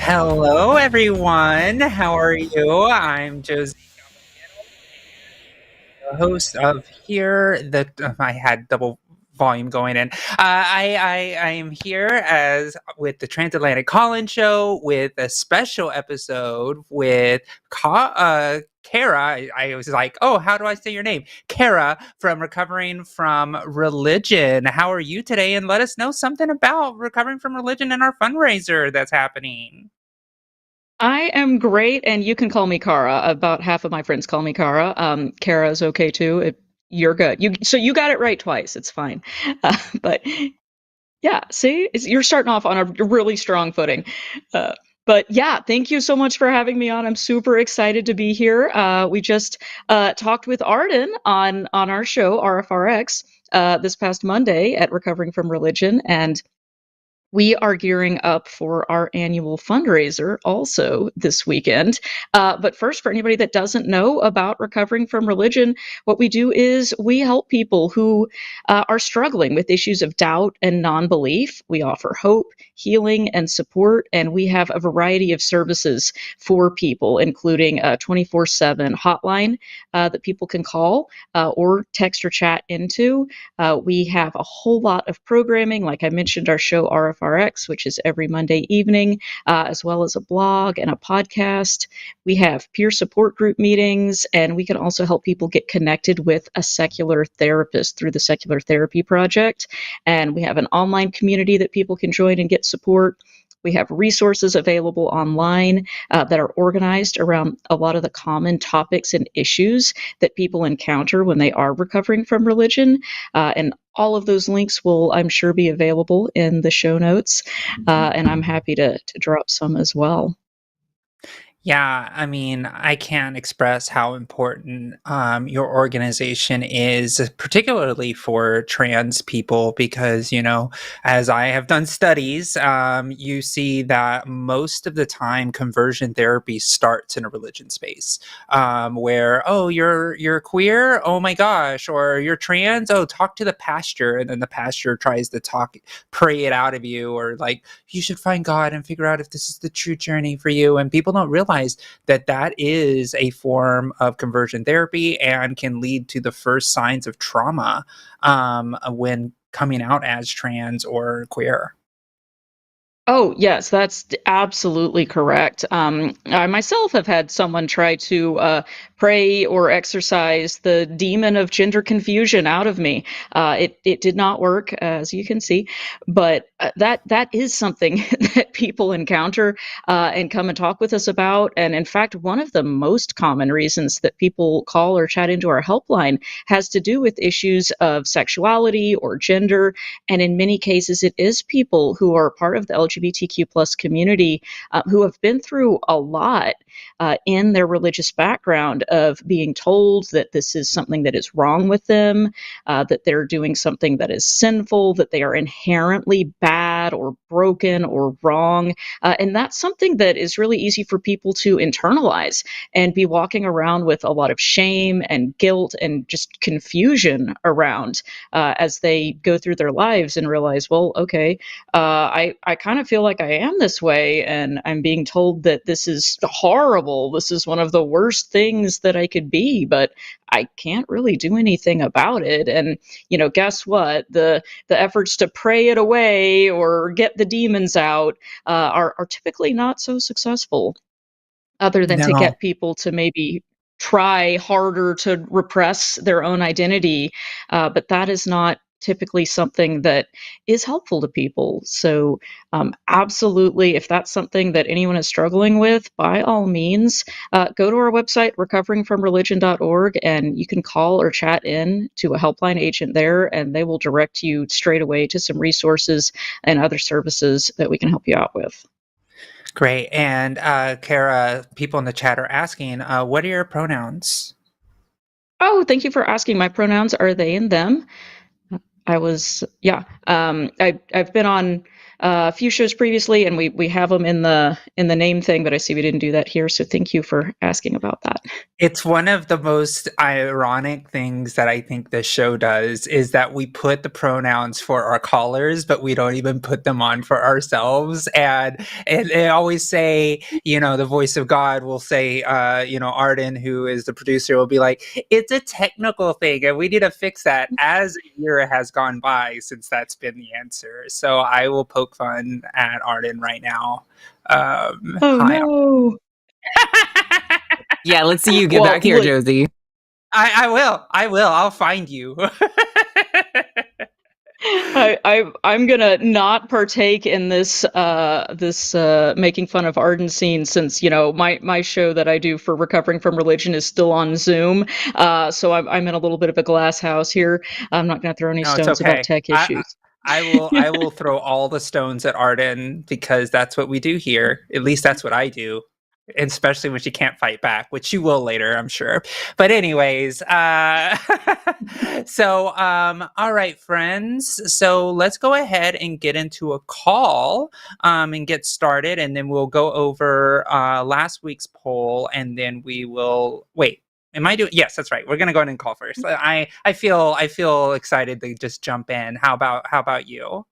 Hello, everyone. How are you? I'm Josie Caballero, the host of here. I had double volume going in. I am here as with the Transatlantic Call-In Show with a special episode with Kara. I was like, oh, how do I say your name? Kara from Recovering from Religion. How are you today? And let us know something about Recovering from Religion and our fundraiser that's happening. I am great, and you can call me Kara. About half of my friends call me Kara. Kara is okay too. You're good. You got it right twice. It's fine. But yeah, see, you're starting off on a really strong footing. Uh, but yeah, thank you so much for having me on. I'm super excited to be here. We just talked with Arden on our show RFRX this past Monday at Recovering from Religion, and we are gearing up for our annual fundraiser also this weekend. But first, for anybody that doesn't know about Recovering from Religion, what we do is we help people who are struggling with issues of doubt and non belief. We offer hope, healing, and support, and we have a variety of services for people, including a 24/7 hotline that people can call or text or chat into. We have a whole lot of programming, like I mentioned, our show RFRX, which is every Monday evening, as well as a blog and a podcast. We have peer support group meetings, and we can also help people get connected with a secular therapist through the Secular Therapy Project. And we have an online community that people can join and get support. We have resources available online that are organized around a lot of the common topics and issues that people encounter when they are recovering from religion. And all of those links will, I'm sure, be available in the show notes. And I'm happy to drop some as well. Yeah, I mean, I can't express how important your organization is, particularly for trans people, because, as I have done studies, you see that most of the time conversion therapy starts in a religion space, where, oh, you're queer, oh my gosh, or you're trans, oh, talk to the pastor, and then the pastor tries to pray it out of you, or like, you should find God and figure out if this is the true journey for you, and people don't realize that that is a form of conversion therapy and can lead to the first signs of trauma when coming out as trans or queer. Oh, yes, that's absolutely correct. I myself have had someone try to pray or exercise the demon of gender confusion out of me. It did not work, as you can see, but that is something that people encounter and come and talk with us about. And in fact, one of the most common reasons that people call or chat into our helpline has to do with issues of sexuality or gender, and in many cases, it is people who are part of the LGBTQ plus community who have been through a lot in their religious background of being told that this is something that is wrong with them, that they're doing something that is sinful, that they are inherently bad or broken or wrong. And that's something that is really easy for people to internalize and be walking around with a lot of shame and guilt and just confusion around as they go through their lives and realize, well, okay, I kind of feel like I am this way, and I'm being told that this is horrible. This is one of the worst things that I could be, but I can't really do anything about it. And guess what? The efforts to pray it away or get the demons out are typically not so successful, other than to No. get people to maybe try harder to repress their own identity. But that is not typically something that is helpful to people. So, absolutely, if that's something that anyone is struggling with, by all means, go to our website, recoveringfromreligion.org, and you can call or chat in to a helpline agent there, and they will direct you straight away to some resources and other services that we can help you out with. Great. And Kara, people in the chat are asking, what are your pronouns? Oh, thank you for asking. My pronouns are they and them. Yeah. I've been on a few shows previously, and we have them in the name thing, but I see we didn't do that here. So thank you for asking about that. It's one of the most ironic things that I think this show does is that we put the pronouns for our callers, but we don't even put them on for ourselves. And they always say, the voice of God will say, Arden, who is the producer, will be like, it's a technical thing, and we need to fix that as a year has gone by since that's been the answer. So I will poke fun at Arden right now. Oh Hi. no. Yeah, let's see you get Well, back here, look, Josie. I will. I will. I'll find you. I'm gonna not partake in this making fun of Arden scene, since my show that I do for recovering from religion is still on Zoom. So I'm in a little bit of a glass house here. I'm not gonna throw any No, it's stones about okay. tech issues. I will throw all the stones at Arden because that's what we do here. At least that's what I do. And especially when she can't fight back, which she will later, I'm sure. But anyways, all right, friends. So let's go ahead and get into a call and get started, and then we'll go over last week's poll, and then we will wait. Am I doing? Yes, that's right. We're gonna go ahead and call first. I feel excited to just jump in. How about you?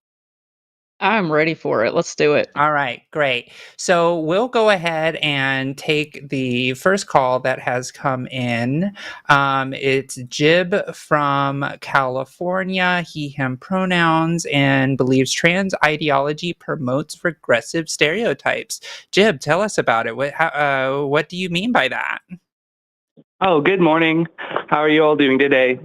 I'm ready for it. Let's do it. All right, great. So we'll go ahead and take the first call that has come in. It's Jib from California, he, him pronouns, and believes trans ideology promotes regressive stereotypes. Jib, tell us about it. What do you mean by that? Oh, good morning. How are you all doing today?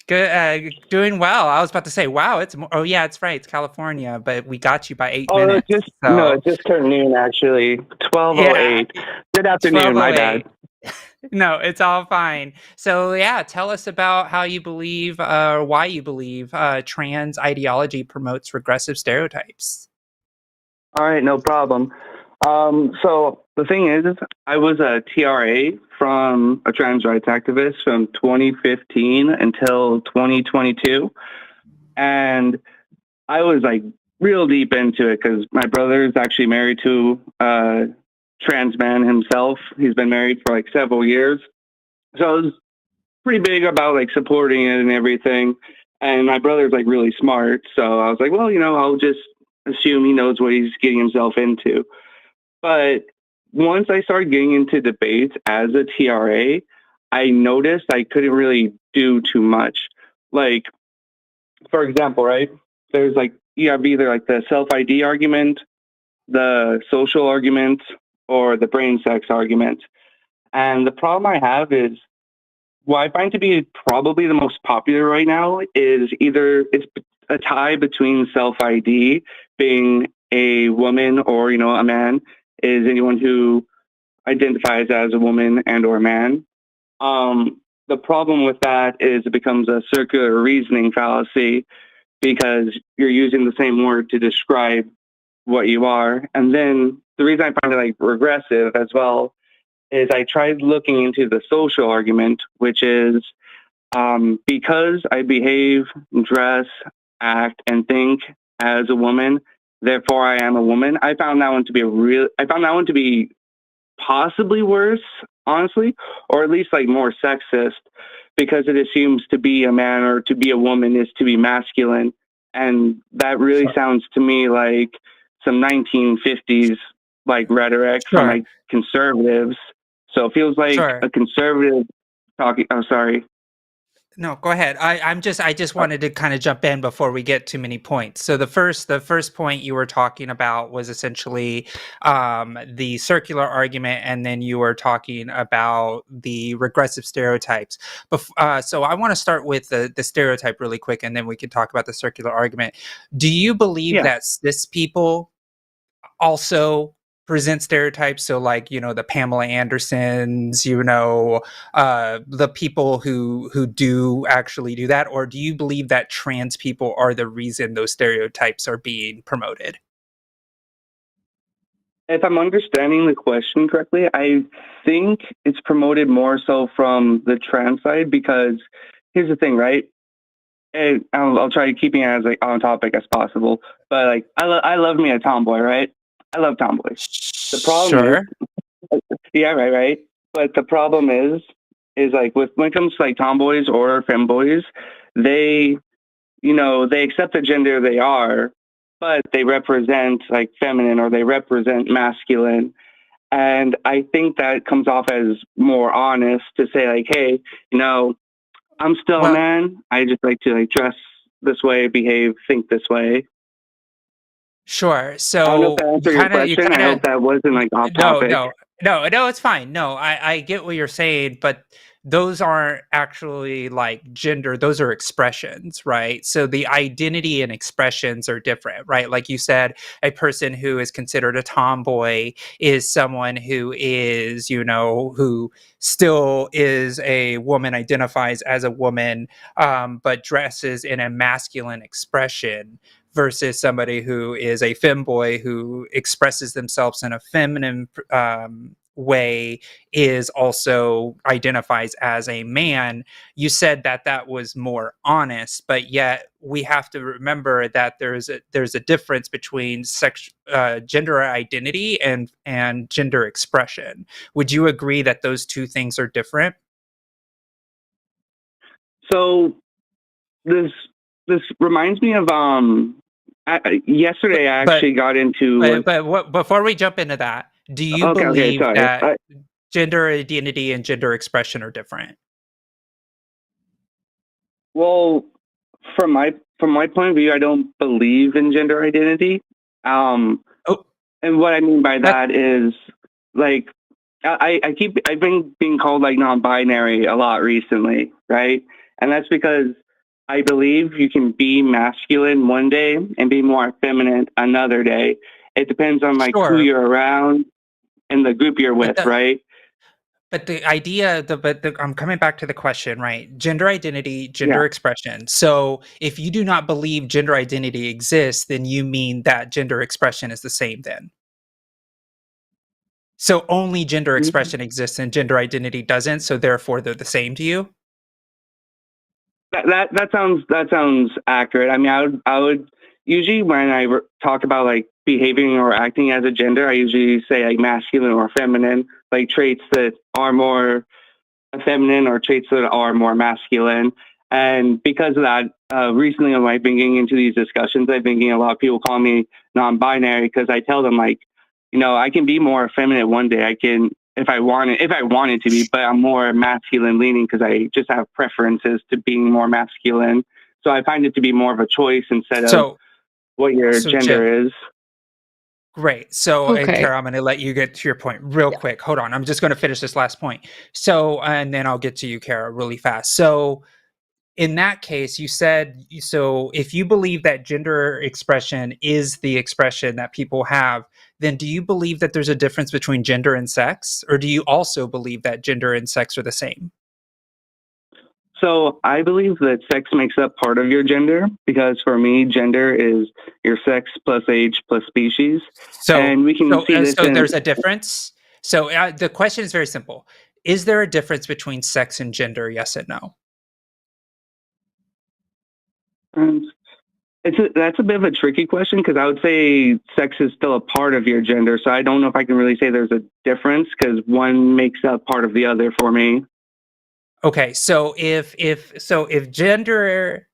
Good, doing well. I was about to say, wow, oh yeah, it's right, it's California, but we got you by 8 minutes. No, So it just turned noon actually. yeah, 12:08. Good afternoon, my bad. 12:08. No, it's all fine. So yeah, tell us about how you believe, why you believe trans ideology promotes regressive stereotypes. All right, no problem. So the thing is, I was a TRA from a trans rights activist from 2015 until 2022, and I was like real deep into it because my brother is actually married to a trans man himself. He's been married for like several years, so I was pretty big about like supporting it and everything. And my brother's like really smart, so I was like, well, I'll just assume he knows what he's getting himself into. But once I started getting into debates as a TRA, I noticed I couldn't really do too much. Like, for example, right? There's like, you have either like the self ID argument, the social argument, or the brain sex argument. And the problem I have is what I find to be probably the most popular right now is either it's a tie between self ID, being a woman or a man, is anyone who identifies as a woman and or a man. The problem with that is it becomes a circular reasoning fallacy because you're using the same word to describe what you are. And then the reason I find it like regressive as well is I tried looking into the social argument, which is because I behave, dress, act, and think as a woman, therefore I am a woman. I found that one to be possibly worse, honestly, or at least like more sexist, because it assumes to be a man or to be a woman is to be masculine. And that really Sure. sounds to me like some 1950s like rhetoric from Sure. like conservatives. So it feels like Sure. a conservative talking. Oh, sorry. No, go ahead. I just wanted to kind of jump in before we get too many points. So the first point you were talking about was essentially the circular argument, and then you were talking about the regressive stereotypes. So I want to start with the stereotype really quick, and then we can talk about the circular argument. Do you believe Yeah. that cis people also present stereotypes? So like, the Pamela Andersons, the people who do actually do that? Or do you believe that trans people are the reason those stereotypes are being promoted? If I'm understanding the question correctly, I think it's promoted more so from the trans side because here's the thing, right? And I'll try keeping it as like on topic as possible. But like, I love me a tomboy, right? I love tomboys. The problem is, Sure. yeah, right. But the problem is like when it comes to like tomboys or femboys, they, they accept the gender they are, but they represent like feminine or they represent masculine. And I think that comes off as more honest to say like, hey, I'm still a Well, man. I just like to like dress this way, behave, think this way. sure. I don't know if So that answered your you question. I kind hope of, that wasn't like off no, topic. no, it's fine. No, I get what you're saying, but those aren't actually like gender, those are expressions, right? So the identity and expressions are different, right? Like you said, a person who is considered a tomboy is someone who is, who still is a woman, identifies as a woman, but dresses in a masculine expression versus somebody who is a femboy who expresses themselves in a feminine way, is also identifies as a man. You said that that was more honest, but yet we have to remember that there's a difference between gender identity and gender expression. Would you agree that those two things are different? So this this reminds me of yesterday I But actually got into before we jump into that, do you okay, believe sorry. that gender identity and gender expression are different? Well, from my point of view, I don't believe in gender identity. Um, Oh, and what I mean by that that is like I've been being called like non-binary a lot recently, right? And that's because I believe you can be masculine one day and be more feminine another day. It depends on like who sure, you're around and the group you're but with, right? the idea, I'm coming back to the question, right? Gender identity, Yeah. gender expression. So if you do not believe gender identity exists, then you mean that gender expression is the same then. So only gender expression exists and gender identity doesn't, so therefore they're the same to you? That sounds accurate. I mean, I would usually when talk about like behaving or acting as a gender, I usually say like masculine or feminine, like traits that are more feminine or traits that are more masculine. And because of that, recently when I've been getting into these discussions, I've been getting a lot of people call me non-binary because I tell them like, I can be more feminine one day. I can if I wanted to be, but I'm more masculine leaning because I just have preferences to being more masculine. So I find it to be more of a choice instead of So what your so Jim, gender is. great. So, and Okay. Kara, I'm going to let you get to your point real Yeah. quick. Hold on. I'm just going to finish this last point. So, and then I'll get to you, Kara, really fast. So, in that case, you said, so if you believe that gender expression is the expression that people have, then do you believe that there's a difference between gender and sex? Or do you also believe that gender and sex are the same? So I believe that sex makes up part of your gender because for me, gender is your sex plus age plus species, So, and we can see this so in. there's a difference. So the question is very simple. Is there a difference between sex and gender? Yes and no. That's a bit of a tricky question because I would say sex is still a part of your gender. So I don't know if I can really say there's a difference because one makes up part of the other for me. Okay, so if gender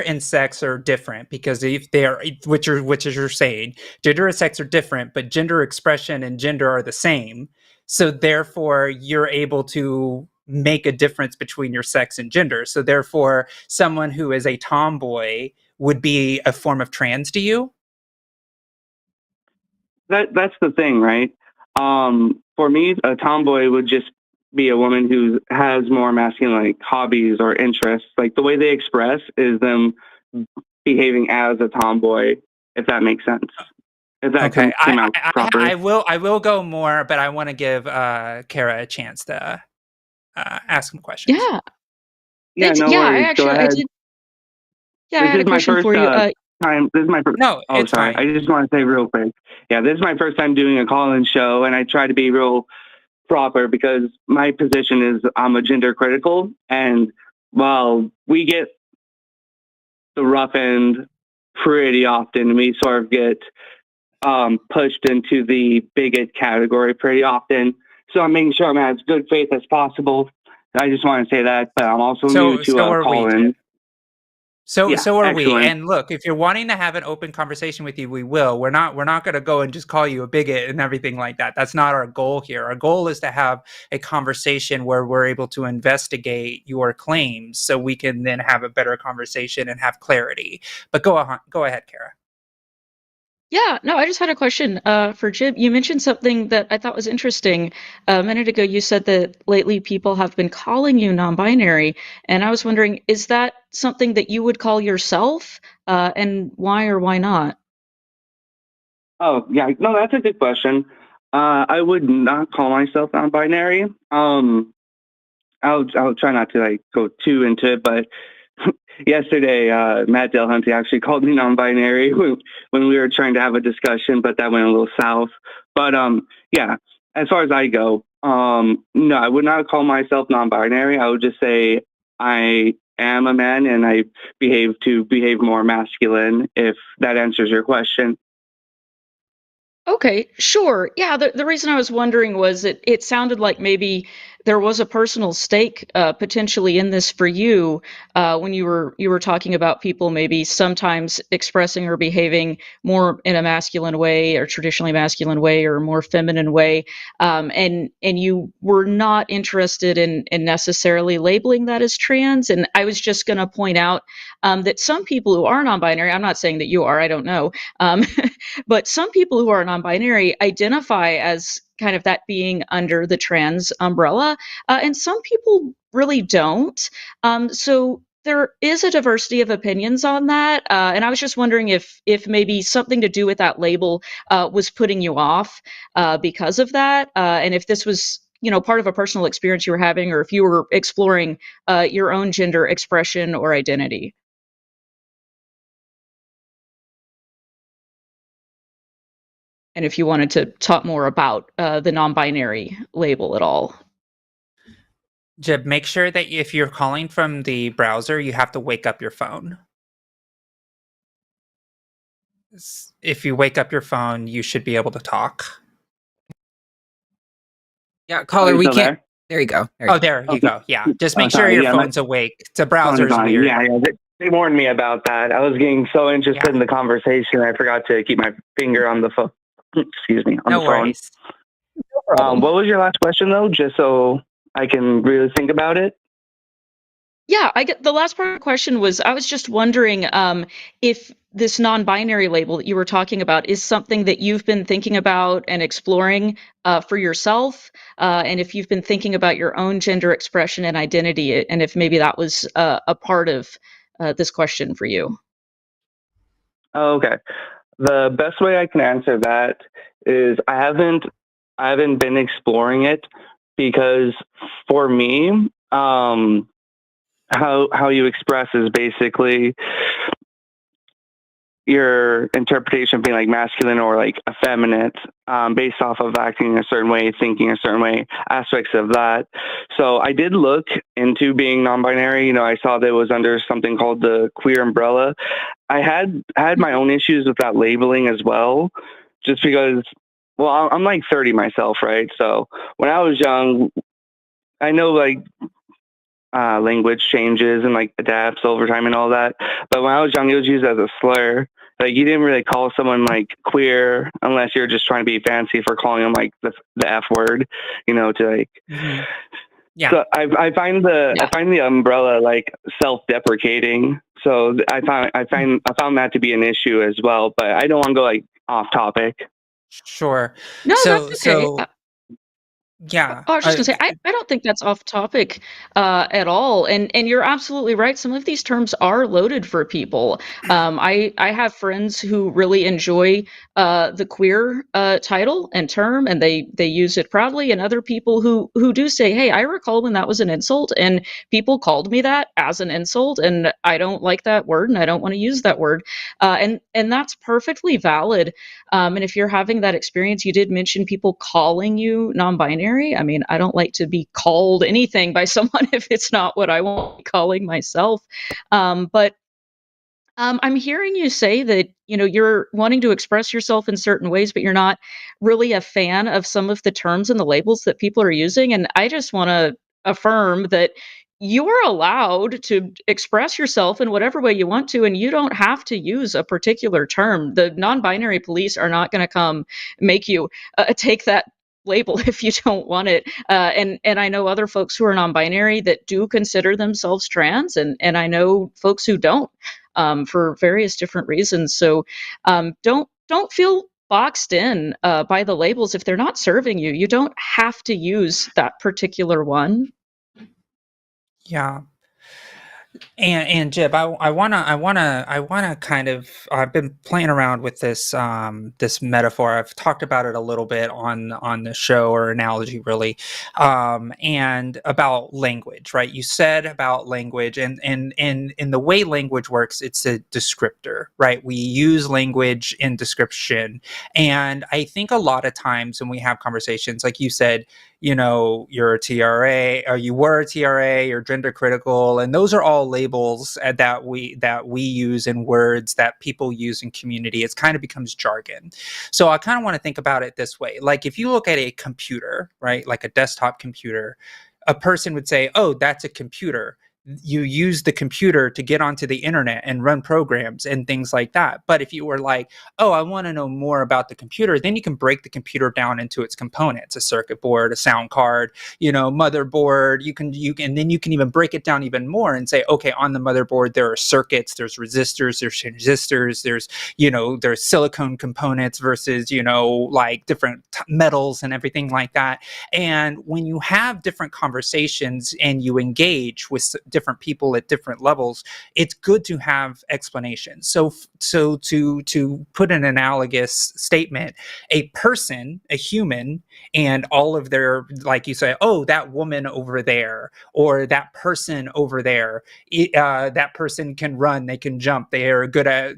and sex are different, because if they are, which is you're saying, gender and sex are different, but gender expression and gender are the same. So therefore, you're able to make a difference between your sex and gender. So therefore, someone who is a tomboy would be a form of trans to you. That's the thing, right? For me, a tomboy would just be a woman who has more masculine like hobbies or interests. Like the way they express is them behaving as a tomboy, if that makes sense. If that Okay, came out proper. I will go more, but I want to give Kara a chance to ask some questions. Yeah. Yeah, no Yeah, worries. Go I ahead. did. Yeah, I This had a is my question first for you. time. This is my first. No, Oh, it's sorry. fine. I just want to say real quick. Yeah, this is my first time doing a call-in show, and I try to be real proper because my position is I'm a gender critical, and while we get the rough end pretty often, we sort of get pushed into the bigot category pretty often. So I'm making sure I'm as good faith as possible. I just want to say that, but I'm also new to So are we, call Jib. in. Yeah, So are we. excellent. And look, if you're wanting to have an open conversation with you, we will. We're not going to go and just call you a bigot and everything like that. That's not our goal here. Our goal is to have a conversation where we're able to investigate your claims so we can then have a better conversation and have clarity. But go ahead, Kara. Yeah, no, I just had a question for Jib. You mentioned something that I thought was interesting. A minute ago, you said that lately people have been calling you non-binary, and I was wondering, is that something that you would call yourself, and why or why not? Oh, yeah, no, that's a good question. I would not call myself non-binary. I'll try not to like go too into it, but yesterday, Matt Delhunty actually called me non-binary when we were trying to have a discussion, but that went a little south. But yeah, as far as I go, no, I would not call myself non-binary. I would just say I am a man and I behave more masculine. If that answers your question. Okay, sure. Yeah, the reason I was wondering was it sounded like maybe there was a personal stake potentially in this for you when you were talking about people maybe sometimes expressing or behaving more in a masculine way or traditionally masculine way or more feminine way, and you were not interested in necessarily labeling that as trans. And I was just going to point out that some people who are non-binary, I'm not saying that you are, I don't know. Um, But some people who are non-binary identify as kind of that being under the trans umbrella, and some people really don't. So there is a diversity of opinions on that, and I was just wondering if maybe something to do with that label was putting you off because of that, and if this was part of a personal experience you were having, or if you were exploring your own gender expression or identity. And if you wanted to talk more about the non-binary label at all. Jib, make sure that if you're calling from the browser, you have to wake up your phone. If you wake up your phone, you should be able to talk. Yeah, Are caller, you we still can't. there? There you go. There you Oh, go. there you Okay. go. Yeah, just Oh, make sure sorry. your Yeah, my phone's awake. The phone is browser's on. weird. Yeah, yeah. They warned me about that. I was getting so interested Yeah, in the conversation, I forgot to keep my finger on the phone. Excuse me, on the no phone. worries. No problem. What was your last question though? Just so I can really think about it. Yeah, I get the last part of the question was I was just wondering if this non-binary label that you were talking about is something that you've been thinking about and exploring for yourself, and if you've been thinking about your own gender expression and identity, and if maybe that was a part of this question for you. Oh, okay. The best way I can answer that is I haven't been exploring it because for me, how you express is basically your interpretation of being like masculine or like effeminate, based off of acting a certain way, thinking a certain way, aspects of that. So I did look into being non-binary. I saw that it was under something called the queer umbrella. I had my own issues with that labeling as well, just because. Well, I'm like 30 myself, right? So when I was young, I know like language changes and like adapts over time and all that. But when I was young, it was used as a slur. Like you didn't really call someone like queer unless you're just trying to be fancy for calling them like the F word, to like. Mhm. Yeah. So I find the umbrella like self-deprecating. So I found that to be an issue as well. But I don't want to go like off topic. Sure. No, that's okay. So yeah. I was just gonna say, I don't think that's off topic at all, and you're absolutely right. Some of these terms are loaded for people. I have friends who really enjoy the queer title and term, and they use it proudly, and other people who do say, "Hey, I recall when that was an insult, and people called me that as an insult, and I don't like that word, and I don't want to use that word," and that's perfectly valid. And if you're having that experience, you did mention people calling you non-binary. I mean, I don't like to be called anything by someone if it's not what I want to be calling myself. But I'm hearing you say that, you're wanting to express yourself in certain ways, but you're not really a fan of some of the terms and the labels that people are using. And I just want to affirm that you are allowed to express yourself in whatever way you want to, and you don't have to use a particular term. The non binary police are not going to come make you take that label if you don't want it. And I know other folks who are non-binary that do consider themselves trans, and I know folks who don't, for various different reasons. So don't feel boxed in by the labels if they're not serving you. You don't have to use that particular one. Yeah. And Jib, I wanna kind of, I've been playing around with this metaphor. I've talked about it a little bit on the show, or analogy really, and about language, right? You said about language, and in the way language works, it's a descriptor, right? We use language in description, and I think a lot of times when we have conversations, like you said, you're a TRA, or you were a TRA, you're gender critical, and those are all labels that we use in words that people use in community. It kind of becomes jargon. So I kind of want to think about it this way. Like if you look at a computer, right, like a desktop computer, a person would say, "Oh, that's a computer." You use the computer to get onto the internet and run programs and things like that. But if you were like, "Oh, I want to know more about the computer," then you can break the computer down into its components: a circuit board, a sound card, motherboard. Then you can even break it down even more and say, okay, on the motherboard there are circuits, there's resistors, there's transistors, there's silicone components versus like different metals and everything like that. And when you have different conversations and you engage with different people at different levels, it's good to have explanations. So to put an analogous statement, a person, a human, and all of their, like you say, "Oh, that woman over there," or "that person over there, that person can run, they can jump, they are good at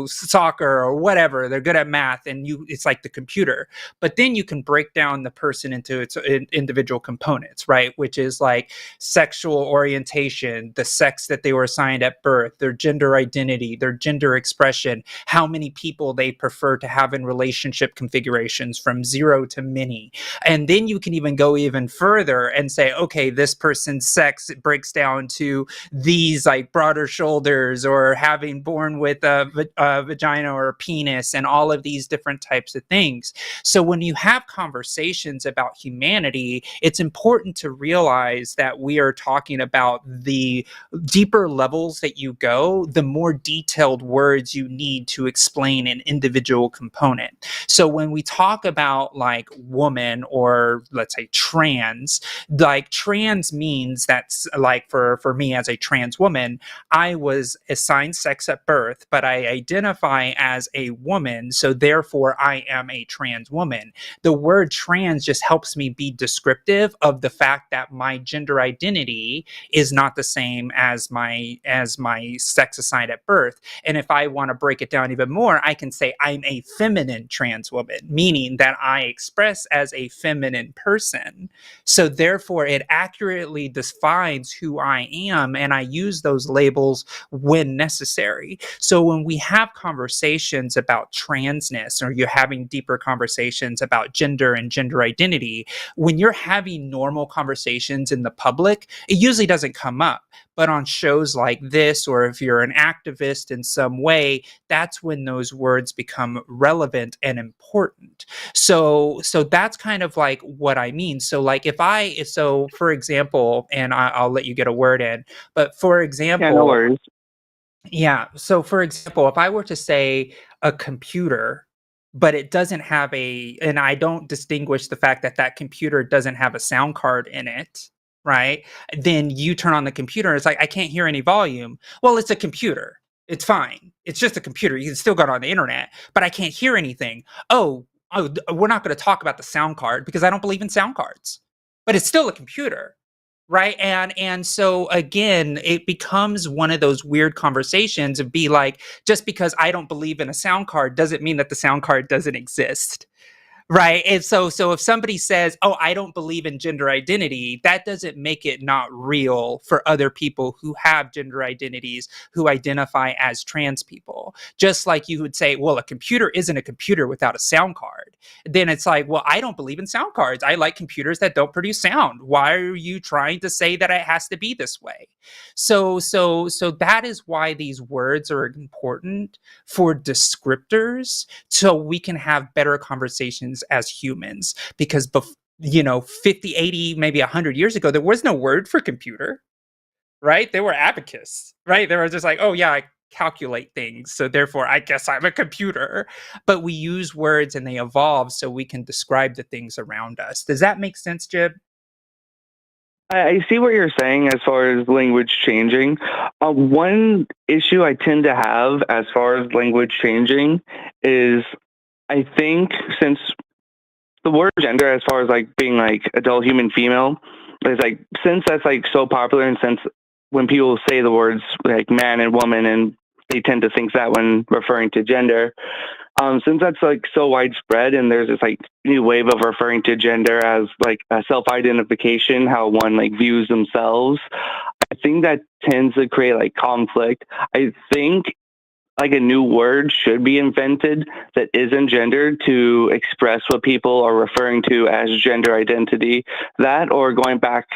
soccer or whatever, they're good at math," and it's like the computer. But then you can break down the person into its individual components, right? Which is like sexual orientation, the sex that they were assigned at birth, their gender identity, their gender expression, how many people they prefer to have in relationship configurations from 0 to many. And then you can even go even further and say, okay, this person's sex, it breaks down to these, like broader shoulders, or having born with a vagina or a penis, and all of these different types of things. So when you have conversations about humanity, it's important to realize that we are talking about the deeper levels that you go, the more detailed words you need to explain an individual component. So when we talk about like woman, or let's say trans, like trans means that's like for me as a trans woman, I was assigned sex at birth, but I identify as a woman, so therefore I am a trans woman. The word trans just helps me be descriptive of the fact that my gender identity is not the same as my sex assigned at birth. And if I want to break it down even more, I can say I'm a feminine trans woman, meaning that I express as a feminine person. So therefore it accurately defines who I am, and I use those labels when necessary. So when we have conversations about transness, or you're having deeper conversations about gender and gender identity, when you're having normal conversations in the public, it usually doesn't come up. But on shows like this, or if you're an activist in some way, that's when those words become relevant and important. So that's kind of like what I mean. So like so for example, and I'll let you get a word in, but for example, Yeah, no worries. yeah. So for example, if I were to say a computer, but it doesn't have and I don't distinguish the fact that that computer doesn't have a sound card in it, right? Then you turn on the computer and it's like, I can't hear any volume. Well, it's a computer. It's fine. It's just a computer. You can still go on the internet, but I can't hear anything. We're not going to talk about the sound card because I don't believe in sound cards, but it's still a computer. Right. And so again, it becomes one of those weird conversations of be like, just because I don't believe in a sound card doesn't mean that the sound card doesn't exist. Right. And so if somebody says, "Oh, I don't believe in gender identity," that doesn't make it not real for other people who have gender identities who identify as trans people. Just like you would say, "Well, a computer isn't a computer without a sound card." Then it's like, "Well, I don't believe in sound cards. I like computers that don't produce sound. Why are you trying to say that it has to be this way?" So that is why these words are important for descriptors, so we can have better conversations as humans, because 50, 80, maybe 100 years ago, there was no word for computer, right? They were abacus, right? They were just like, oh yeah, I calculate things, so therefore I guess I'm a computer. But we use words and they evolve so we can describe the things around us. Does that make sense, Jib? I see what you're saying as far as language changing. One issue I tend to have as far as language changing is, I think, since the word gender, as far as like being like adult human female, is like, since that's like so popular, and since when people say the words like man and woman, and they tend to think that when referring to gender, since that's like so widespread, and there's this like new wave of referring to gender as like a self-identification, how one like views themselves, I think that tends to create like conflict. I think like a new word should be invented that isn't gendered to express what people are referring to as gender identity. That, or going back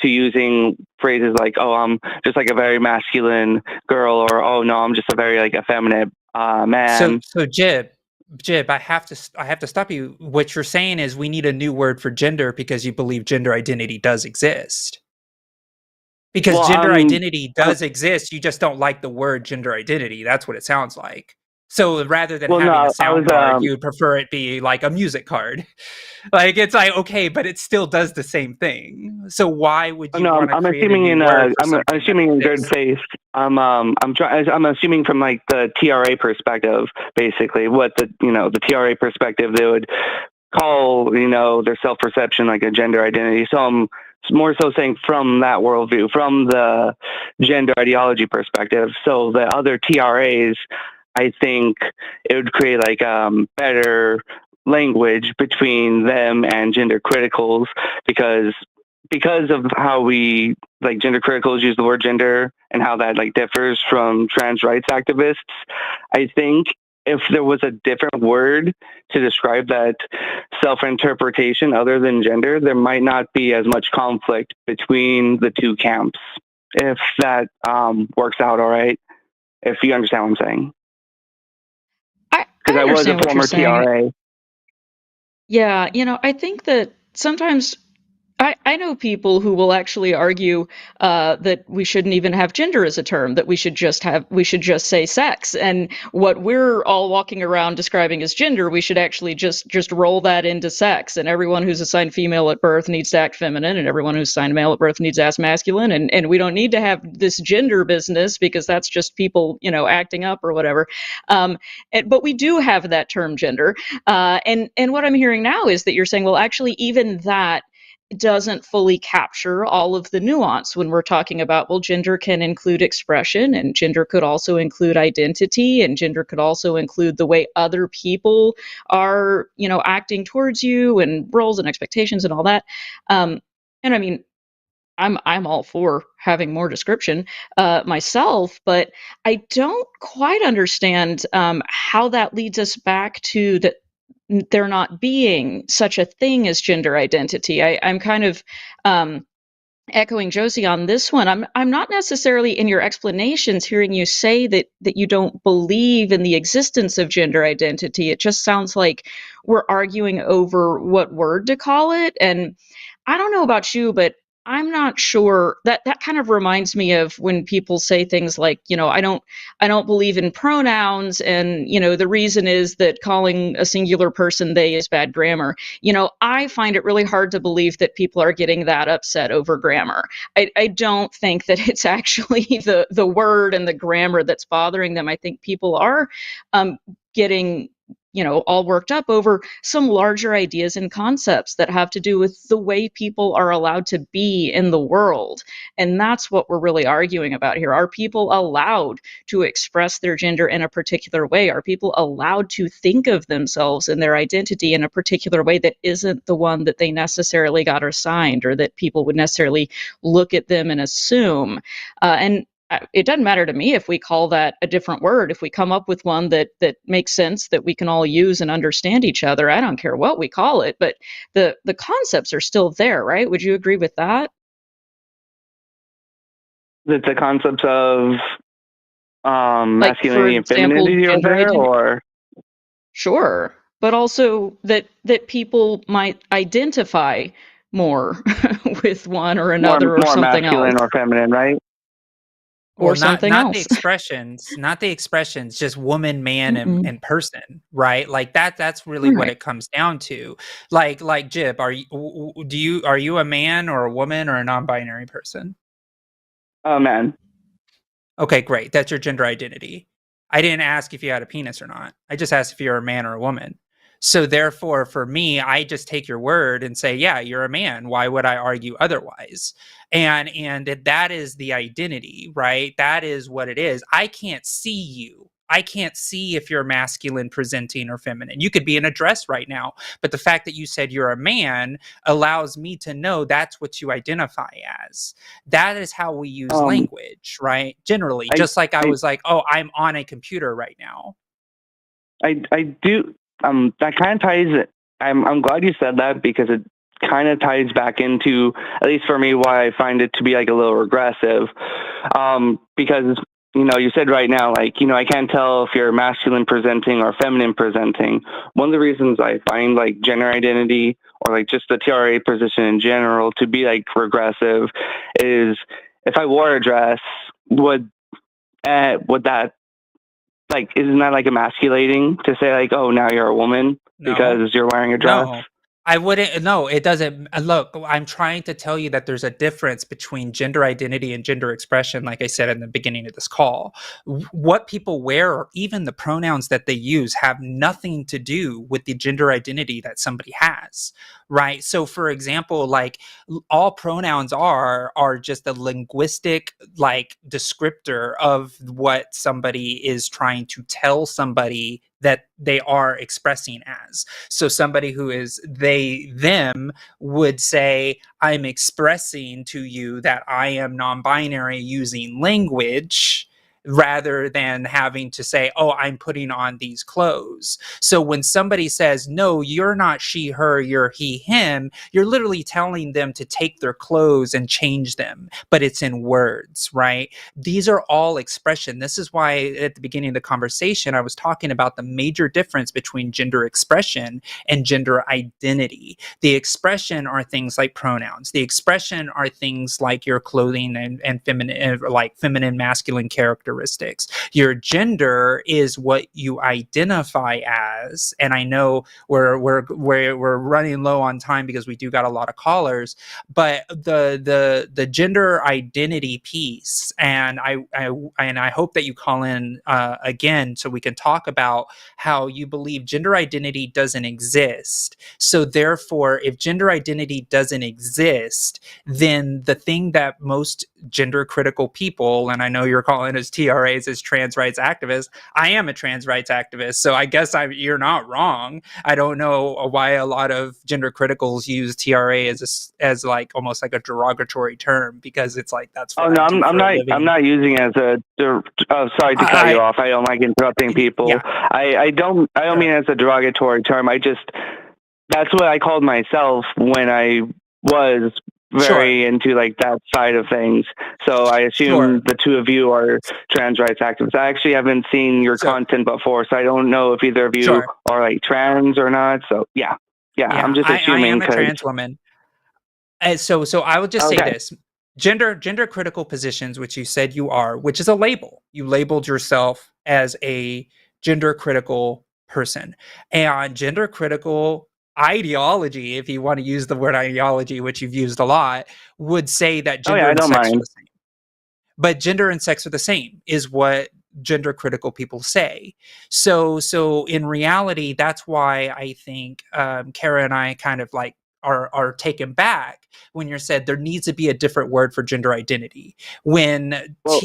to using phrases like, oh, I'm just like a very masculine girl, or oh no, I'm just a very like effeminate So man. so Jib, I have to stop you. What you're saying is we need a new word for gender because you believe gender identity does exist. Because Well, gender identity does exist, you just don't like the word gender identity. That's what it sounds like. So rather than well, having a no, I was sound card, you would prefer it be like a music card. Like, it's like, okay, but it still does the same thing. So why would you no, want to I'm create a assuming new in word for I'm something that assuming in good exists? faith. I'm assuming from like the TRA perspective, basically what the TRA perspective, they would call their self perception like a gender identity. So I'm more so saying from that worldview, from the gender ideology perspective. So the other TRAs, I think it would create like better language between them and gender criticals, because of how we like gender criticals use the word gender and how that like differs from trans rights activists. I think if there was a different word to describe that self-interpretation other than gender, there might not be as much conflict between the two camps. If that works out all right, if you understand what I'm saying. I Because I was a understand what you're former saying. TRA. Yeah, I think that sometimes I know people who will actually argue that we shouldn't even have gender as a term, that we should just say sex, and what we're all walking around describing as gender, we should actually just roll that into sex, and everyone who's assigned female at birth needs to act feminine, and everyone who's assigned male at birth needs to act masculine, and we don't need to have this gender business because that's just people acting up or whatever. But we do have that term gender, and what I'm hearing now is that you're saying, well, actually, even that doesn't fully capture all of the nuance when we're talking about, well, gender can include expression, and gender could also include identity, and gender could also include the way other people are, acting towards you, and roles and expectations and all that. And I mean, I'm all for having more description myself, but I don't quite understand how that leads us back to the there not being such a thing as gender identity. I'm kind of echoing Josie on this one. I'm not necessarily in your explanations hearing you say that you don't believe in the existence of gender identity. It just sounds like we're arguing over what word to call it. And I don't know about you, but I'm not sure that kind of reminds me of when people say things like, I don't believe in pronouns, and the reason is that calling a singular person they is bad grammar. I find it really hard to believe that people are getting that upset over grammar. I don't think that it's actually the word and the grammar that's bothering them. I think people are getting all worked up over some larger ideas and concepts that have to do with the way people are allowed to be in the world. And that's what we're really arguing about here. Are people allowed to express their gender in a particular way? Are people allowed to think of themselves and their identity in a particular way that isn't the one that they necessarily got assigned, or that people would necessarily look at them and assume? And it doesn't matter to me if we call that a different word. If we come up with one that makes sense, that we can all use and understand each other, I don't care what we call it, but the concepts are still there, right? Would you agree with that? That the concepts of Like, for masculinity and example, femininity are gender there, identity. or Sure, but also that people might identify more with one or more another, or more something else, masculine or feminine, right? or Well, not something not the else. expressions, not the expressions, just woman, man, Mm-mm. and person, right? Like that's really what Right. it comes down to. Like Jib, are you a man or a woman or a non-binary person? Oh man. Okay, great. That's your gender identity. I didn't ask if you had a penis or not. I just asked if you're a man or a woman. So therefore, for me, I just take your word and say, yeah, you're a man. Why would I argue otherwise? And that is the identity, right? That is what it is. I can't see you. I can't see if you're masculine presenting or feminine. You could be in a dress right now, but the fact that you said you're a man allows me to know that's what you identify as. That is how we use Um, language, right? Generally, I just like I I was like, oh, I'm on a computer right now. I do. That kind of ties. I'm glad you said that, because it kind of ties back into, at least for me, why I find it to be like a little regressive. Because you said right now, like, I can't tell if you're masculine presenting or feminine presenting. One of the reasons I find like gender identity, or like just the TRA position in general, to be like regressive is, if I wore a dress, would that, like, isn't that like emasculating to say like, oh, now you're a woman No, because you're wearing a dress? no, I wouldn't. No, it doesn't. Look, I'm trying to tell you that there's a difference between gender identity and gender expression, like I said in the beginning of this call. What people wear, or even the pronouns that they use, have nothing to do with the gender identity that somebody has, right? So, for example, like all pronouns are just a linguistic like descriptor of what somebody is trying to tell somebody that they are expressing as. So somebody who is they, them would say, I'm expressing to you that I am non binary using language, rather than having to say, oh, I'm putting on these clothes. So when somebody says, no, you're not she, her, you're he, him, you're literally telling them to take their clothes and change them, but it's in words, right? These are all expression. This is why at the beginning of the conversation, I was talking about the major difference between gender expression and gender identity. The expression are things like pronouns. The expression are things like your clothing and feminine, like feminine, masculine characteristics. Your gender is what you identify as. And I know we're running low on time because we do got a lot of callers, but the gender identity piece, and I hope that you call in again so we can talk about how you believe gender identity doesn't exist. So therefore, if gender identity doesn't exist, then the thing that most gender critical people, and I know you're calling us TRAs as trans rights activists, I am a trans rights activist, so I guess you're not wrong. I don't know why a lot of gender criticals use TRA as like almost like a derogatory term, because it's like that's Oh what no, I do I'm for a not. I'm living. not using it as a. Oh, sorry to cut you off. I don't like interrupting people. Yeah, I don't. I don't sure, mean it as a derogatory term. That's what I called myself when I was sure, very into like that side of things. So I assume sure. the two of you are trans rights activists. I actually haven't seen your So content before, so I don't know if either of you sure, are like trans or not. So yeah, I'm yeah. just I assuming am a because. trans woman. So I would just say Okay. this: gender critical positions, which you said you are, which is a label. You labeled yourself as a gender critical person, and gender critical ideology, if you want to use the word ideology, which you've used a lot, would say that Oh yeah, gender I and don't sex are mind. the same. But gender and sex are the same, is what gender critical people say. So in reality, that's why I think Kara and I kind of like are taken back when you're said there needs to be a different word for gender identity. When Well,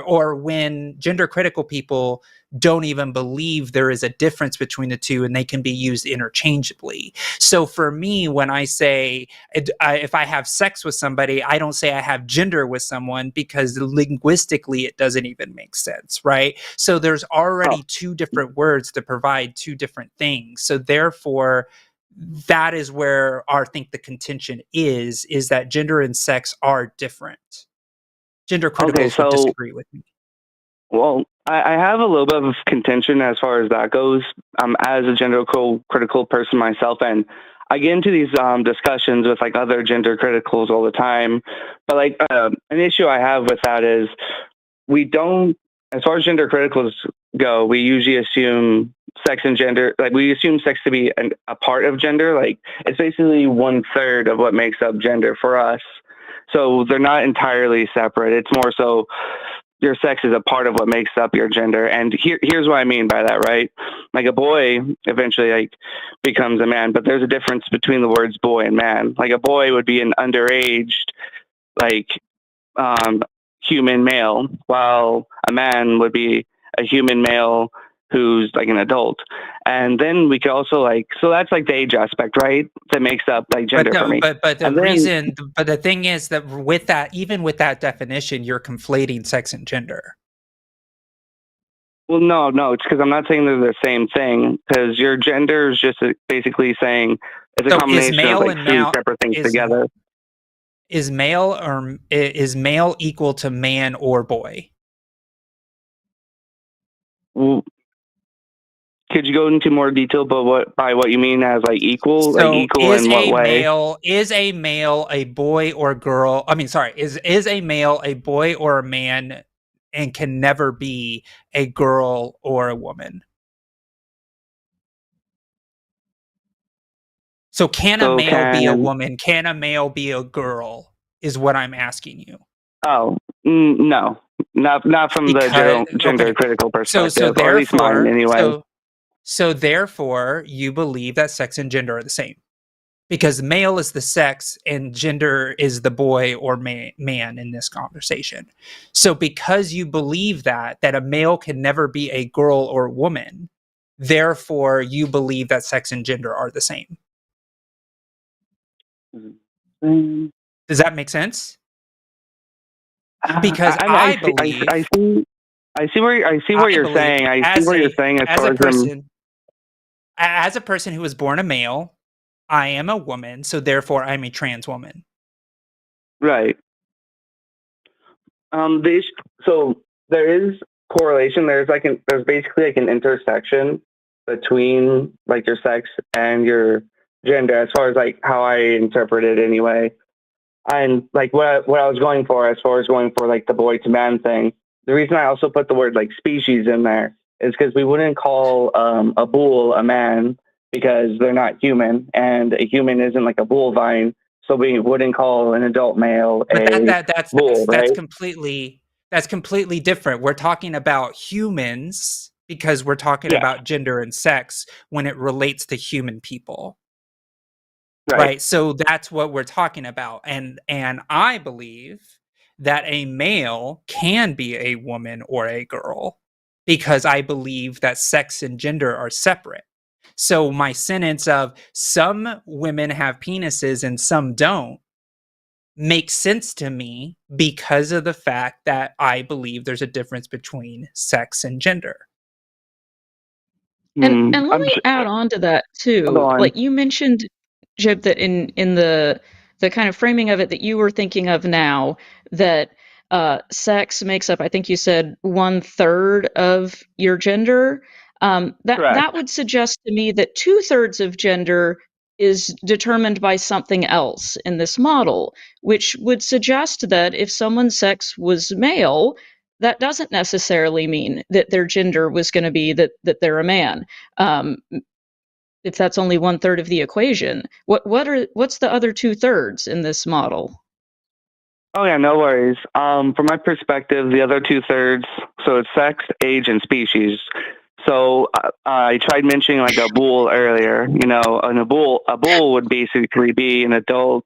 or when gender critical people don't even believe there is a difference between the two and they can be used interchangeably. So for me, when I say if I have sex with somebody, I don't say I have gender with someone because linguistically it doesn't even make sense, right? So there's oh, already two different words to provide two different things. So therefore, that is where I think the contention is that gender and sex are different. Gender okay, criticals would so disagree with me. well, I have a little bit of contention as far as that goes. As a critical person myself, and I get into these discussions with like other gender criticals all the time. But like an issue I have with that is we don't, as far as gender criticals go, we usually assume sex and gender, like we assume sex to be a part of gender. Like it's basically 1/3 of what makes up gender for us. So they're not entirely separate. It's more so your sex is a part of what makes up your gender. And here's what I mean by that, right? Like a boy eventually like becomes a man, but there's a difference between the words boy and man. Like a boy would be an underaged, like um, human male, while a man would be a human male who's like an adult. And then we could also like, so that's like the age aspect, right? That makes up like gender for me. But the And then, reason, but the thing is that with that, even with that definition, you're conflating sex and gender. well, no, it's because I'm not saying they're the same thing. Because your gender is just basically saying it's a So is combination of male like and two male separate things is together. is male equal to man or boy? Well, could you go into more detail, but by what you mean as like equal? Like So equal in what way? is a male a boy or girl? I mean, sorry, is a male a boy or a man and can never be a girl or a woman? So can a So male be a can woman? Can a male be a girl? Is what I'm asking you. oh no, not from the Because gender okay, critical so perspective, or at least mine therefore, anyway. so therefore, you believe that sex and gender are the same because male is the sex and gender is the boy or man in this conversation. So because you believe that a male can never be a girl or woman, therefore you believe that sex and gender are the same. Mm, Does that make sense? I, Because I I see, believe I see where I you're believe saying. I see what you're saying as as far a as them. person as a person who was born a male, I am a woman, so therefore I'm a trans woman. Right. So there is correlation. There's basically like an intersection between like your sex and your gender, as far as like how I interpret it anyway. And like what I was going for, as far as going for like the boy to man thing. The reason I also put the word like species in there is because we wouldn't call a bull a man because they're not human, and a human isn't like a bull vine. So we wouldn't call an adult male But a bull, that's right? completely different. We're talking about humans because we're talking Yeah, about gender and sex when it relates to human people. right. Right? So that's what we're talking about. And I believe that a male can be a woman or a girl because I believe that sex and gender are separate. So my sentence of some women have penises and some don't makes sense to me because of the fact that I believe there's a difference between sex and gender. And let me add on to that I'll go too. on. Like you mentioned, Jib, that in the kind of framing of it that you were thinking of now, that sex makes up, I think you said 1/3 of your gender. That Correct. would suggest to me that 2/3 of gender is determined by something else in this model, which would suggest that if someone's sex was male, that doesn't necessarily mean that their gender was going to be that they're a man. Um, if that's only 1/3 of the equation, what's the other 2/3 in this model? Oh yeah, no worries. From my perspective, the other 2/3, so it's sex, age, and species. So I tried mentioning like a bull earlier. You know, and a bull would basically be an adult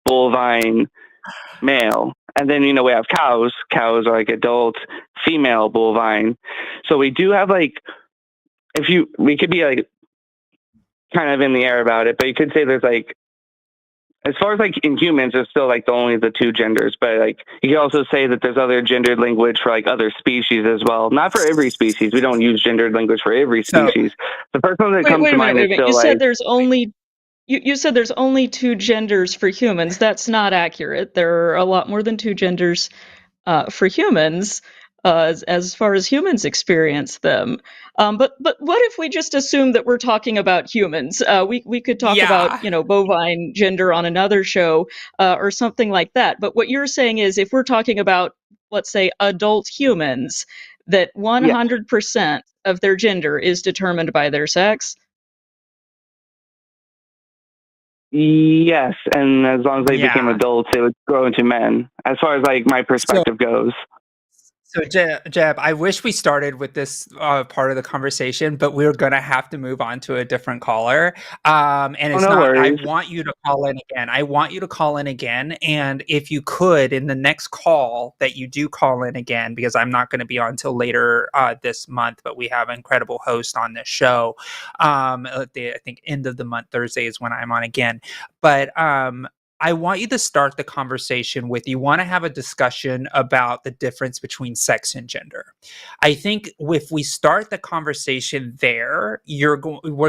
bovine male, and then we have cows. Cows are like adult female bovine. So we do have like we could be like kind of in the air about it, but you could say there's like as far as like in humans, there's still like only the two genders, but like you can also say that there's other gendered language for like other species as well. Not for every species. We don't use gendered language for every So species. The first one that Wait, comes wait to a minute, mind wait a is minute. still You like said there's only you said there's only two genders for humans. That's not accurate. There are a lot more than two genders for humans, as far as humans experience them. But what if we just assume that we're talking about humans? We could talk about yeah, bovine gender on another show or something like that. But what you're saying is if we're talking about, let's say, adult humans, that yeah, 100% of their gender is determined by their sex. yes, and as long as they became yeah. adults, they would grow into men. As far as like my So perspective goes. So, Jeb, I wish we started with this part of the conversation, but we're going to have to move on to a different caller. And Oh, it's no not, I worries. want you to call in again. I want you to call in again. And if you could, in the next call that you do call in again, because I'm not going to be on until later this month, but we have an incredible host on this show. I think end of the month, Thursday is when I'm on again. But I want you to start the conversation with you want to have a discussion about the difference between sex and gender. I think if we start the conversation there, we're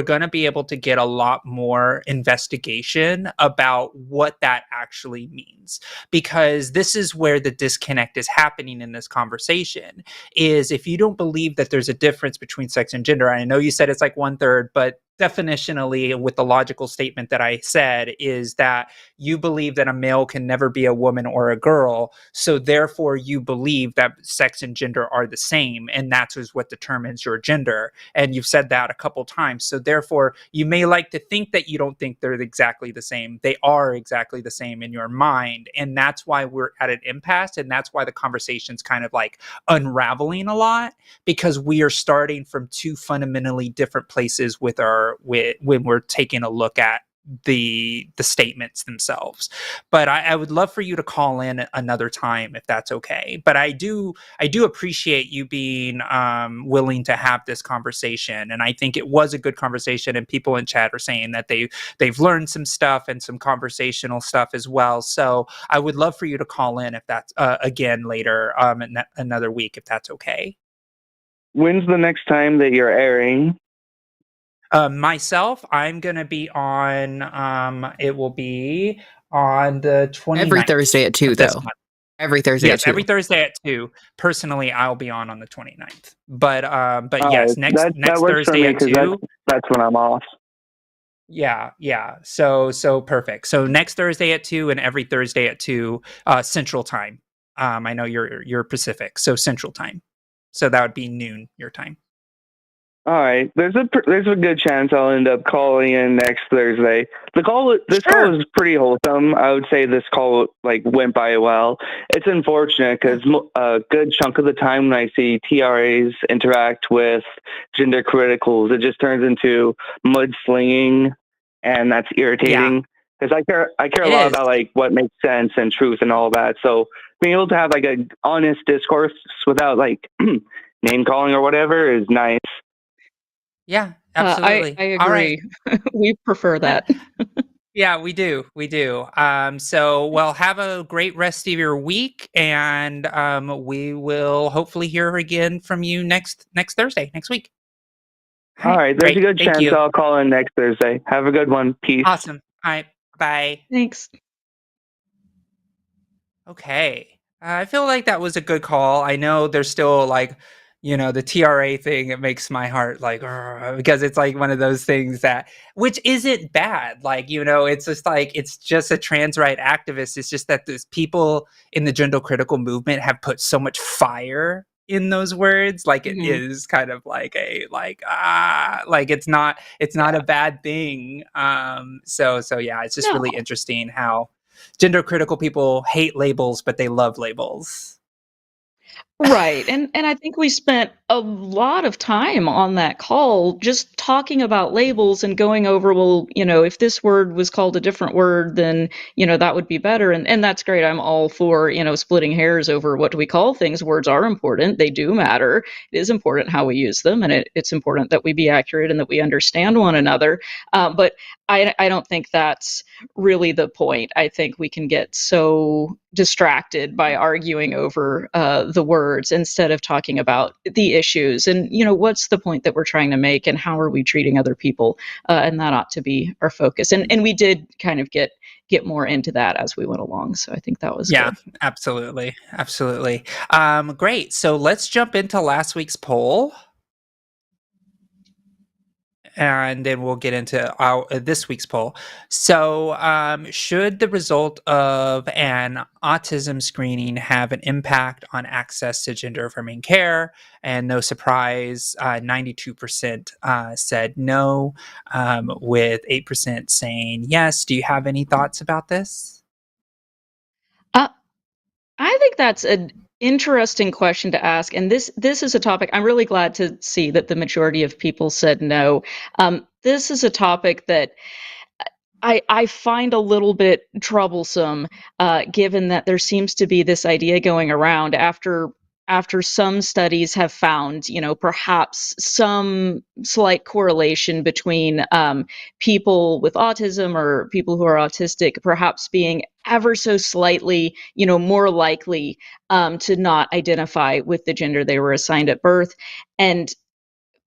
going to be able to get a lot more investigation about what that actually means, because this is where the disconnect is happening in this conversation. Is if you don't believe that there's a difference between sex and gender, I know you said it's like 1/3, but definitionally, with the logical statement that I said, is that you believe that a male can never be a woman or a girl, so therefore you believe that sex and gender are the same, and that's what determines your gender. And you've said that a couple times, so therefore you may like to think that you don't think they're exactly the same. They are exactly the same in your mind, and that's why we're at an impasse, and that's why the conversation's kind of like unraveling a lot, because we are starting from two fundamentally different places when we're taking a look at the statements themselves. But I would love for you to call in another time if that's okay. But I do appreciate you being willing to have this conversation, and I think it was a good conversation. And people in chat are saying that they've learned some stuff and some conversational stuff as well. So I would love for you to call in if that's again later another week if that's okay. When's the next time that you're airing? Myself, I'm gonna be on. It will be on the Every 29th Thursday at 2, of this though. month. Every Thursday at Yes, every 2. Thursday at 2. Personally, I'll be on the 29th. But All right, yes, next that next works for Thursday me at because 2. that's when I'm off. Yeah, yeah. So perfect. So next Thursday at 2 and every Thursday at 2 Central Time. I know you're Pacific, so Central Time. So that would be noon your time. All right. There's a good chance I'll end up calling in next Thursday. This Sure. call is pretty wholesome. I would say this call like went by well. It's unfortunate because a good chunk of the time when I see TRAs interact with gender criticals, it just turns into mudslinging, and that's Yeah, irritating because I care a it lot is. about like what makes sense and truth and all that. So being able to have like a honest discourse without like name calling or whatever is nice. Yeah, I absolutely. All right. agree. We prefer Yeah. that. Yeah, we do. We do. So, well, have a great rest of your week, and we will hopefully hear again from you next Thursday, next week. All All right, right. There's a great. good Thank chance you. I'll call in next Thursday. Have a good one. Peace. Awesome. All right. Bye. Thanks. Okay. I feel like that was a good call. I know there's still like, the TRA thing. It makes my heart like, "Ugh," because it's like one of those things which isn't bad. Like, it's just like, it's just a trans right activist. It's just that there's people in the gender critical movement have put so much fire in those words. Like it Mhm. is kind of like like it's not a bad thing. So yeah, it's just No. really interesting how gender critical people hate labels, but they love labels. Right, and I think we spent a lot of time on that call just talking about labels and going over, well, if this word was called a different word, then, that would be better, and that's great. I'm all for, splitting hairs over what do we call things. Words are important. They do matter. It is important how we use them, and it's important that we be accurate and that we understand one another. But I don't think that's really the point. I think we can get so distracted by arguing over the words instead of talking about the issues and what's the point that we're trying to make and how are we treating other people, and that ought to be our focus, and we did kind of get more into that as we went along, so I think that was Yeah, good. absolutely. Absolutely. Great. So let's jump into last week's poll, and then we'll get into this week's poll. So, should the result of an autism screening have an impact on access to gender affirming care? And no surprise, 92% said no, with 8% saying yes. Do you have any thoughts about this? uh, I think that's an interesting question to ask, and this is a topic I'm really glad to see that the majority of people said no. This is a topic that I find a little bit troublesome, given that there seems to be this idea going around after some studies have found, perhaps some slight correlation between people with autism or people who are autistic, perhaps being ever so slightly, more likely to not identify with the gender they were assigned at birth, and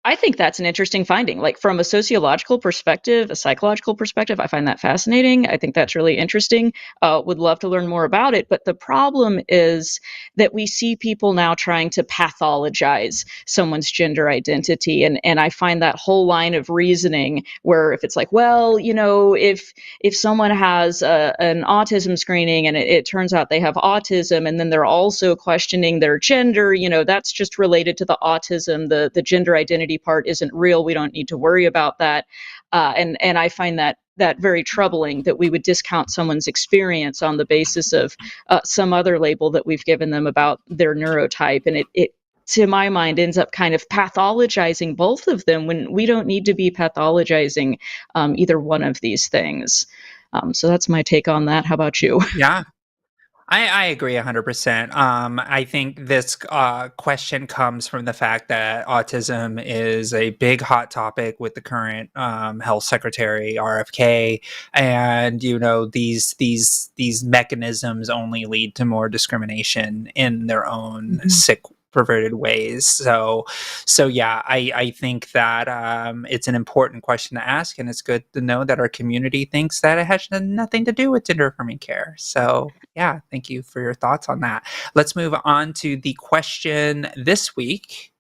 I think that's an interesting finding. Like from a sociological perspective, a psychological perspective, I find that fascinating. I think that's really interesting. Would love to learn more about it. But the problem is that we see people now trying to pathologize someone's gender identity. And I find that whole line of reasoning where if it's like, well, if someone has an autism screening and it turns out they have autism, and then they're also questioning their gender, that's just related to the autism. The gender identity part isn't real. We don't need to worry about that. And I find that very troubling that we would discount someone's experience on the basis of some other label that we've given them about their neurotype. And it to my mind ends up kind of pathologizing both of them when we don't need to be pathologizing either one of these things. So that's my take on that. How about you? Yeah. I agree 100%. I think this question comes from the fact that autism is a big hot topic with the current health secretary RFK, and these mechanisms only lead to more discrimination in their own sick, perverted ways. So yeah, I think that it's an important question to ask, and it's good to know that our community thinks that it has nothing to do with gender affirming care. So yeah, thank you for your thoughts on that. Let's move on to the question this week.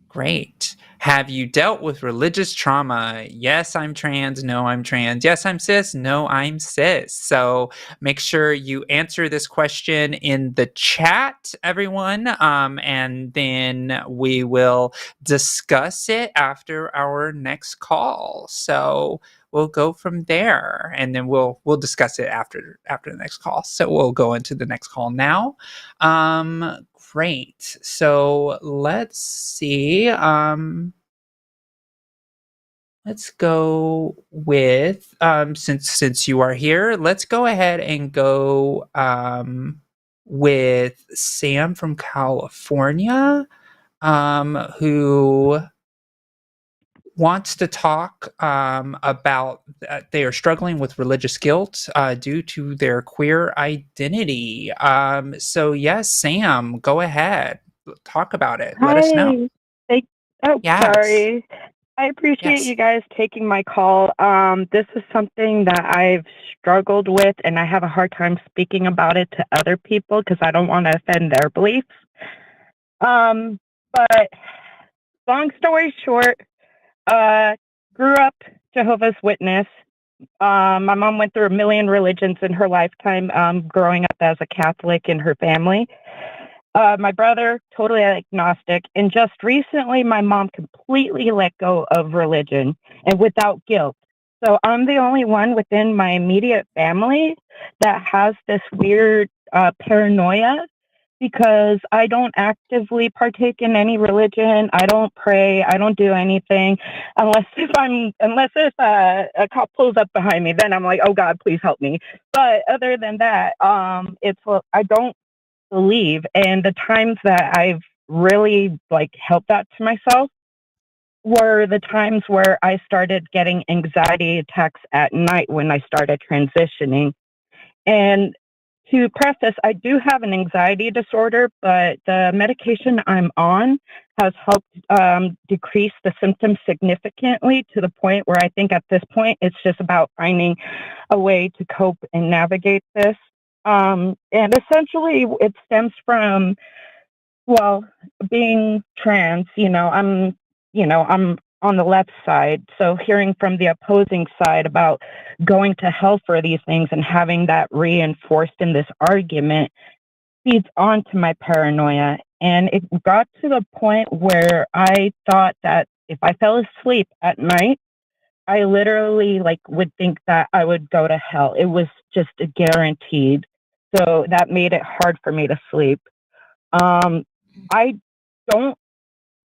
Great. Have you dealt with religious trauma? Yes, I'm trans. No, I'm trans. Yes, I'm cis. No, I'm cis. So make sure you answer this question in the chat, everyone. And then we will discuss it after our next call. So we'll go from there, and then we'll discuss it after the next call. So we'll go into the next call now. Great. So let's see. Let's go with since you are here, let's go ahead and go with Sam from California, who wants to talk about that they are struggling with religious guilt due to their queer identity. So yes, Sam, go ahead. Talk about it. Let us know. Hi. Thank- oh, Yes. sorry. I appreciate Yes. you guys taking my call. This is something that I've struggled with, and I have a hard time speaking about it to other people because I don't want to offend their beliefs. But long story short, grew up Jehovah's Witness. My mom went through a million religions in her lifetime, growing up as a Catholic in her family. My brother, totally agnostic. And just recently, my mom completely let go of religion and without guilt. So I'm the only one within my immediate family that has this weird paranoia because I don't actively partake in any religion. I don't pray. I don't do anything unless if a cop pulls up behind me, then I'm like, oh God, please help me. But other than that, I don't believe. And the times that I've really like helped that to myself were the times where I started getting anxiety attacks at night when I started transitioning. And to preface, I do have an anxiety disorder, but the medication I'm on has helped decrease the symptoms significantly to the point where I think at this point it's just about finding a way to cope and navigate this. And essentially, it stems from, well, being trans, I'm on the left side. So hearing from the opposing side about going to hell for these things and having that reinforced in this argument feeds onto my paranoia. And it got to the point where I thought that if I fell asleep at night, I literally would think that I would go to hell. It was just a guaranteed. So that made it hard for me to sleep. I don't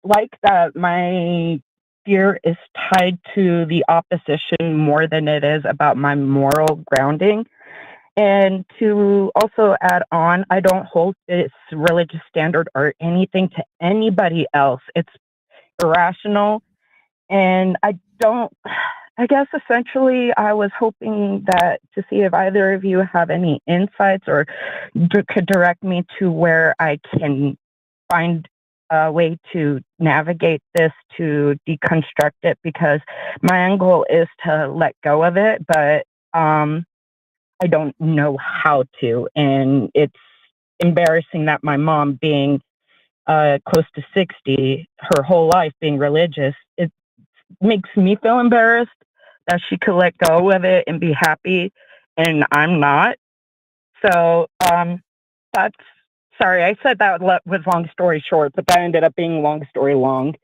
like that my fear is tied to the opposition more than it is about my moral grounding. And to also add on, I don't hold this religious standard or anything to anybody else. It's irrational. And I guess essentially I was hoping that to see if either of you have any insights or could direct me to where I can find a way to navigate this, to deconstruct it, because my end goal is to let go of it, but I don't know how to. And it's embarrassing that my mom, being close to 60, her whole life being religious, it makes me feel embarrassed that she could let go of it and be happy, and I'm not. So that's sorry, I said that was long story short, but that ended up being long story long.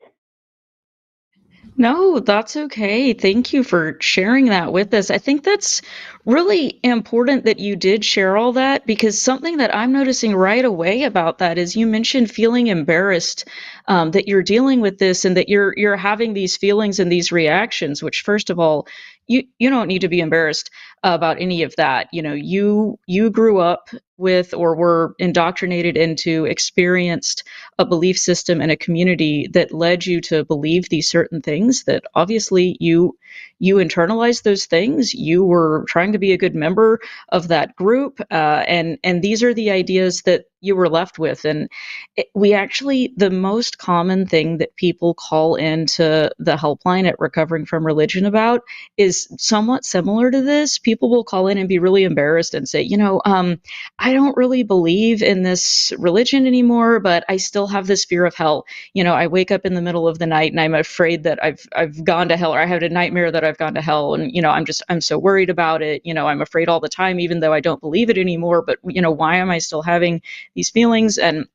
No, that's okay. Thank you for sharing that with us. I think that's really important that you did share all that, because something that I'm noticing right away about that is you mentioned feeling embarrassed, that you're dealing with this and that you're having these feelings and these reactions, which first of all, you don't need to be embarrassed about any of that. You grew up with or were indoctrinated into, experienced a belief system and a community that led you to believe these certain things, that obviously you internalized those things. You were trying to be a good member of that group, and these are the ideas that you were left with. And we actually, the most common thing that people call into the helpline at Recovering from Religion about is somewhat similar to this. People will call in and be really embarrassed and say, I don't really believe in this religion anymore, but I still have this fear of hell. I wake up in the middle of the night and I'm afraid that I've gone to hell, or I had a nightmare that I've gone to hell, and I'm so worried about it. I'm afraid all the time, even though I don't believe it anymore. But why am I still having these feelings? And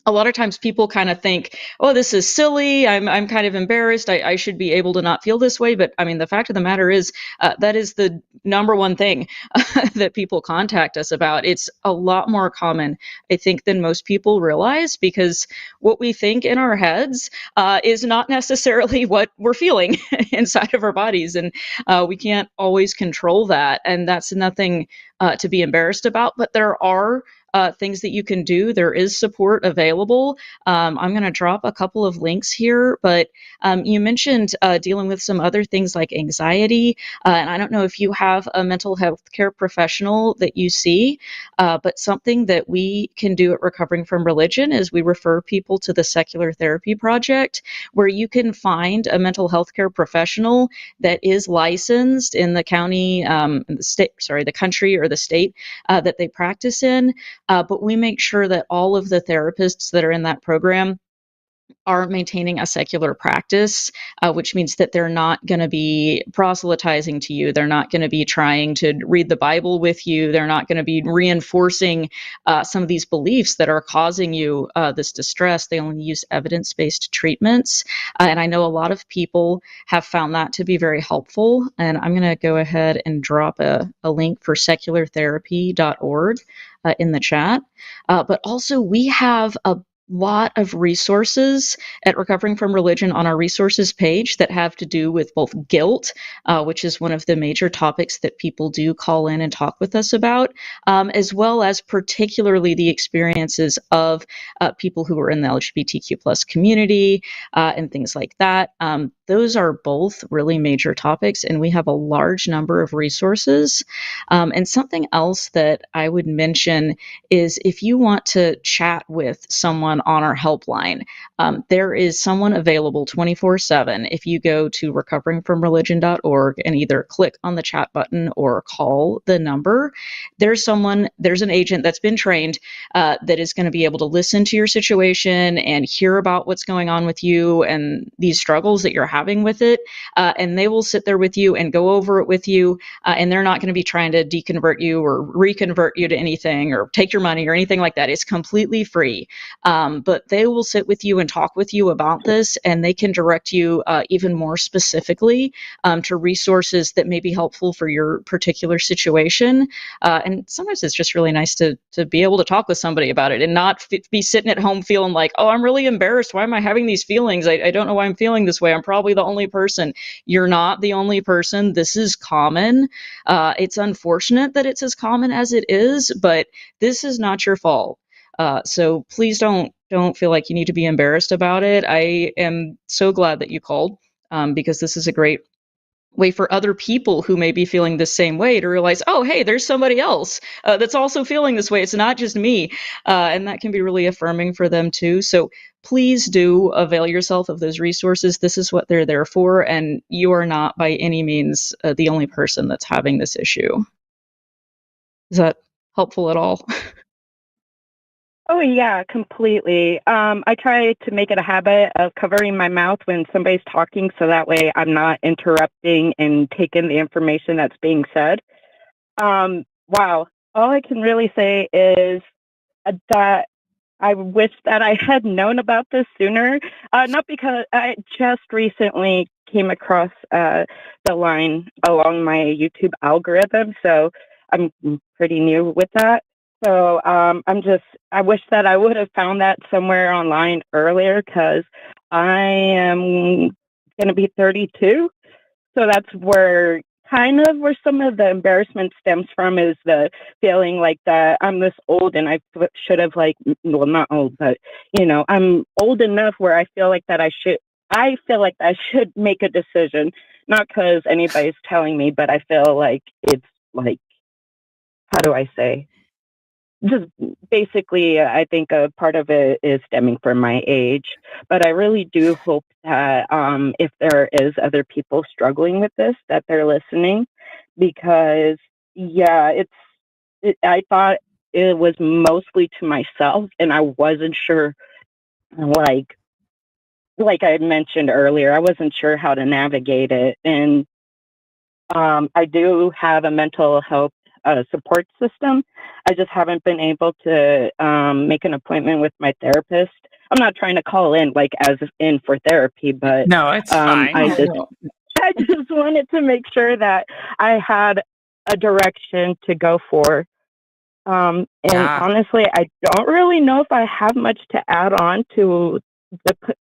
a lot of times people kind of think, oh, this is silly. I'm kind of embarrassed. I should be able to not feel this way. But I mean, the fact of the matter is, that is the number one thing that people contact us about. It's a lot more common, I think, than most people realize, because what we think in our heads is not necessarily what we're feeling inside of our bodies. And we can't always control that. And that's nothing to be embarrassed about. But there are things that you can do. There is support available. I'm going to drop a couple of links here, but you mentioned dealing with some other things like anxiety. And I don't know if you have a mental health care professional that you see, but something that we can do at Recovering from Religion is we refer people to the Secular Therapy Project, where you can find a mental health care professional that is licensed in the county, the country or the state that they practice in. But we make sure that all of the therapists that are in that program are maintaining a secular practice, which means that they're not going to be proselytizing to you. They're not going to be trying to read the Bible with you. They're not going to be reinforcing some of these beliefs that are causing you this distress. They only use evidence-based treatments. And I know a lot of people have found that to be very helpful. And I'm going to go ahead and drop a link for seculartherapy.org in the chat. But also, we have a lot of resources at Recovering from Religion on our resources page that have to do with both guilt, which is one of the major topics that people do call in and talk with us about, as well as particularly the experiences of people who are in the LGBTQ plus community and things like that. Those are both really major topics, and we have a large number of resources. And something else that I would mention is if you want to chat with someone on our helpline, there is someone available 24/7. If you go to recoveringfromreligion.org and either click on the chat button or call the number, there's an agent that's been trained that is going to be able to listen to your situation and hear about what's going on with you and these struggles that you're having with it. And they will sit there with you and go over it with you. And they're not going to be trying to deconvert you or reconvert you to anything or take your money or anything like that. It's completely free. But they will sit with you and talk with you about this, and they can direct you even more specifically to resources that may be helpful for your particular situation. And sometimes it's just really nice to be able to talk with somebody about it and not be sitting at home feeling like, oh, I'm really embarrassed. Why am I having these feelings? I don't know why I'm feeling this way. I'm probably the only person. You're not the only person. This is common. It's unfortunate that it's as common as it is, but this is not your fault. So please don't feel like you need to be embarrassed about it. I am so glad that you called because this is a great way for other people who may be feeling the same way to realize, oh, hey, there's somebody else that's also feeling this way. It's not just me. And that can be really affirming for them too. So please do avail yourself of those resources. This is what they're there for. And you are not by any means the only person that's having this issue. Is that helpful at all? Oh, yeah, completely. I try to make it a habit of covering my mouth when somebody's talking so that way I'm not interrupting and taking the information that's being said. Wow. All I can really say is that I wish that I had known about this sooner. Not because I just recently came across the line along my YouTube algorithm, so I'm pretty new with that. So I wish that I would have found that somewhere online earlier because I am going to be 32. So that's where some of the embarrassment stems from is the feeling like that I'm this old and I should have well, not old, but I'm old enough where I feel like I should make a decision, not because anybody's telling me, but I feel like it's like, how do I say? Just basically, I think a part of it is stemming from my age, but I really do hope that if there is other people struggling with this, that they're listening, because yeah, I thought it was mostly to myself, and I wasn't sure, like I mentioned earlier, I wasn't sure how to navigate it, and I do have a mental health support system. I just haven't been able to make an appointment with my therapist. I'm not trying to call in as in for therapy, but No, it's fine. I just wanted to make sure that I had a direction to go for. And honestly, I don't really know if I have much to add on to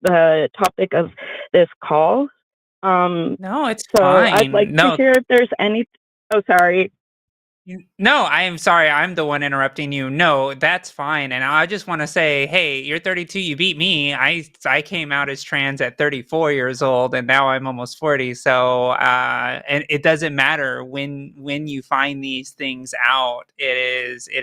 the topic of this call. No, it's So fine. I'd like to hear if there's any. Oh, sorry. No, I am sorry. I'm the one interrupting you. No, that's fine. And I just want to say, hey, you're 32. You beat me. I came out as trans at 34 years old, and now I'm almost 40. So, and it doesn't matter when you find these things out. It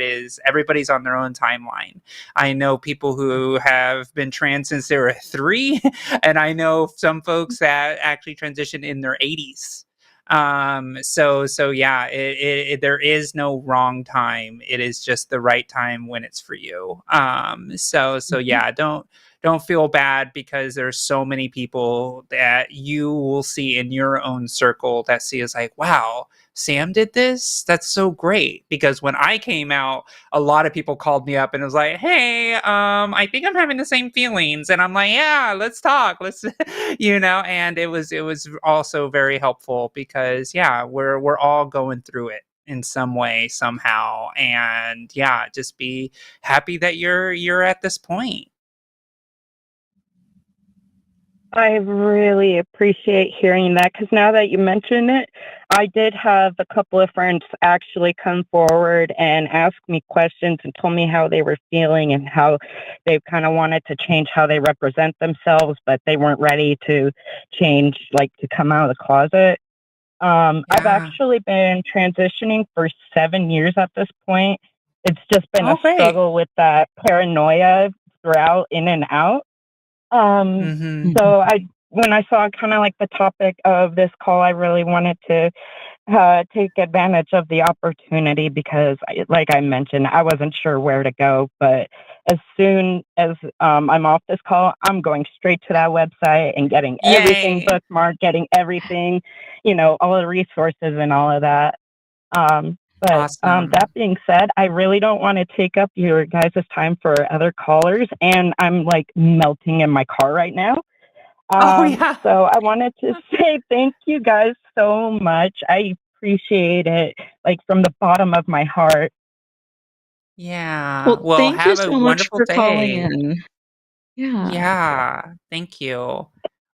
is everybody's on their own timeline. I know people who have been trans since they were 3, and I know some folks that actually transitioned in their 80s. So yeah, there is no wrong time. It is just the right time when it's for you. So yeah, don't feel bad, because there's so many people that you will see in your own circle that see as like, wow, Sam did this? That's so great. Because when I came out, a lot of people called me up and was like, hey, I think I'm having the same feelings. And I'm like, yeah, let's talk. Let's and it was also very helpful, because yeah, we're all going through it in some way, somehow. And yeah, just be happy that you're at this point. I really appreciate hearing that, because now that you mention it, I did have a couple of friends actually come forward and ask me questions and told me how they were feeling and how they kind of wanted to change how they represent themselves, but they weren't ready to change, like to come out of the closet. I've Yeah. actually been transitioning for 7 years at this point. It's just been Oh, a great. struggle with that paranoia throughout, in and out. Um, Mm-hmm. Mhm. so when I saw kind of like the topic of this call, I really wanted to take advantage of the opportunity, because, like I mentioned, I wasn't sure where to go. But as soon as I'm off this call, I'm going straight to that website and getting everything Yay. bookmarked, getting everything, all the resources and all of that. But Awesome. that being said, I really don't want to take up your guys' time for other callers, and I'm like melting in my car right now. Oh, yeah. So I wanted to say thank you guys so much. I appreciate it, like from the bottom of my heart. Yeah. Well, Well, thank you have a so much wonderful for calling day. in. Yeah. Yeah. Thank you.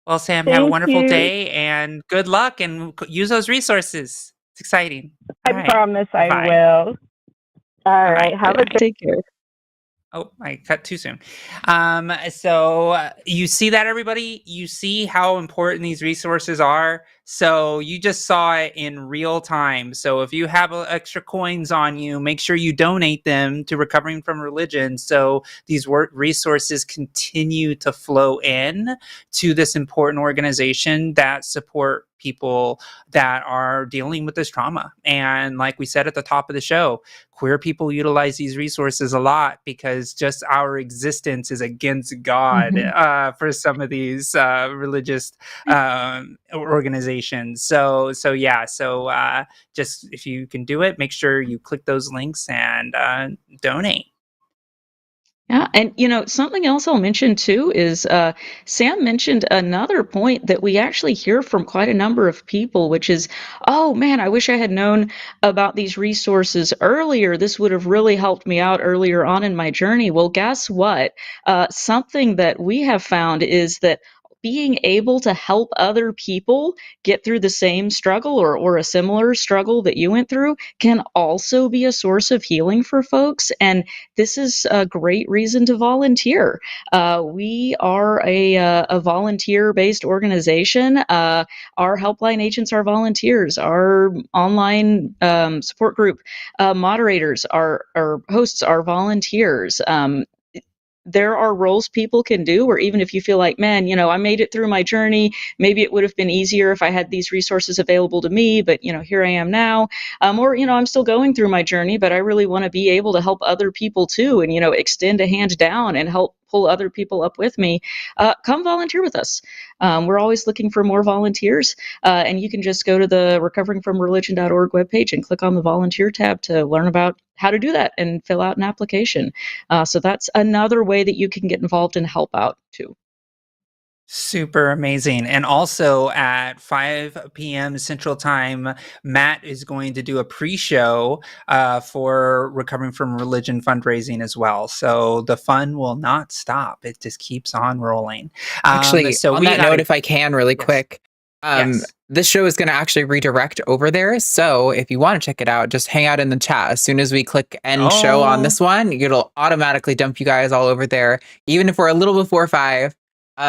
Well, Sam, have a Thank wonderful you. day and good luck, and use those resources. It's exciting. I All right. promise Bye I bye. will. All Bye right. bye. Have a Yeah. good Take care. Oh, I cut too soon. You see that, everybody? You see how important these resources are. So you just saw it in real time. So if you have extra coins on you, make sure you donate them to Recovering from Religion, so these resources continue to flow in to this important organization that support people that are dealing with this trauma. And like we said at the top of the show, queer people utilize these resources a lot, because just our existence is against God, Mhm. for some of these religious organizations. So just, if you can do it, make sure you click those links and donate. Yeah, and something else I'll mention too is Sam mentioned another point that we actually hear from quite a number of people, which is, oh man, I wish I had known about these resources earlier. This would have really helped me out earlier on in my journey. Well, guess what? Something that we have found is that being able to help other people get through the same struggle, or a similar struggle that you went through, can also be a source of healing for folks. And this is a great reason to volunteer. We are a volunteer based organization. Our helpline agents are volunteers. Our online support group moderators or hosts are volunteers. There are roles people can do, or even if you feel like, man, I made it through my journey, maybe it would have been easier if I had these resources available to me, but here I am now. Or I'm still going through my journey, but I really want to be able to help other people too, and extend a hand down and help pull other people up with me. Come volunteer with us. We're always looking for more volunteers, and you can just go to the recoveringfromreligion.org webpage and click on the volunteer tab to learn about how to do that and fill out an application. So that's another way that you can get involved and help out too. Super amazing. And also at 5 p.m. Central Time, Matt is going to do a pre-show for Recovering from Religion fundraising as well. So the fun will not stop. It just keeps on rolling. Actually, So on we that got note, to, if I can really yes, quick, yes. this show is going to actually redirect over there. So if you want to check it out, just hang out in the chat. As soon as we click end show on Oh, this one, it'll automatically dump you guys all over there. Even if we're a little before 5,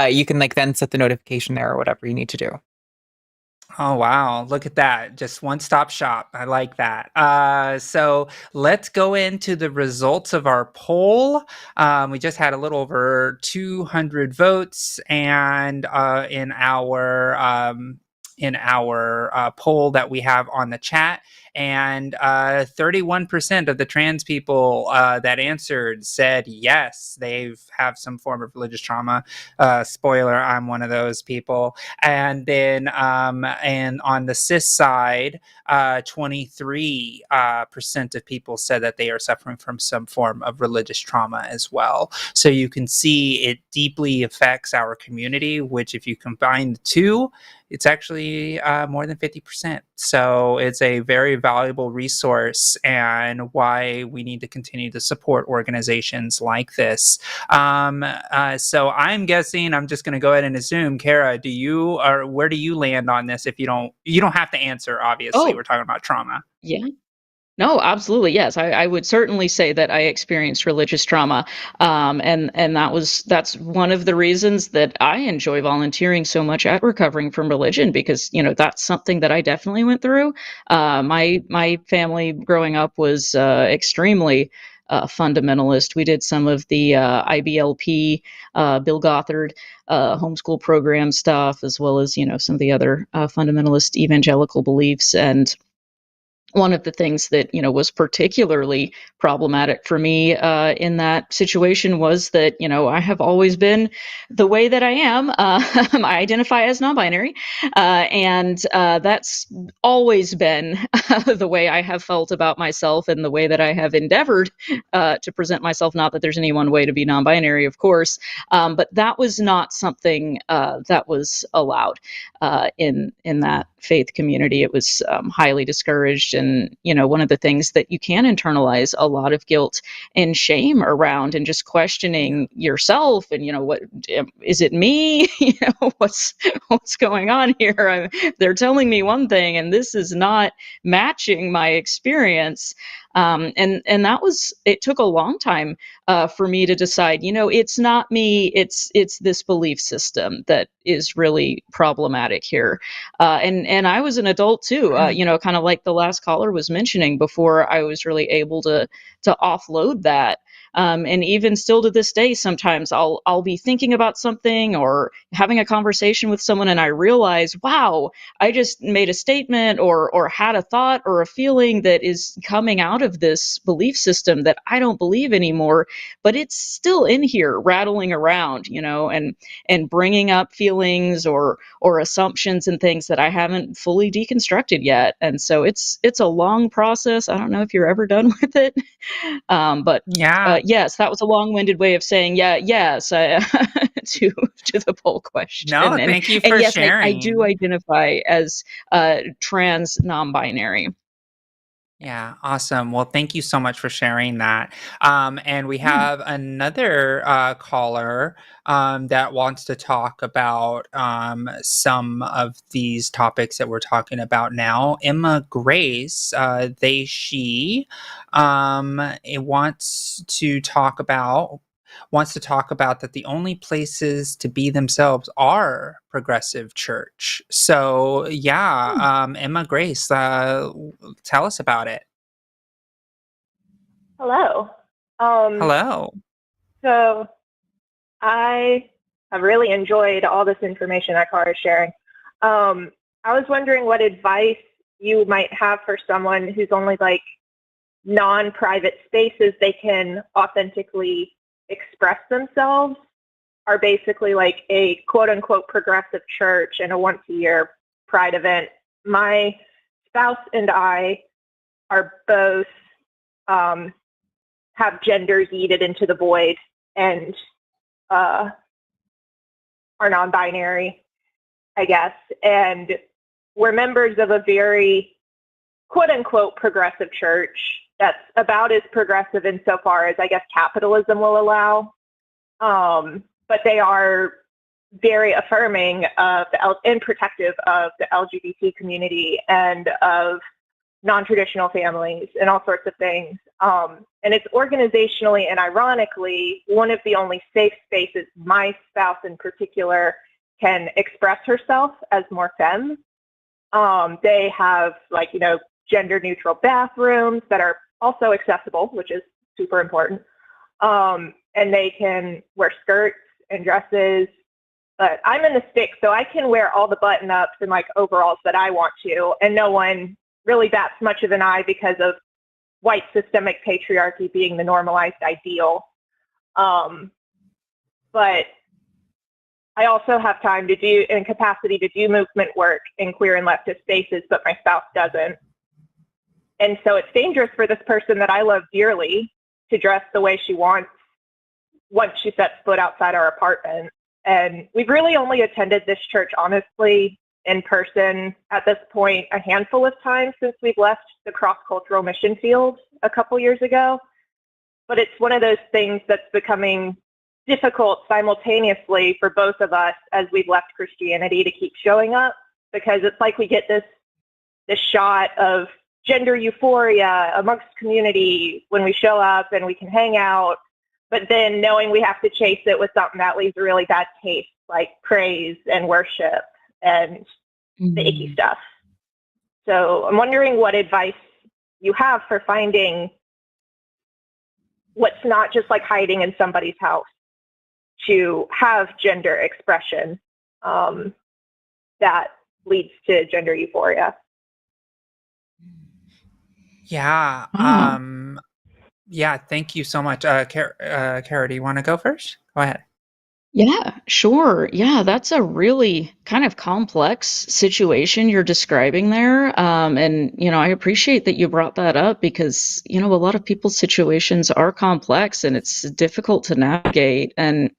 you can then set the notification there or whatever you need to do. Oh, wow. Look at that. Just one-stop shop. I like that. So let's go into the results of our poll. We just had a little over 200 votes, and in our in our poll that we have on the chat. And 31% of the trans people that answered said yes, they have some form of religious trauma. Spoiler, I'm one of those people. And then and on the cis side, 23% of people said that they are suffering from some form of religious trauma as well. So you can see it deeply affects our community, which if you combine the two, it's actually more than 50%. So it's a very valuable resource, and why we need to continue to support organizations like this. So I'm guessing, I'm just going to go ahead and assume, Kara, where do you land on this? If you don't have to answer, obviously, Oh, we're talking about trauma. yeah. No, absolutely. Yes, I would certainly say that I experienced religious trauma, and that's one of the reasons that I enjoy volunteering so much at Recovering from Religion, because that's something that I definitely went through. My family growing up was extremely fundamentalist. We did some of the IBLP, Bill Gothard homeschool program stuff, as well as some of the other fundamentalist evangelical beliefs. And one of the things that was particularly problematic for me in that situation was that I have always been the way that I am. I identify as non-binary, and that's always been the way I have felt about myself, and the way that I have endeavored to present myself. Not that there's any one way to be non-binary, of course, but that was not something that was allowed in that faith community. It was highly discouraged, and one of the things that you can internalize a lot of guilt and shame around, and just questioning yourself, and what is it me? What's going on here? They're telling me one thing, and this is not matching my experience. And it took a long time for me to decide, it's not me, it's this belief system that is really problematic here. And I was an adult too, kind of like the last caller was mentioning, before I was really able to offload that. And even still to this day, sometimes I'll be thinking about something or having a conversation with someone, and I realize, wow, I just made a statement or had a thought or a feeling that is coming out of this belief system that I don't believe anymore, but it's still in here rattling around, and bringing up feelings or assumptions and things that I haven't fully deconstructed yet. And so it's a long process. I don't know if you're ever done with it. But Yeah. yes, that was a long-winded way of saying yes to the poll question. No, And thank you and for yes, I do sharing. identify as trans non-binary. Yeah, awesome. Well, thank you so much for sharing that. And we Yeah. have another caller that wants to talk about some of these topics that we're talking about now. Emma Grace, she, it wants to talk about that the only places to be themselves are progressive church. So yeah, Emma Grace, tell us about it. Hello. Hello. So I have really enjoyed all this information that Cara is sharing. I was wondering what advice you might have for someone who's only like non-private spaces they can authentically express themselves are basically like a quote unquote progressive church and a once a year pride event. My spouse and I are both have genders yeeted into the void and are non-binary, I guess. And we're members of a very quote unquote progressive church that's about as progressive insofar as I guess capitalism will allow. But they are very affirming of and protective of the LGBT community and of non-traditional families and all sorts of things. And it's organizationally and ironically one of the only safe spaces my spouse in particular can express herself as more femme. They have gender neutral bathrooms that are also accessible, which is super important. And they can wear skirts and dresses But I'm in the stick, so I can wear all the button-ups and like overalls that I want to, and no one really bats much of an eye because of white systemic patriarchy being the normalized ideal. But I also have time to do and capacity to do movement work in queer and leftist spaces, but my spouse doesn't. And so it's dangerous for this person that I love dearly to dress the way she wants once she sets foot outside our apartment. And we've really only attended this church, honestly, in person at this point a handful of times since we've left the cross-cultural mission field a couple years ago. But it's one of those things that's becoming difficult simultaneously for both of us as we've left Christianity to keep showing up, because it's like we get this shot of gender euphoria amongst community when we show up and we can hang out, but then knowing we have to chase it with something that leaves a really bad taste, like praise and worship and the icky stuff. So I'm wondering what advice you have for finding what's not just like hiding in somebody's house to have gender expression that leads to gender euphoria. Yeah. Yeah. Thank you so much. Kara, do you want to go first? Go ahead. Yeah, sure. Yeah, that's a really kind of complex situation you're describing there. And, I appreciate that you brought that up because, a lot of people's situations are complex and it's difficult to navigate. And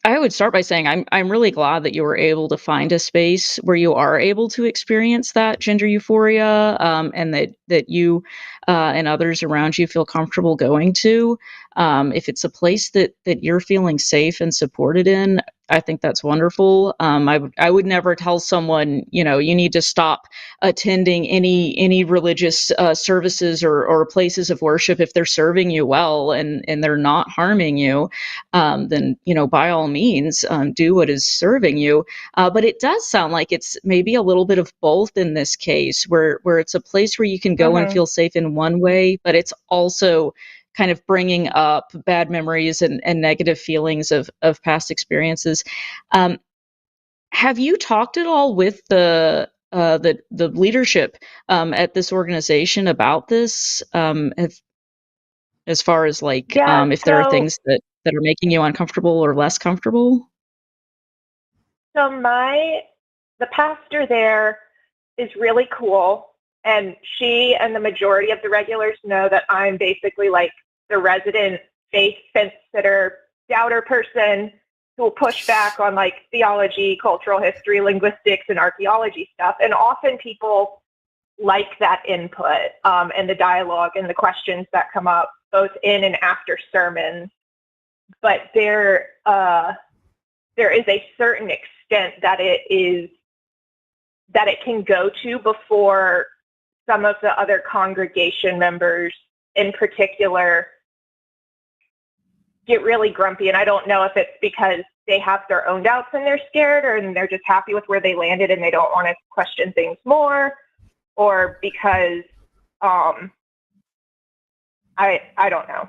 I would start by saying I'm really glad that you were able to find a space where you are able to experience that gender euphoria, and that you and others around you feel comfortable going to. If it's a place that you're feeling safe and supported in, I think that's wonderful. I would never tell someone, you need to stop attending any religious services or places of worship if they're serving you well and they're not harming you. Then by all means do what is serving you. But it does sound like it's maybe a little bit of both in this case, where it's a place where you can go and feel safe in one way, but it's also kind of bringing up bad memories and negative feelings of past experiences. Have you talked at all with the leadership at this organization about this? As far as like, if there are things that are making you uncomfortable or less comfortable? So the pastor there is really cool, and she and the majority of the regulars know that I'm basically like the resident faith fence sitter doubter person who will push back on like theology, cultural history, linguistics, and archaeology stuff. And often people like that input and the dialogue and the questions that come up both in and after sermons. But there is a certain extent that it can go to before some of the other congregation members in particular get really grumpy. And I don't know if it's because they have their own doubts and they're scared, or they're just happy with where they landed and they don't want to question things more, or because I don't know.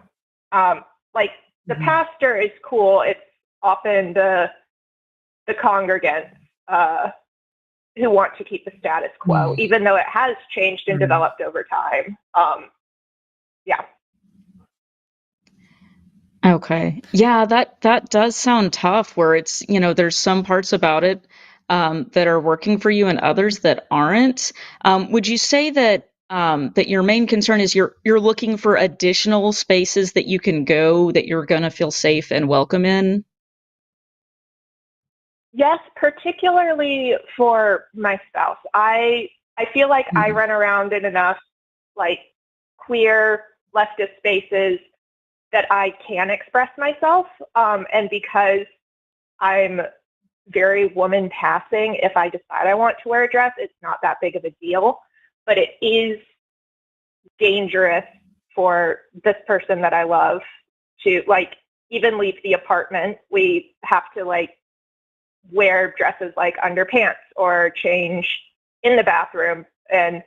Like the pastor is cool. It's often the congregants who want to keep the status quo, even though it has changed and developed over time. Yeah. Okay. Yeah, that does sound tough where it's, there's some parts about it that are working for you and others that aren't. Would you say that that your main concern is you're looking for additional spaces that you can go that you're going to feel safe and welcome in? Yes, particularly for my spouse. I feel like I run around in enough like queer leftist spaces that I can express myself. And because I'm very woman passing, if I decide I want to wear a dress, it's not that big of a deal. But it is dangerous for this person that I love to like even leave the apartment. We have to like wear dresses like underpants or change in the bathroom. And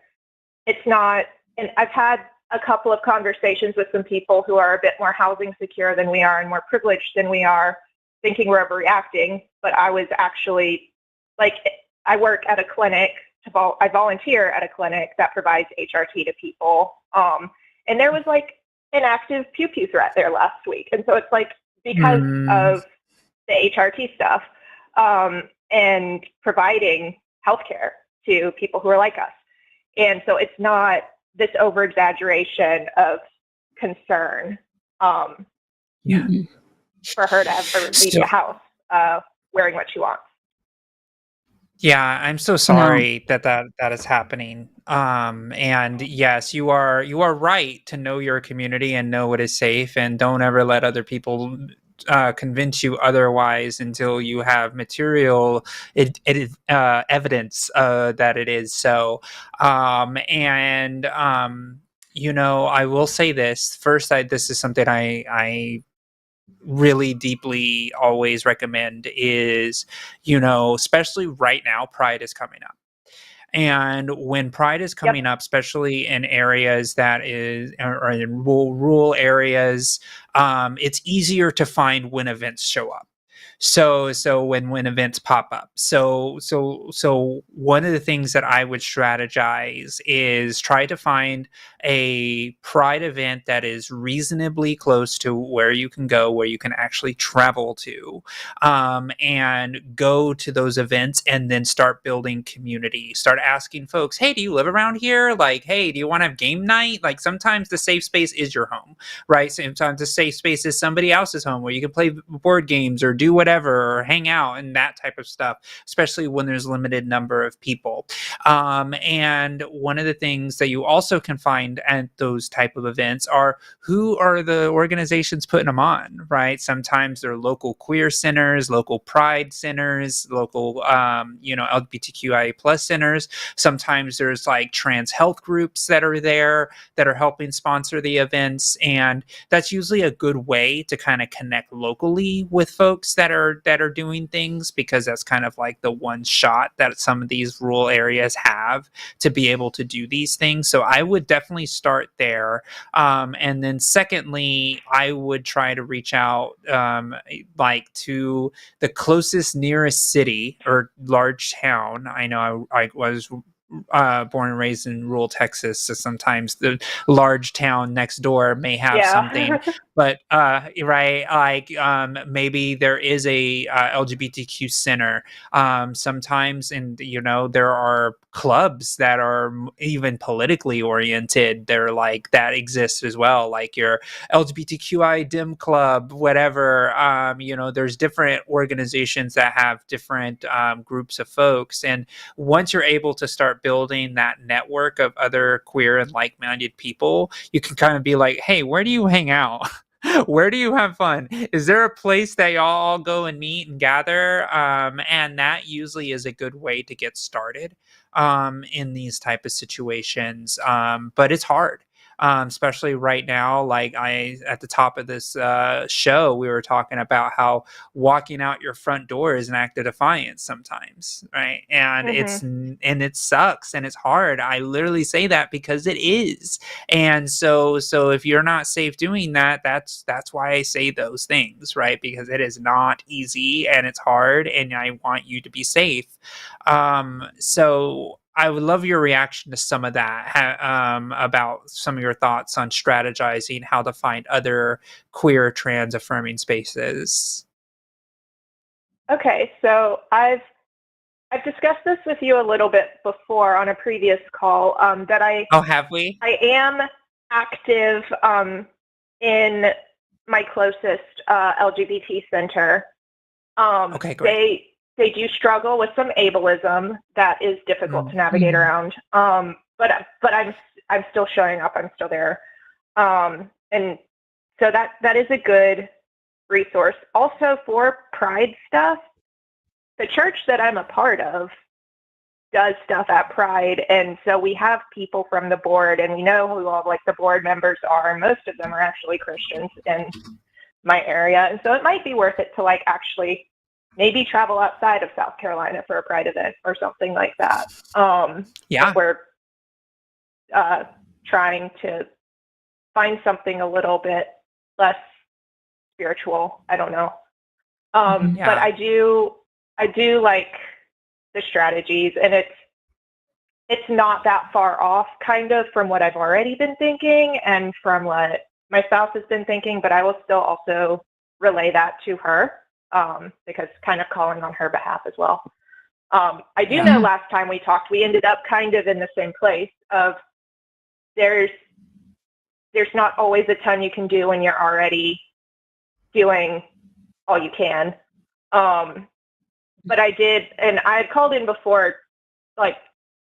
it's not, and I've had a couple of conversations with some people who are a bit more housing secure than we are and more privileged than we are, thinking we're overreacting. but I was actually like, I work at a clinic. I volunteer at a clinic that provides HRT to people. And there was like an active pew pew threat there last week. And so it's like, because of the HRT stuff, and providing healthcare to people who are like us. And so it's not this over exaggeration of concern for her to ever leave the house wearing what she wants. Yeah, I'm so sorry that is happening. And yes, you are right to know your community and know what is safe, and don't ever let other people convince you otherwise until you have material evidence that it is so. You know, I will say this first. This is something I really deeply always recommend is, you know, especially right now, Pride is coming up. And when Pride is coming up, especially in areas that is, or in rural areas, it's easier to find when events show up. So when events pop up. So one of the things that I would strategize is try to find a Pride event that is reasonably close to where you can go, where you can actually travel to, and go to those events, and then start building community. Start asking folks, hey, do you live around here? Like, hey, do you want to have game night? Like, sometimes the safe space is your home, right? Sometimes the safe space is somebody else's home where you can play board games or do whatever or hang out and that type of stuff, especially when there's limited number of people. And one of the things that you also can find at those type of events are who are the organizations putting them on, right? Sometimes they're local queer centers, local pride centers, local, LGBTQIA plus centers. Sometimes there's like trans health groups that are there that are helping sponsor the events. And that's usually a good way to kind of connect locally with folks that are doing things, because that's kind of like the one shot that some of these rural areas have to be able to do these things. So I would definitely start there. And then secondly, I would try to reach out like to the closest nearest city or large town. I know I was born and raised in rural Texas, so sometimes the large town next door may have something, but right, like maybe there is a LGBTQ center sometimes, and you know, there are clubs that are even politically oriented. They're like that exists as well, like your LGBTQI dim club, whatever. You know, there's different organizations that have different groups of folks, and once you're able to start building that network of other queer and like-minded people, you can kind of be like, hey, where do you hang out? Where do you have fun? Is there a place that y'all all go and meet and gather? And that usually is a good way to get started in these type of situations. But it's hard. Especially right now, like at the top of this show, we were talking about how walking out your front door is an act of defiance sometimes, right? And it sucks and it's hard. I literally say that because it is. And so if you're not safe doing that, that's why I say those things, right? Because it is not easy and it's hard, and I want you to be safe. So I would love your reaction to some of that, about some of your thoughts on strategizing how to find other queer trans affirming spaces. Okay, so I've discussed this with you a little bit before on a previous call. That have we? I am active in my closest LGBT center. Okay, great. They do struggle with some ableism that is difficult to navigate around. But I'm still showing up. I'm still there. And so that is a good resource. Also for Pride stuff, the church that I'm a part of does stuff at Pride. And so we have people from the board, and we know who all like the board members are. And most of them are actually Christians in my area. And so it might be worth it to like actually maybe travel outside of South Carolina for a Pride event or something like that. We're trying to find something a little bit less spiritual. I don't know. But I do I do like the strategies, and it's not that far off kind of from what I've already been thinking and from what my spouse has been thinking, but I will still also relay that to her, because kind of calling on her behalf as well. I do know last time we talked, we ended up kind of in the same place of there's not always a ton you can do when you're already doing all you can. But I did, and I had called in before, like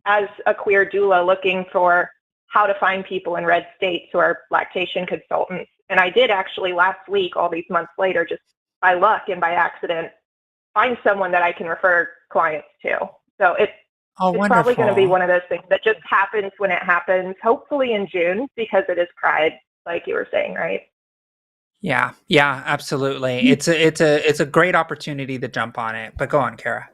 as a queer doula, looking for how to find people in red states who are lactation consultants. And I did actually last week, all these months later, just by luck and by accident, find someone that I can refer clients to. So it's probably going to be one of those things that just happens when it happens, hopefully in June, because it is Pride, like you were saying, right? Yeah, absolutely. It's a great opportunity to jump on it. But go on, Kara.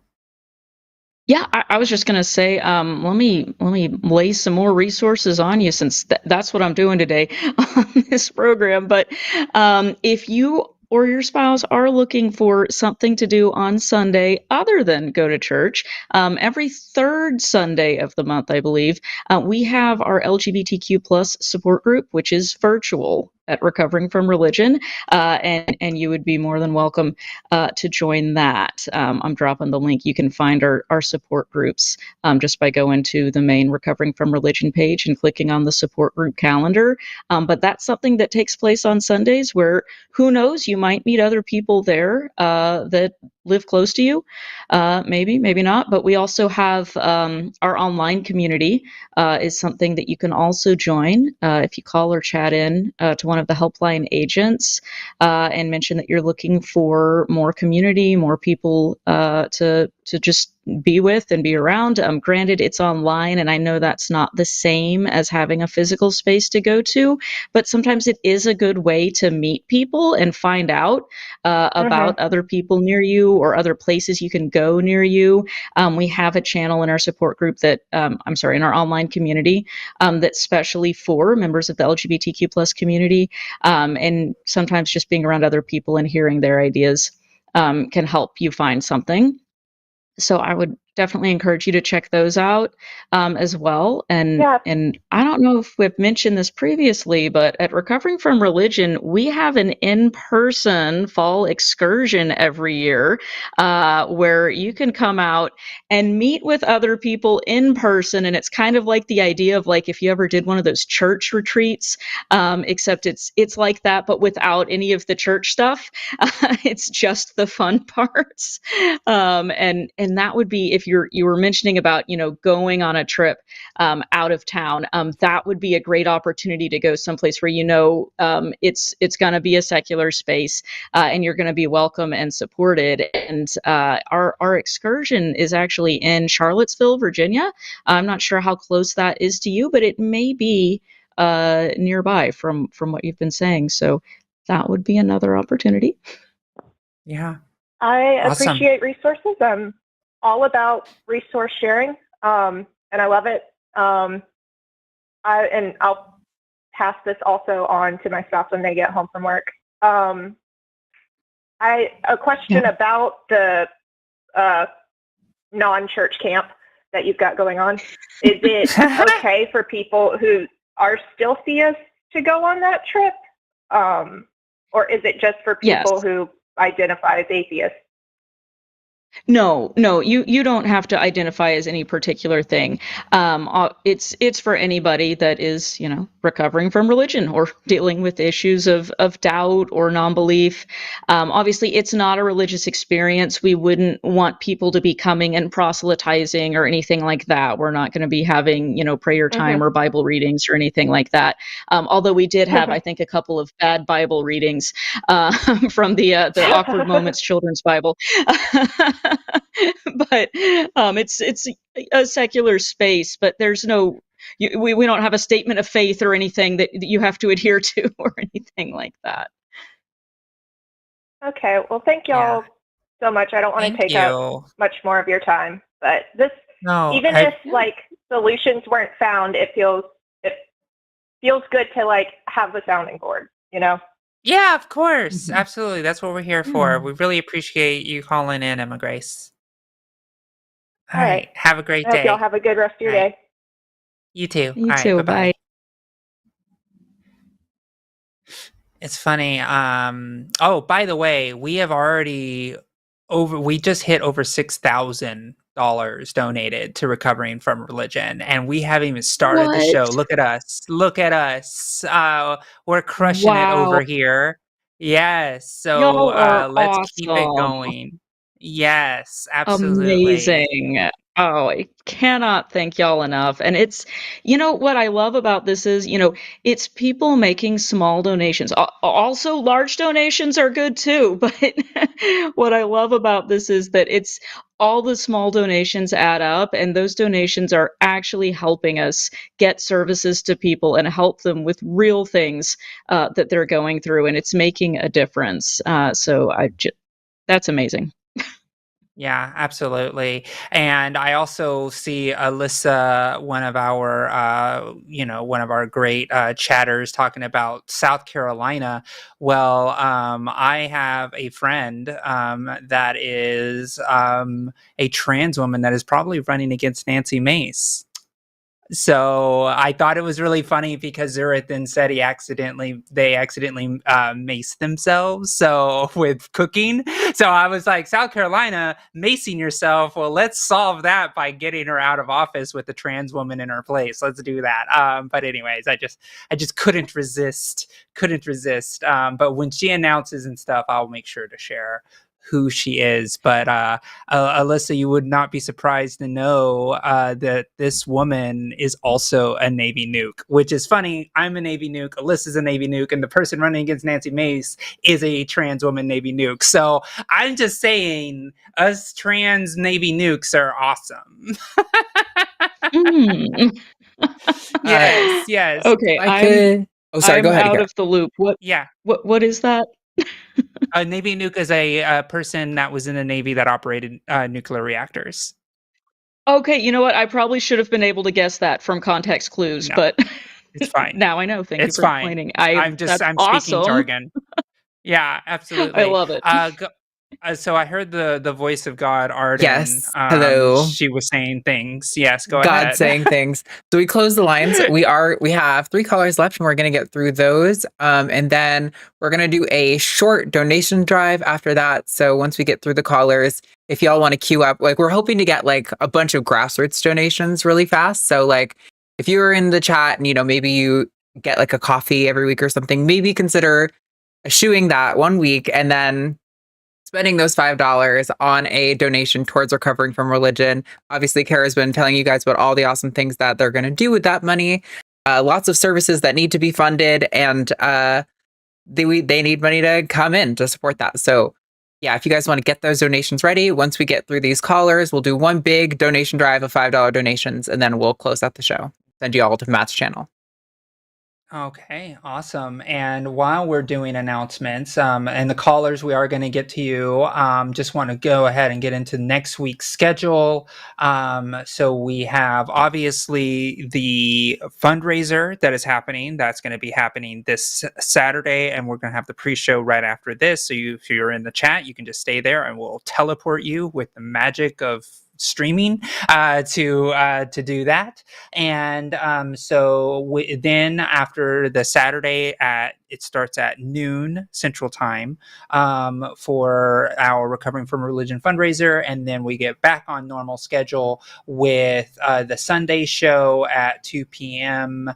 Yeah, I was just gonna say, let me lay some more resources on you, since that's what I'm doing today on this program. But if you or your spouse are looking for something to do on Sunday other than go to church, every third Sunday of the month, I believe, we have our LGBTQ plus support group, which is virtual at Recovering from Religion, and you would be more than welcome to join that. I'm dropping the link. You can find our support groups just by going to the main Recovering from Religion page and clicking on the support group calendar. But that's something that takes place on Sundays, where who knows, you might meet other people there that live close to you. Maybe not. But we also have our online community is something that you can also join if you call or chat in to one of the helpline agents and mention that you're looking for more community, more people to just be with and be around. Granted, it's online, and I know that's not the same as having a physical space to go to, but sometimes it is a good way to meet people and find out about other people near you or other places you can go near you. We have a channel in our support group that, in our online community that's specially for members of the LGBTQ plus community. And sometimes just being around other people and hearing their ideas can help you find something. So I would definitely encourage you to check those out as well. And I don't know if we've mentioned this previously, but at Recovering from Religion, we have an in-person fall excursion every year where you can come out and meet with other people in person. And it's kind of like the idea of, like, if you ever did one of those church retreats, except it's like that, but without any of the church stuff. It's just the fun parts. And that would be, if you were mentioning about, going on a trip out of town, that would be a great opportunity to go someplace where, it's going to be a secular space and you're going to be welcome and supported. And our excursion is actually in Charlottesville, Virginia. I'm not sure how close that is to you, but it may be nearby from what you've been saying. So that would be another opportunity. Yeah. I appreciate resources. I'm all about resource sharing, and I love it. And I'll pass this also on to my spouse when they get home from work. A question about the non-church camp that you've got going on. Is it okay for people who are still theists to go on that trip? Or is it just for people who identify as atheists? No, you don't have to identify as any particular thing. It's for anybody that is, recovering from religion or dealing with issues of doubt or non-belief. Obviously, it's not a religious experience. We wouldn't want people to be coming and proselytizing or anything like that. We're not going to be having, prayer time or Bible readings or anything like that. Although we did have, I think, a couple of bad Bible readings from the Awkward Moments Children's Bible. But it's a secular space, but there's no, we don't have a statement of faith or anything that you have to adhere to or anything like that. Okay, well, thank y'all so much. I don't want to take up much more of your time, but if solutions weren't found, it feels good to have a sounding board, Yeah, of course. Absolutely. That's what we're here for. We really appreciate you calling in, Emma Grace. All right. Have a great I hope y'all day. have a good rest of your All right. day. You too. You All right. too. Bye-bye. Bye. It's funny. Oh, by the way, we just hit over $6,000 donated to Recovering from Religion, and we haven't even started the What? show. Look at us. Look at us. We're crushing it Wow. over here. Yes. So Y'all are let's keep it awesome. going. Yes, absolutely. Amazing. Oh, I cannot thank y'all enough. And it's, what I love about this is, it's people making small donations. Also, large donations are good too. But what I love about this is that it's all the small donations add up, and those donations are actually helping us get services to people and help them with real things that they're going through. And it's making a difference. That's amazing. Yeah, absolutely. And I also see Alyssa, one of our great chatters talking about South Carolina. Well, I have a friend that is a trans woman that is probably running against Nancy Mace. So I thought it was really funny because Zurathan said they accidentally maced themselves. So with cooking, so I was like, South Carolina macing yourself. Well, let's solve that by getting her out of office with a trans woman in her place. Let's do that. But anyways, I just couldn't resist. But when she announces and stuff, I'll make sure to share who she is. But Alyssa, you would not be surprised to know that this woman is also a Navy nuke, which is funny. I'm a Navy nuke, Alyssa's a Navy nuke, and the person running against Nancy Mace is a trans woman Navy nuke. So I'm just saying, us trans Navy nukes are awesome. Mm. Yes. Okay, I could. Oh, sorry. Go I'm ahead out again. of the loop. Yeah. What is that? A Navy nuke is a person that was in the Navy that operated nuclear reactors. Okay, you know what? I probably should have been able to guess that from context clues, No, but it's fine. now I know. Thank you It's for fine. explaining. That's I'm speaking awesome. jargon. Yeah, I absolutely. love it. So I heard the voice of God, Arden. Yes. Hello. She was saying things. Yes, go God ahead. saying things. So we close the lines. We have 3 callers left, and we're gonna get through those. And then we're gonna do a short donation drive after that. So once we get through the callers, if y'all want to queue up, like we're hoping to get like a bunch of grassroots donations really fast. So like if you're in the chat and maybe you get like a coffee every week or something, maybe consider eschewing that 1 week and then spending those $5 on a donation towards recovering from religion. Obviously, Kara's been telling you guys about all the awesome things that they're going to do with that money. Lots of services that need to be funded, and they need money to come in to support that. So, yeah, if you guys want to get those donations ready, once we get through these callers, we'll do one big donation drive of $5 donations, and then we'll close out the show. Send you all to Matt's channel. Okay, awesome. And while we're doing announcements, and the callers, we are going to get to you. Just want to go ahead and get into next week's schedule. So we have obviously the fundraiser that is happening. That's going to be happening this Saturday, and we're going to have the pre-show right after this. So if you're in the chat, you can just stay there, and we'll teleport you with the magic of streaming to do that. And then after the Saturday it starts at noon Central Time for our Recovering from Religion fundraiser, and then we get back on normal schedule with the Sunday show at 2 p.m.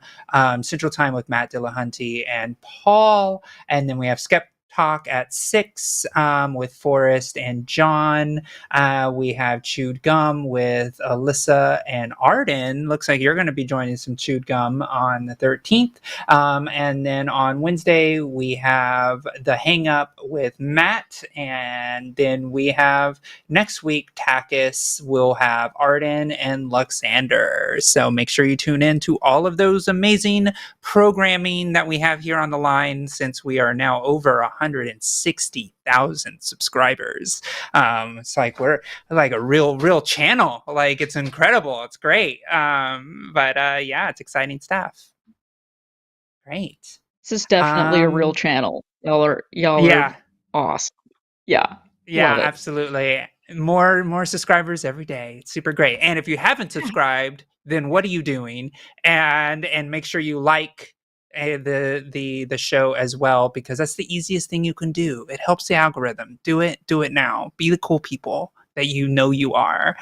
Central Time with Matt Dillahunty and Paul, and then we have Skeptalk at 6 with Forrest and John. We have Chewed Gum with Alyssa and Arden. Looks like you're going to be joining some Chewed Gum on the 13th. And then on Wednesday, we have the Hang Up with Matt. And then we have next week, TACIS will have Arden and Luxander. So make sure you tune in to all of those amazing programming that we have here on the line, since we are now over 160,000 subscribers. It's like we're like a real channel. Like, it's incredible. It's great. Yeah, it's exciting stuff. Great. This is definitely a real channel. Y'all are Yeah. awesome. Yeah. Yeah, Love it. absolutely. more subscribers every day. It's super great. And if you haven't subscribed, then what are you doing? And make sure you like the show as well, because that's the easiest thing you can do. It helps the algorithm. Do it now. Be the cool people that you know you are.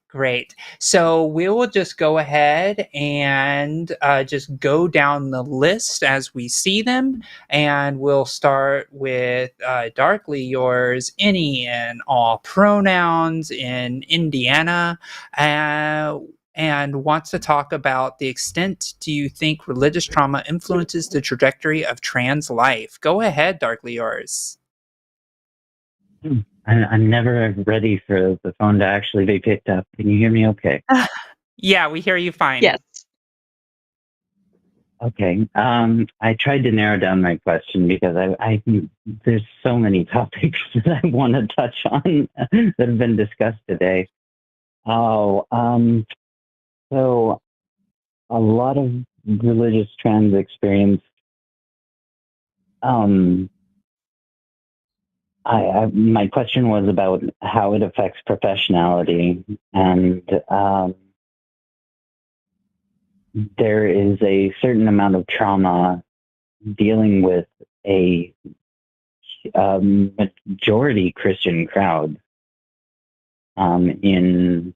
Great. So we will just go ahead and just go down the list as we see them. And we'll start with Darkly Yours, any and all pronouns in Indiana. And wants to talk about the extent do you think religious trauma influences the trajectory of trans life? Go ahead, Darkly Yours. I'm never ready for the phone to actually be picked up. Can you hear me okay? Yeah, we hear you fine. Yes. Okay. I tried to narrow down my question because I there's so many topics that I want to touch on that have been discussed today. So a lot of religious trans experience. My question was about how it affects professionality, and there is a certain amount of trauma dealing with a majority Christian crowd in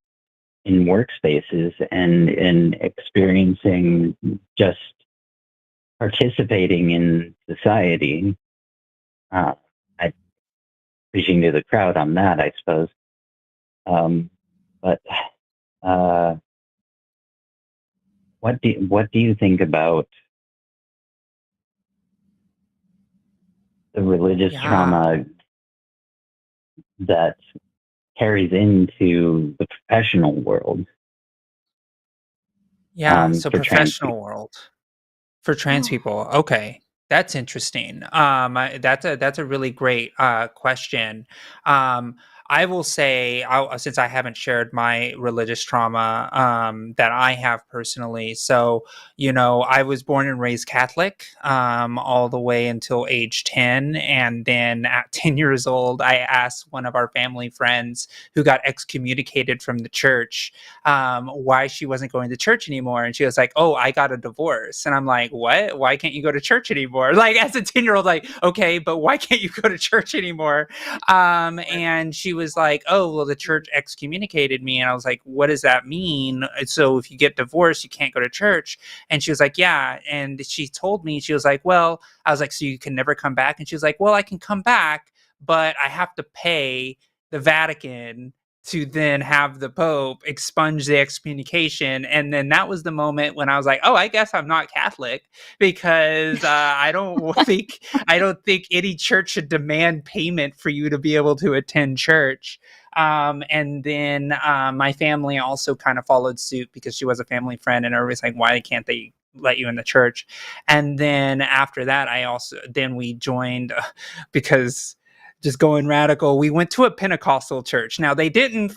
workspaces and in experiencing just participating in society. I preaching to the crowd on that, I suppose. But what do you think about the religious trauma that carries into the professional world? Yeah, so for trans professional people? world for trans people. Okay, that's interesting. That's a really great question. Um, I will say, since I haven't shared my religious trauma that I have personally, so I was born and raised Catholic all the way until age 10, and then at 10 years old, I asked one of our family friends who got excommunicated from the church why she wasn't going to church anymore. And she was like, "Oh, I got a divorce." And I'm like, "What? Why can't you go to church anymore?" Like, as a 10-year-old, like, okay, but why can't you go to church anymore? And she was like, "Oh, well, the church excommunicated me." And I was like, "What does that mean? So if you get divorced, you can't go to church?" And she was like, "Yeah." And she told me, she was like, "Well," I was like, "So you can never come back?" And she was like, "Well, I can come back, but I have to pay the Vatican to then have the Pope expunge the excommunication." And then that was the moment when I was like, "Oh, I guess I'm not Catholic," because I don't think any church should demand payment for you to be able to attend church. And then my family also kind of followed suit because she was a family friend, and everybody's like, "Why can't they let you in the church?" And then after that, we joined because just going radical. We went to a Pentecostal church. Now they didn't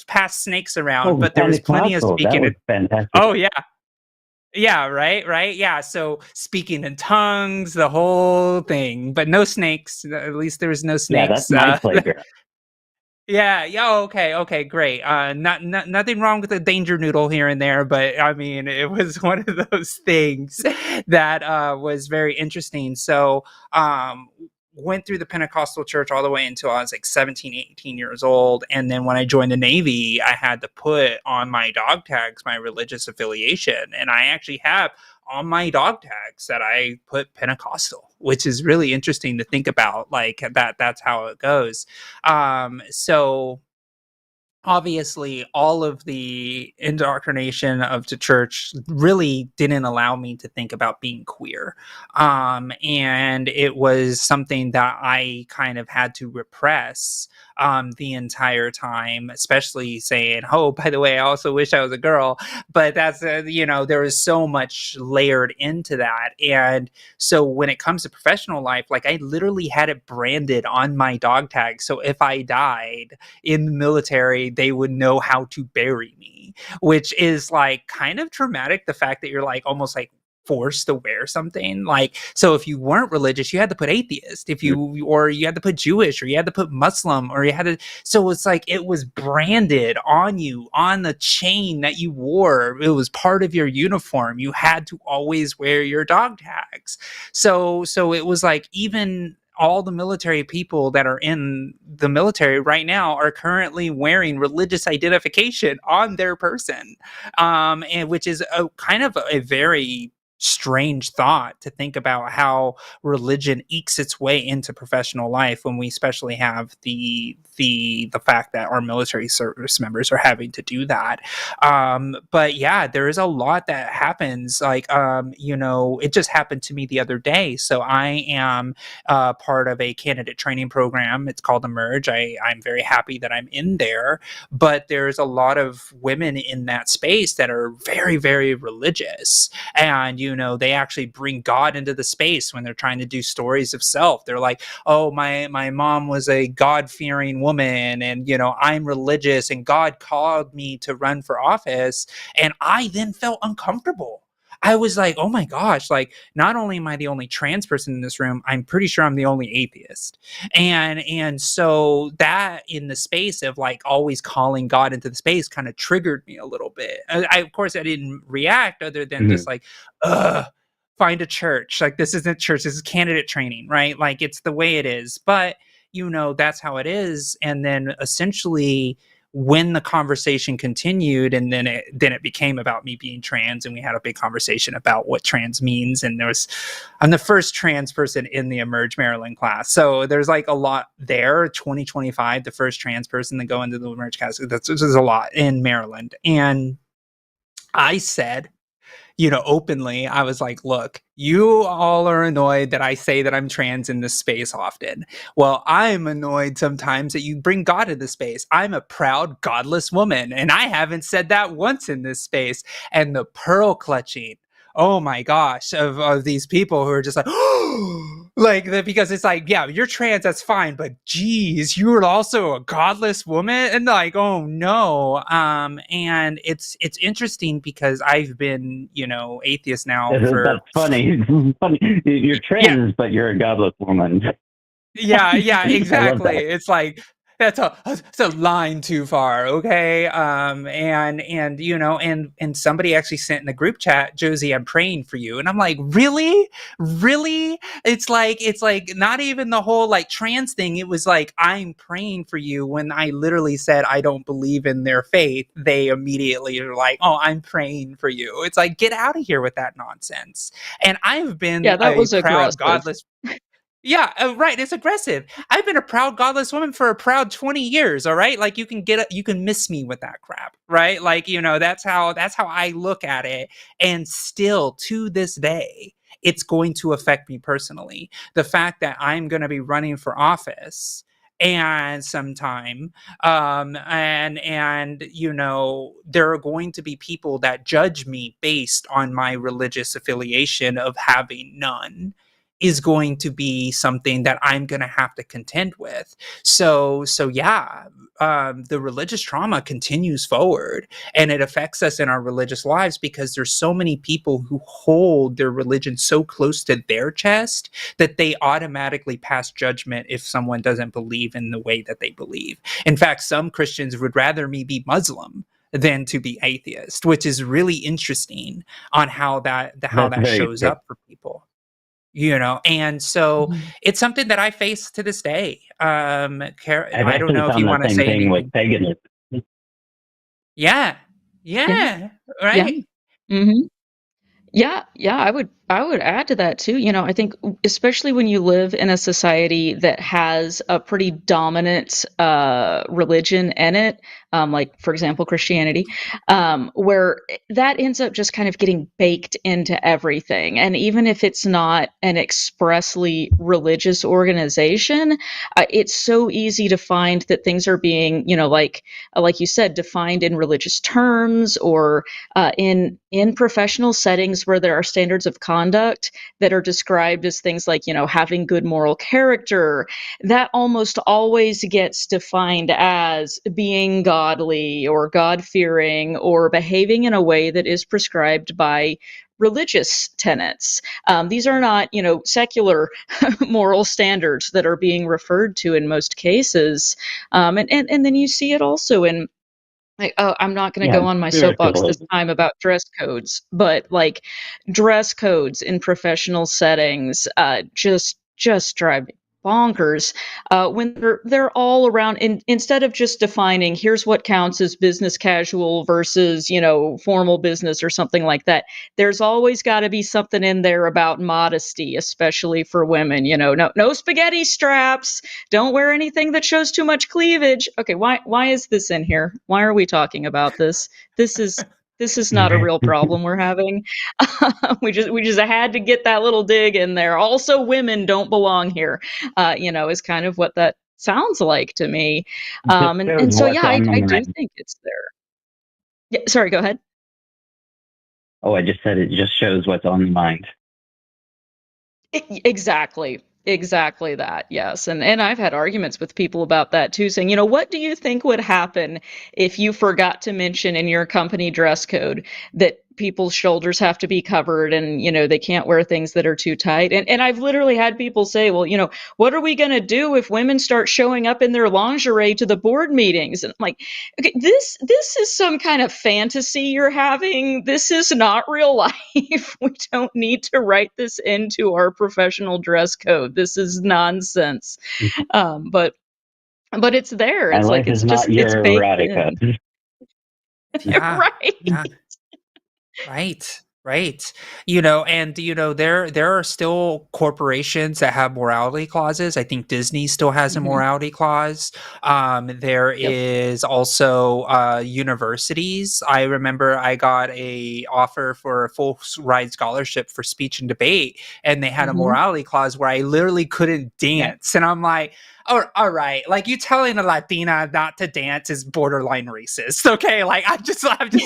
pass snakes around, Oh, but there was plenty of Pentecostal. That speaking. was fantastic. Oh yeah, yeah, right, yeah. So speaking in tongues, the whole thing, but no snakes. At least there was no Yeah, that's snakes. my playground. Yeah, yeah, okay, great. Nothing wrong with a danger noodle here and there, but I mean, it was one of those things that was very interesting. So, went through the Pentecostal church all the way until I was like 17, 18 years old. And then when I joined the Navy, I had to put on my dog tags my religious affiliation. And I actually have on my dog tags that I put Pentecostal, which is really interesting to think about. Like that's how it goes. So obviously all of the indoctrination of the church really didn't allow me to think about being queer, and it was something that I kind of had to repress the entire time, especially saying, "Oh, by the way, I also wish I was a girl." But that's there was so much layered into that. And so when it comes to professional life, like, I literally had it branded on my dog tag, so if I died in the military, they would know how to bury me, which is like kind of traumatic. The fact that you're like almost like forced to wear something. Like, so if you weren't religious, you had to put atheist. If you, or you had to put Jewish, or you had to put Muslim, or you had to, so it's like it was branded on you, on the chain that you wore. It was part of your uniform. You had to always wear your dog tags. So it was like, even all the military people that are in the military right now are currently wearing religious identification on their person, and which is a kind of a very strange thought to think about how religion ekes its way into professional life, when we especially have the fact that our military service members are having to do that. But yeah, there is a lot that happens. Like, it just happened to me the other day. So I am part of a candidate training program. It's called Emerge. I'm very happy that I'm in there, but there's a lot of women in that space that are very, very religious, and they actually bring God into the space when they're trying to do stories of self. They're like, oh, my mom was a God-fearing woman, and I'm religious, and God called me to run for office. And I then felt uncomfortable. I was like, oh my gosh, like, not only am I the only trans person in this room, I'm pretty sure I'm the only atheist. And so that, in the space of like always calling God into the space, kind of triggered me a little bit. Of course, I didn't react other than just like, find a church. Like, this isn't church, this is candidate training, right? Like, it's the way it is. But that's how it is. And then essentially, when the conversation continued, and then it became about me being trans, and we had a big conversation about what trans means. And I'm the first trans person in the Emerge Maryland class, so there's like a lot there. 2025, the first trans person to go into the Emerge class. There's a lot in Maryland. And I said, openly, I was like, look, you all are annoyed that I say that I'm trans in this space often. Well, I'm annoyed sometimes that you bring God in this space. I'm a proud, godless woman, and I haven't said that once in this space. And the pearl clutching, oh my gosh, of these people who are just like, because it's like, yeah, you're trans, that's fine, but geez, you're also a godless woman, and like, oh no. And it's interesting because I've been, atheist now for. That's funny. Funny. You're trans, but you're a godless woman. Yeah, exactly. It's like, that's a line too far, okay? And somebody actually sent in the group chat, Josie, I'm praying for you. And I'm like, really? It's like not even the whole like trans thing. It was like, I'm praying for you. When I literally said I don't believe in their faith, they immediately are like, oh, I'm praying for you. It's like, get out of here with that nonsense. And I've been that was proud, aggressive. godless. Yeah, right. It's aggressive. I've been a proud godless woman for a proud 20 years. All right. Like, you can miss me with that crap. Right. Like, that's how I look at it. And still to this day, it's going to affect me personally. The fact that I'm going to be running for office and sometime, and there are going to be people that judge me based on my religious affiliation of having none, is going to be something that I'm going to have to contend with. So yeah, the religious trauma continues forward, and it affects us in our religious lives because there's so many people who hold their religion so close to their chest that they automatically pass judgment if someone doesn't believe in the way that they believe. In fact, some Christians would rather me be Muslim than to be atheist, which is really interesting on how that shows up for people. And so it's something that I face to this day. I don't know if you want to say anything. With paganism. Yeah, right. Yeah. Mm-hmm. Yeah, I would add to that too. I think especially when you live in a society that has a pretty dominant religion in it, like for example Christianity, where that ends up just kind of getting baked into everything. And even if it's not an expressly religious organization, it's so easy to find that things are being, like you said, defined in religious terms, or in professional settings where there are standards of conduct conduct that are described as things like, having good moral character, that almost always gets defined as being godly or God-fearing or behaving in a way that is prescribed by religious tenets. These are not, secular moral standards that are being referred to in most cases. And then you see it also in, I'm not going to Yeah, go on my soapbox this spiritualism. time about dress codes, but like dress codes in professional settings, just drive me bonkers when they're all around. Instead of just defining here's what counts as business casual versus formal business or something like that, there's always got to be something in there about modesty, especially for women. No spaghetti straps, don't wear anything that shows too much cleavage. Okay, why is this in here? Why are we talking about this? This is not a real problem we're having. We just had to get that little dig in there. Also, women don't belong here. Is kind of what that sounds like to me. Just And shows so what's yeah, I, on the I do mind. think it's there. Yeah, sorry, go ahead. Oh, I just said it just shows what's on the mind. Exactly that. Yes. And I've had arguments with people about that too, saying, what do you think would happen if you forgot to mention in your company dress code that people's shoulders have to be covered and, they can't wear things that are too tight? And I've literally had people say, well, what are we going to do if women start showing up in their lingerie to the board meetings? And I'm like, okay, this is some kind of fantasy you're having. This is not real life. We don't need to write this into our professional dress code. This is nonsense. But it's there. My It's like life is not it's your baked erotica. in. Yeah. Right. Yeah. Right. Right. And there are still corporations that have morality clauses. I think Disney still has a Mhm. morality clause. There Yep. is also universities. I remember I got a offer for a full ride scholarship for speech and debate, and they had a Mhm. morality clause where I literally couldn't Yeah. dance. And I'm like, oh, all right, like you telling a Latina not to dance is borderline racist. Okay, like I'm just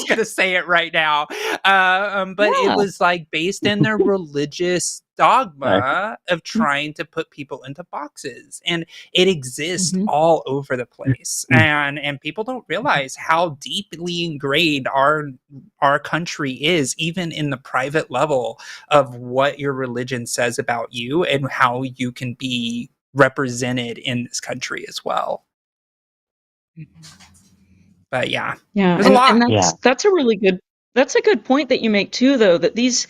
gonna say it right now. But it Yeah. was like based in their religious Sorry. dogma of trying to put people into boxes, and it exists Mhm. all over the place. And people don't realize how deeply ingrained our country is, even in the private level of what your religion says about you and how you can be represented in this country as well. But yeah, Yeah, there's a and lot. Yeah. that's a good point that you make too, though, that these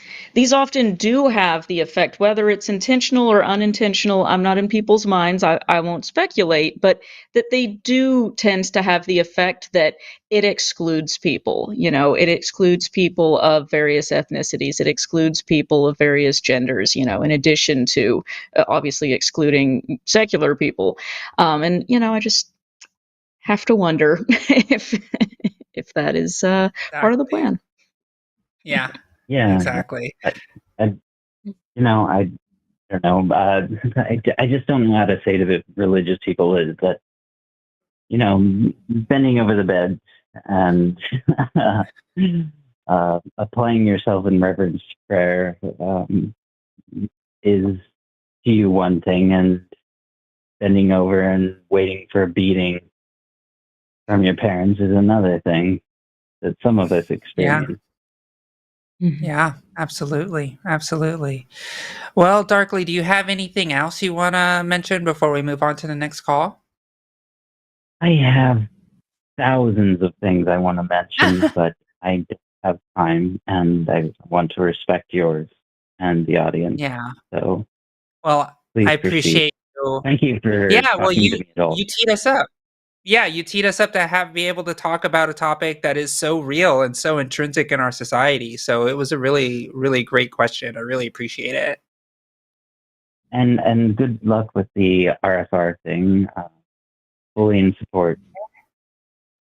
often do have the effect, whether it's intentional or unintentional. I'm not in people's minds. I won't speculate, but that they do tend to have the effect that it excludes people. It excludes people of various ethnicities. It excludes people of various genders. In addition to obviously excluding secular people. And I just have to wonder if that is part of the Exactly. plan. Yeah, Yeah. exactly. I, I, I don't know. I just don't know how to say to the religious people is that, bending over the bed and applying yourself in reverence to prayer is to you one thing, and bending over and waiting for a beating from your parents is another thing that some of us Yeah. experience. Mhm. Yeah, absolutely. Absolutely. Well, Darkly, do you have anything else you want to mention before we move on to the next call? I have thousands of things I want to mention, but I don't have time, and I want to respect yours and the audience. Yeah. So Well, I please proceed. appreciate you. Thank you for Yeah, well, talking to me at all. you teed us up. Yeah, you teed us up to be able to talk about a topic that is so real and so intrinsic in our society. So it was a really, really great question. I really appreciate it. And good luck with the RFR thing. Fully in support.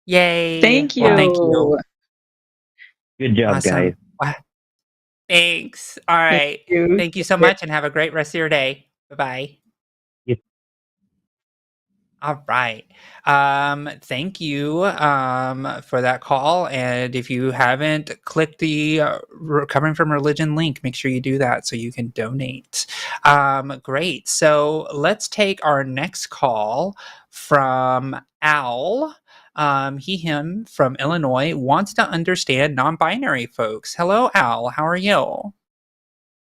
Yay. Thank Well, thank you. you. Good job, guys. Awesome. Thanks. All Thank right. you. Thank you so Take much and have a great rest of your day. Bye bye. You All right. Thank you for that call. And if you haven't clicked the Recovering from Religion link, make sure you do that so you can donate. Great. So let's take our next call from Al. Him from Illinois wants to understand non-binary folks. Hello, Al. How are you?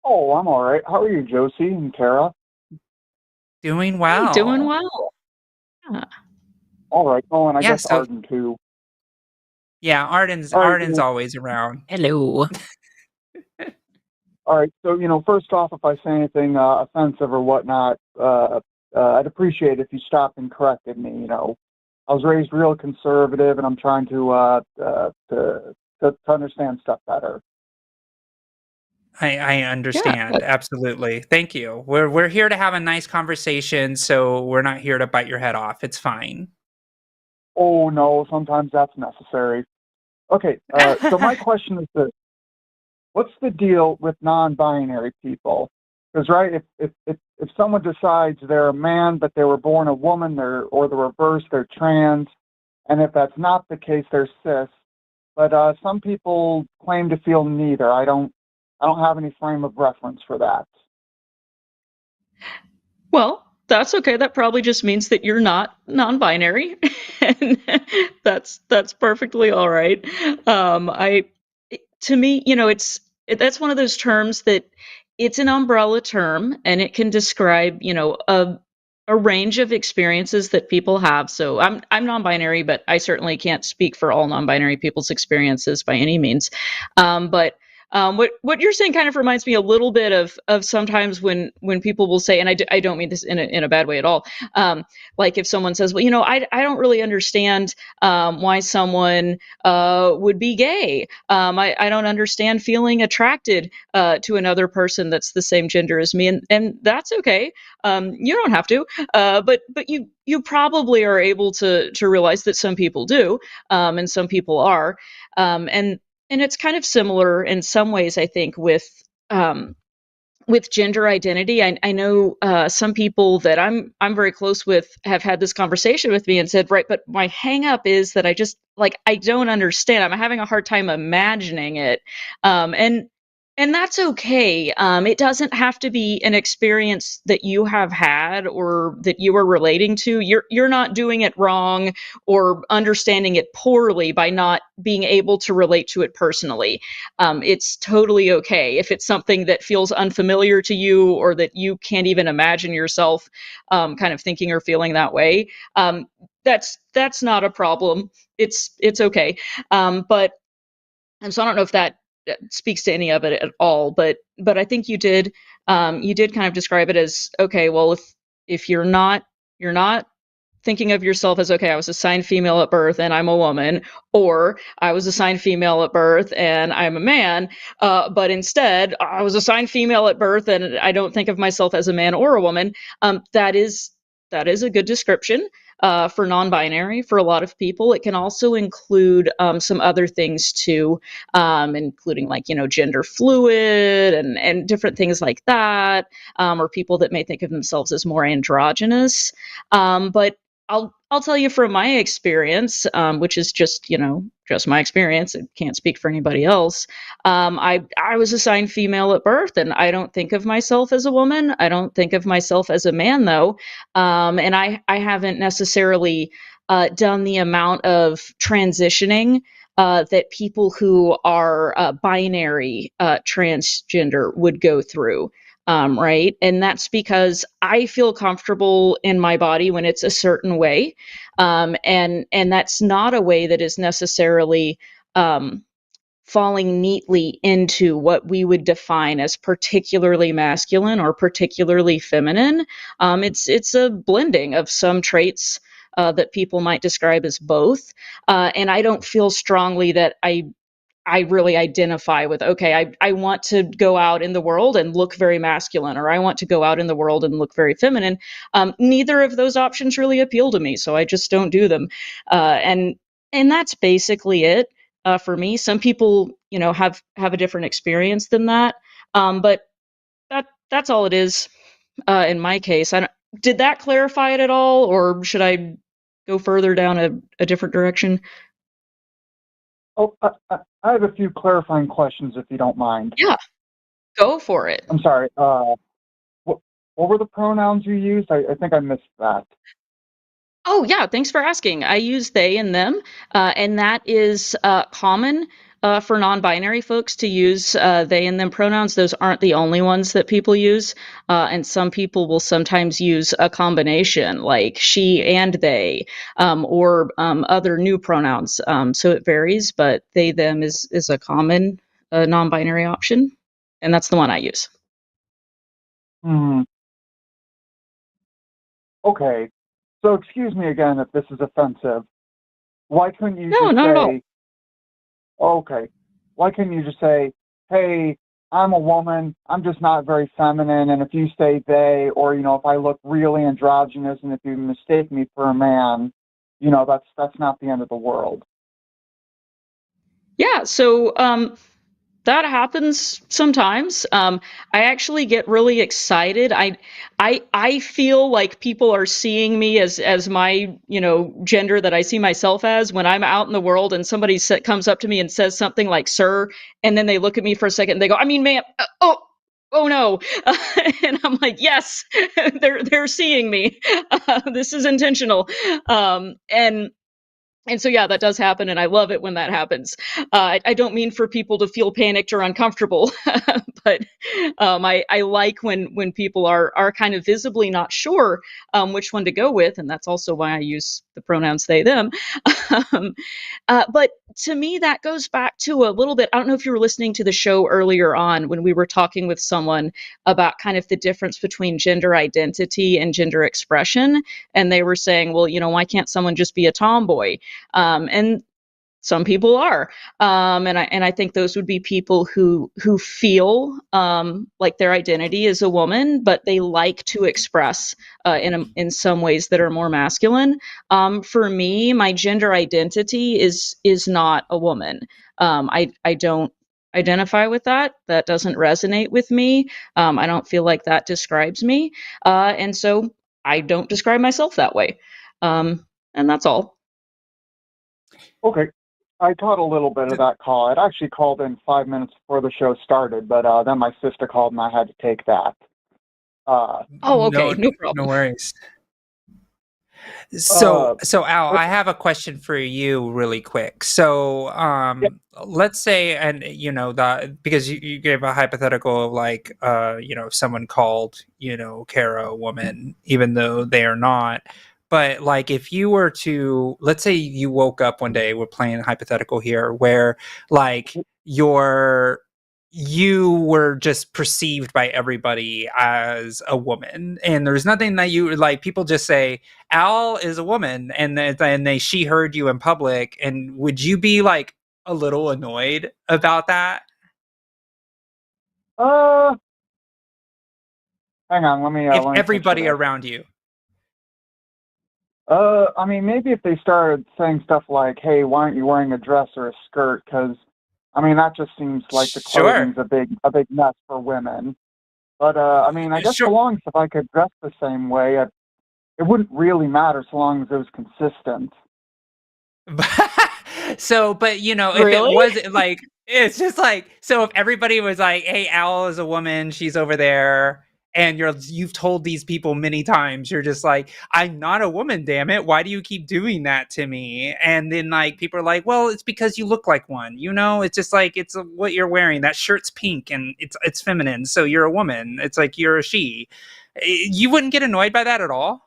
Oh, I'm all right. How are you, Josie and Kara? Doing Hey, doing well. well. Yeah. All right. Oh, and I Yeah. guess So Arden too. yeah, Arden's All right. Arden's always around. Hello. All right. So, first off, if I say anything offensive or whatnot, I'd appreciate if you stopped and corrected me. I was raised real conservative, and I'm trying to understand stuff better. I Yeah. understand. Absolutely. Thank you. We're here to have a nice conversation, so we're not here to bite your head off. It's fine. Oh no, sometimes that's necessary. Okay. So my question is this: what's the deal with non-binary people? Because right, if someone decides they're a man but they were born a woman, or the reverse, they're trans, and if that's not the case, they're cis. But some people claim to feel neither. I don't have any frame of reference for that. Well, that's okay. That probably just means that you're not non-binary, and that's perfectly all right. To me, that's one of those terms that it's an umbrella term, and it can describe, a range of experiences that people have. So I'm non-binary, but I certainly can't speak for all non-binary people's experiences by any means. But what you're saying kind of reminds me a little bit of sometimes when people will say, and I don't mean this in a bad way at all. Like if someone says, well, I don't really understand why someone would be gay. I don't understand feeling attracted to another person that's the same gender as me, and that's okay. You don't have to, but you probably are able to realize that some people do, and some people are, and it's kind of similar in some ways, I think, with gender identity. I know some people that I'm very close with have had this conversation with me and said, right, but my hang up is that I don't understand. I'm having a hard time imagining it. And that's okay. It doesn't have to be an experience that you have had or that you are relating to. You're not doing it wrong or understanding it poorly by not being able to relate to it personally. It's totally okay if it's something that feels unfamiliar to you or that you can't even imagine yourself kind of thinking or feeling that way. That's not a problem. It's okay. But and so I don't know if that speaks to any of it at all, but I think you did kind of describe it as okay. Well, if you're not thinking of yourself as okay, I was assigned female at birth and I'm a woman, or I was assigned female at birth and I'm a man, but instead I was assigned female at birth and I don't think of myself as a man or a woman. That is a good description for non-binary for a lot of people. It can also include some other things too, including like gender fluid and different things like that, or people that may think of themselves as more androgynous. But I'll tell you from my experience, which is just my experience. I can't speak for anybody else. I was assigned female at birth, and I don't think of myself as a woman. I don't think of myself as a man, though, and I haven't necessarily done the amount of transitioning that people who are binary transgender would go through. Right. And that's because I feel comfortable in my body when it's a certain way. And that's not a way that is necessarily falling neatly into what we would define as particularly masculine or particularly feminine. It's a blending of some traits that people might describe as both. And I don't feel strongly that I really identify with, okay, I want to go out in the world and look very masculine, or I want to go out in the world and look very feminine. Neither of those options really appeal to me, so I just don't do them. And that's basically it for me. Some people, have a different experience than that, but that's all it is in my case. did that clarify it at all, or should I go further down a different direction? Oh, I have a few clarifying questions if you don't mind. Yeah, go for it. I'm sorry. What were the pronouns you used? I think I missed that. Oh, yeah, thanks for asking. I use they and them, and that is common for non-binary folks to use they and them pronouns. Those aren't the only ones that people use, and some people will sometimes use a combination, like she and they, or other new pronouns. So it varies, but they, them is a common non-binary option, and that's the one I use. Hmm. Okay. So excuse me again if this is offensive. Why couldn't you No, just not at all. say, okay, why couldn't you just say, hey, I'm a woman, I'm just not very feminine, and if you say they, or, if I look really androgynous and if you mistake me for a man, that's not the end of the world. Yeah, so that happens sometimes. I actually get really excited. I feel like people are seeing me as my gender that I see myself as when I'm out in the world and somebody comes up to me and says something like "sir," and then they look at me for a second and they go, "I mean, ma'am." Oh no. And I'm like, yes, they're seeing me. This is intentional. And so, yeah, that does happen, and I love it when that happens. I don't mean for people to feel panicked or uncomfortable, but I like when people are kind of visibly not sure which one to go with, and that's also why I use the pronouns they them. um, but to me, that goes back to a little bit. I don't know if you were listening to the show earlier on when we were talking with someone about kind of the difference between gender identity and gender expression. And they were saying, well, why can't someone just be a tomboy? And some people are, and I think those would be people who feel like their identity is a woman, but they like to express in some ways that are more masculine. For me, my gender identity is not a woman. I don't identify with that. That doesn't resonate with me. I don't feel like that describes me, and so I don't describe myself that way. And that's all. Okay. I caught a little bit of that call. I'd actually called in 5 minutes before the show started, but then my sister called and I had to take that. Oh, okay, No, no no problem. worries. Uh, So Al, but, I have a question for you really quick. So, yeah, let's say, and that because you gave a hypothetical of like, someone called, Kara a woman, even though they are not. But like, if you were to, let's say you woke up one day, we're playing hypothetical here, where like you were just perceived by everybody as a woman, and there's nothing that you like. People just say Al is a woman, and then she heard you in public, and would you be like a little annoyed about that? uh, hang on, If let me picture everybody this. around you, I mean, maybe if they started saying stuff like, "Hey, why aren't you wearing a dress or a skirt?" Because, I mean, that just seems like the sure, clothing's a big mess for women. But I mean, I guess so sure. long as if I could dress the same way, it wouldn't really matter so long as it was consistent. So, but if it Really? was like, it's just like, so if everybody was like, "Hey, Al is a woman, she's over there," and you've told these people many times, you're just like, "I'm not a woman, damn it! Why do you keep doing that to me?" And then like people are like, "Well, it's because you look like one." It's just like what you're wearing. That shirt's pink and it's feminine, so you're a woman. It's like you're a she. You wouldn't get annoyed by that at all.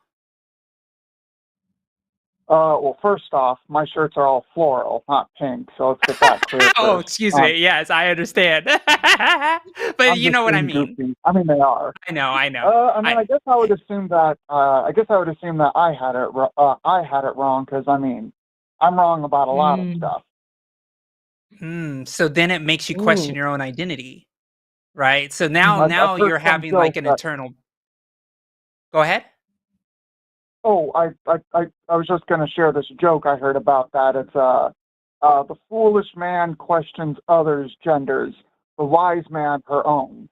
Well, first off, my shirts are all floral, not pink, so let's get that clear Oh, first. excuse me. Yes, I understand. But I'm you just know what I being mean. goofy. I mean, they are. I know, I know. I mean, I I guess I would assume that. I guess I would assume that I had it wrong because I mean, I'm wrong about a lot of Mm. stuff. So then it makes you question Ooh. your own identity, right? So now Mhm. I've now heard you're some having like joke an that. internal. Go ahead. Oh, I was just going to share this joke I heard about that. It's the foolish man questions others' genders, the wise man her own.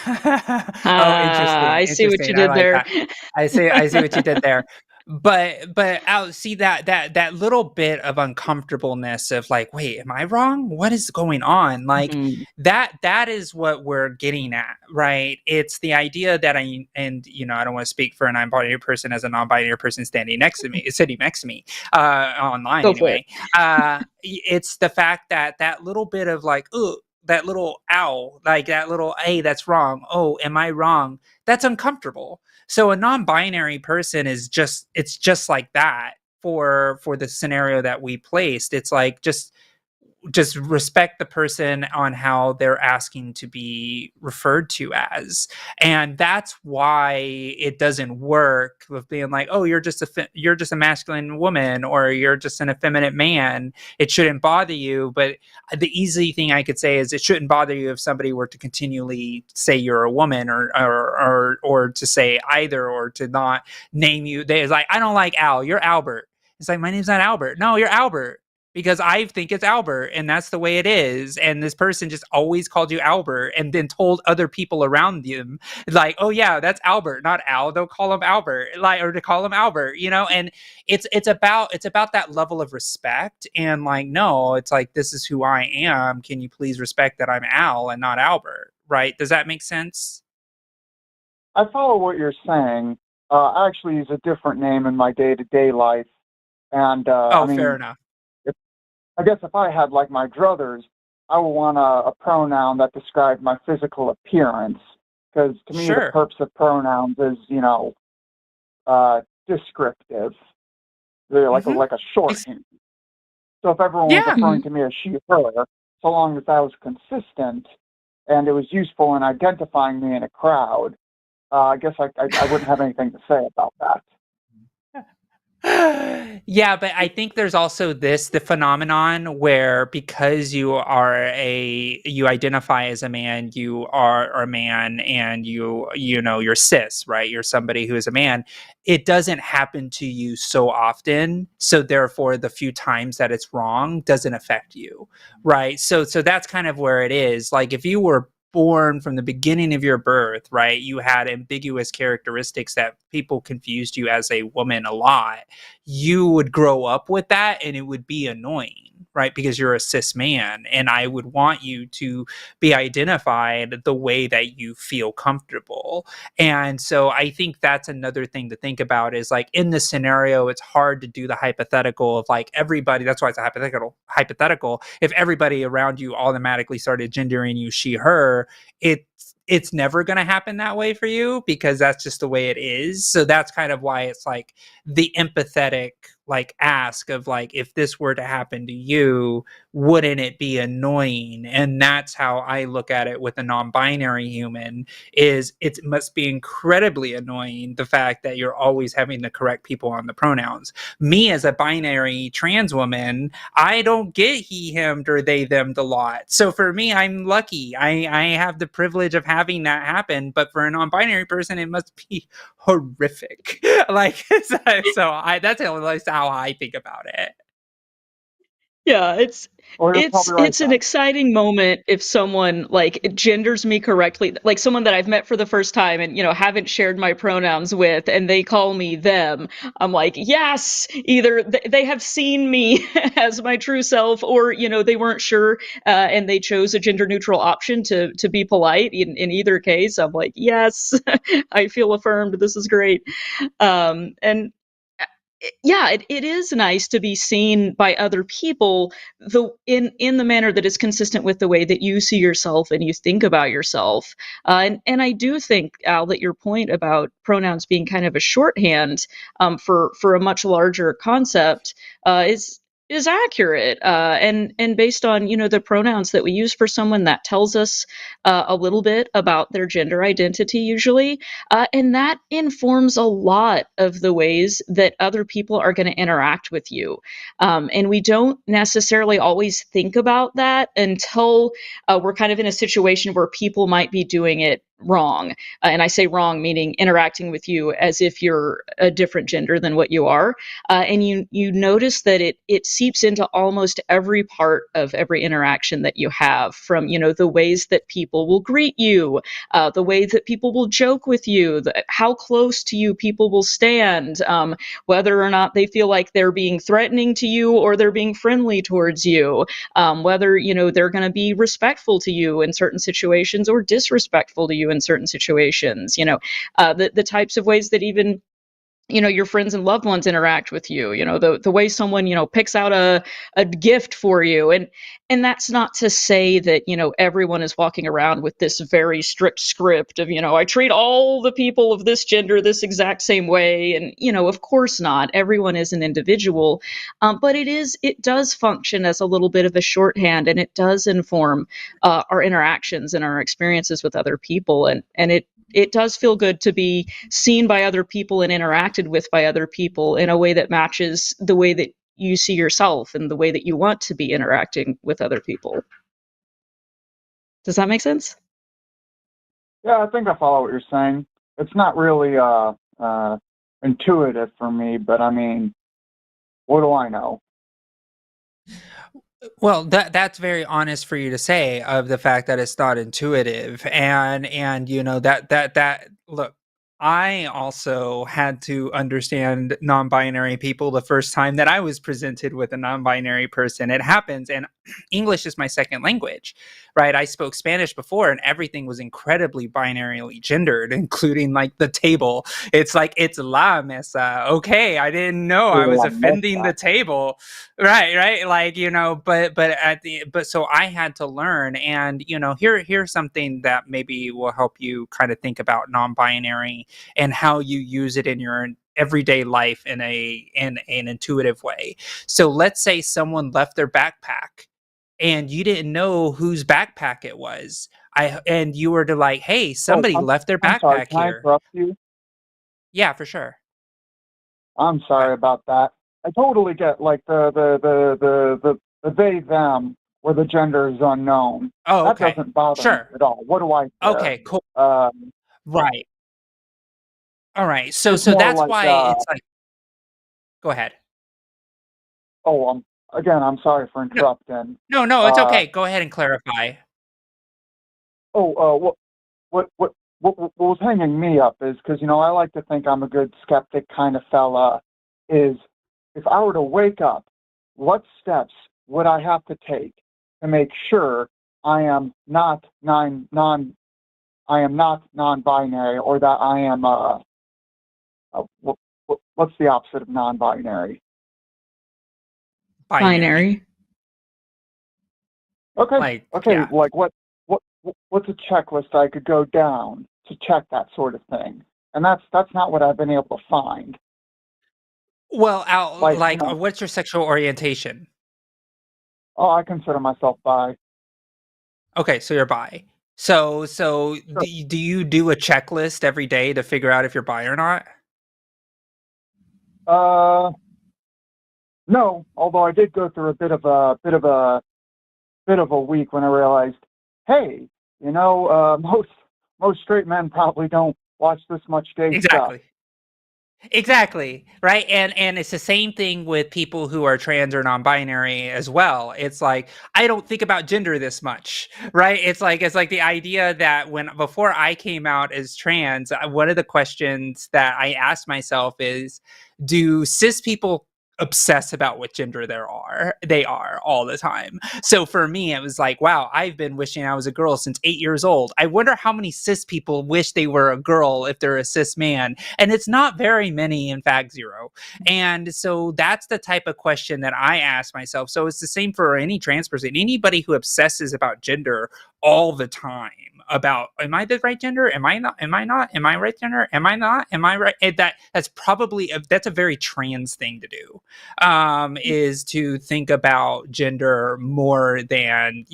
Oh, interesting, I see what you interesting. I did like there. that. I see what you did there. But I'll see that little bit of uncomfortableness of like, wait, am I wrong? What is going on? Like Mhm. that is what we're getting at, right? It's the idea that I don't want to speak for a non-binary person as a non-binary person sitting next to me, online Go for it. anyway. It's the fact that that little bit of like, oh, that little ow, like that little, hey, that's wrong. Oh, am I wrong? That's uncomfortable. So a non-binary person it's just like that for the scenario that we placed. It's like just respect the person on how they're asking to be referred to as, and that's why it doesn't work with being like, oh, you're just a masculine woman, or you're just an effeminate man. It shouldn't bother you. But the easy thing I could say is it shouldn't bother you if somebody were to continually say you're a woman, or to say either, or to not name you. They're like, I don't like Al, you're Albert. It's like, my name's not Albert. No, you're Albert, because I think it's Albert and that's the way it is. And this person just always called you Albert and then told other people around them, like, oh yeah, that's Albert, not Al. They'll call him Albert, like, or to call him Albert, and it's about that level of respect. And like, no, it's like, this is who I am. Can you please respect that I'm Al and not Albert? Right? Does that make sense? I follow what you're saying. I actually use a different name in my day-to-day life, and I Oh, fair mean, enough. I guess if I had like my druthers, I would want a pronoun that described my physical appearance. Because to me, the Sure. purpose of pronouns is, descriptive. They're like Hmm. a shorthand. So if everyone was Yeah. referring to me as she, her, so long as that was consistent and it was useful in identifying me in a crowd, I guess I wouldn't have anything to say about that. Yeah, but I think there's also the phenomenon where, because you identify as a man, you are a man, and you're cis, right? You're somebody who is a man. It doesn't happen to you so often, so therefore the few times that it's wrong doesn't affect you, right? So that's kind of where it is. Like, if you were born from the beginning of your birth, right, you had ambiguous characteristics that people confused you as a woman a lot, you would grow up with that and it would be annoying, right? Because you're a cis man, and I would want you to be identified the way that you feel comfortable. And so I think that's another thing to think about, is like, in this scenario, it's hard to do the hypothetical of like everybody. That's why it's a hypothetical. If everybody around you automatically started gendering you she, her, it's never going to happen that way for you, because that's just the way it is. So that's kind of why it's like the empathetic like ask of like, if this were to happen to you, wouldn't it be annoying? And that's how I look at it with a non-binary human, is it must be incredibly annoying, the fact that you're always having to correct people on the pronouns. Me as a binary trans woman, I don't get he, him, or they, them a lot. So for me, I'm lucky. I have the privilege of having that happen. But for a non-binary person, it must be horrific. Like, that's at least how I think about it. Yeah, Well, you're it's probably right it's an then. exciting moment if someone like genders me correctly, like someone that I've met for the first time and haven't shared my pronouns with, and they call me them. I'm like, yes, either they have seen me as my true self, or they weren't sure, and they chose a gender neutral option to be polite. In either case, I'm like, yes, I feel affirmed. This is great. And yeah, it is nice to be seen by other people in the manner that is consistent with the way that you see yourself and you think about yourself. And I do think, Al, that your point about pronouns being kind of a shorthand, for a much larger concept, is accurate. And based on the pronouns that we use for someone, that tells us a little bit about their gender identity usually. And that informs a lot of the ways that other people are going to interact with you. And we don't necessarily always think about that until we're kind of in a situation where people might be doing it wrong. And I say wrong meaning interacting with you as if you're a different gender than what you are. And you notice that it seeps into almost every part of every interaction that you have, from the ways that people will greet you, the ways that people will joke with you, how close to you people will stand, whether or not they feel like they're being threatening to you or they're being friendly towards you, whether they're going to be respectful to you in certain situations or disrespectful to you in certain situations. The types of ways that even your friends and loved ones interact with you, the way someone picks out a gift for you. And that's not to say that everyone is walking around with this very strict script of I treat all the people of this gender this exact same way. And of course not, everyone is an individual. But it does function as a little bit of a shorthand, and it does inform our interactions and our experiences with other people. And it does feel good to be seen by other people and interacted with by other people in a way that matches the way that you see yourself and the way that you want to be interacting with other people. Does that make sense? Yeah, I think I follow what you're saying. It's not really intuitive for me, but I mean, what do I know? Well, that's very honest for you to say, of the fact that it's not intuitive. And that look, I also had to understand non-binary people the first time that I was presented with a non-binary person. It happens, and English is my second language, right? I spoke Spanish before, and everything was incredibly binarily gendered, including like the table. It's like, it's la mesa. Okay, I didn't know I was La offending mesa. the table. Right, like, but so I had to learn. And here's something that maybe will help you kind of think about non-binary and how you use it in your everyday life in an intuitive way. So let's say someone left their backpack and you didn't know whose backpack it was. And you were to like, hey, Oh, somebody left their I'm sorry. backpack Can I here. interrupt you? Yeah, for sure. I'm sorry about that. I totally get like the they them where the gender is unknown. Oh, That okay. doesn't bother me Sure. at all. What do I care? Okay, cool. Um, Right. All right. So it's so more that's like why it's like, go ahead. oh, again, I'm sorry for No, interrupting. no, it's Uh, okay. Go ahead and clarify. oh, what was hanging me up is because I like to think I'm a good skeptic kind of fella. Is if I were to wake up, what steps would I have to take to make sure I am not non-binary, or that I am what's the opposite of non-binary? Binary. Binary. Okay, Like, okay, yeah. like what's a checklist I could go down to check that sort of thing? And that's not what I've been able to find. Well, Like, what's your sexual orientation? oh, I consider myself bi. Okay, so you're bi. So Sure. do you do a checklist every day to figure out if you're bi or not? Uh, no, although I did go through a bit of a week when I realized, hey, most straight men probably don't watch this much gay stuff. Exactly, right? And it's the same thing with people who are trans or non-binary as well. It's like, I don't think about gender this much, right? It's like the idea that before I came out as trans, one of the questions that I asked myself is, do cis people obsess about what gender they are all the time? So for me, it was like, wow, I've been wishing I was a girl since 8 years old. I wonder how many cis people wish they were a girl if they're a cis man. And it's not very many, in fact, zero. And so that's the type of question that I ask myself. So it's the same for any trans person, anybody who obsesses about gender all the time, about, am I the right gender? Am I not? Am I not? Am I right gender? Am I not? Am I right? That's probably that's a very trans thing to do. is to think about gender more than,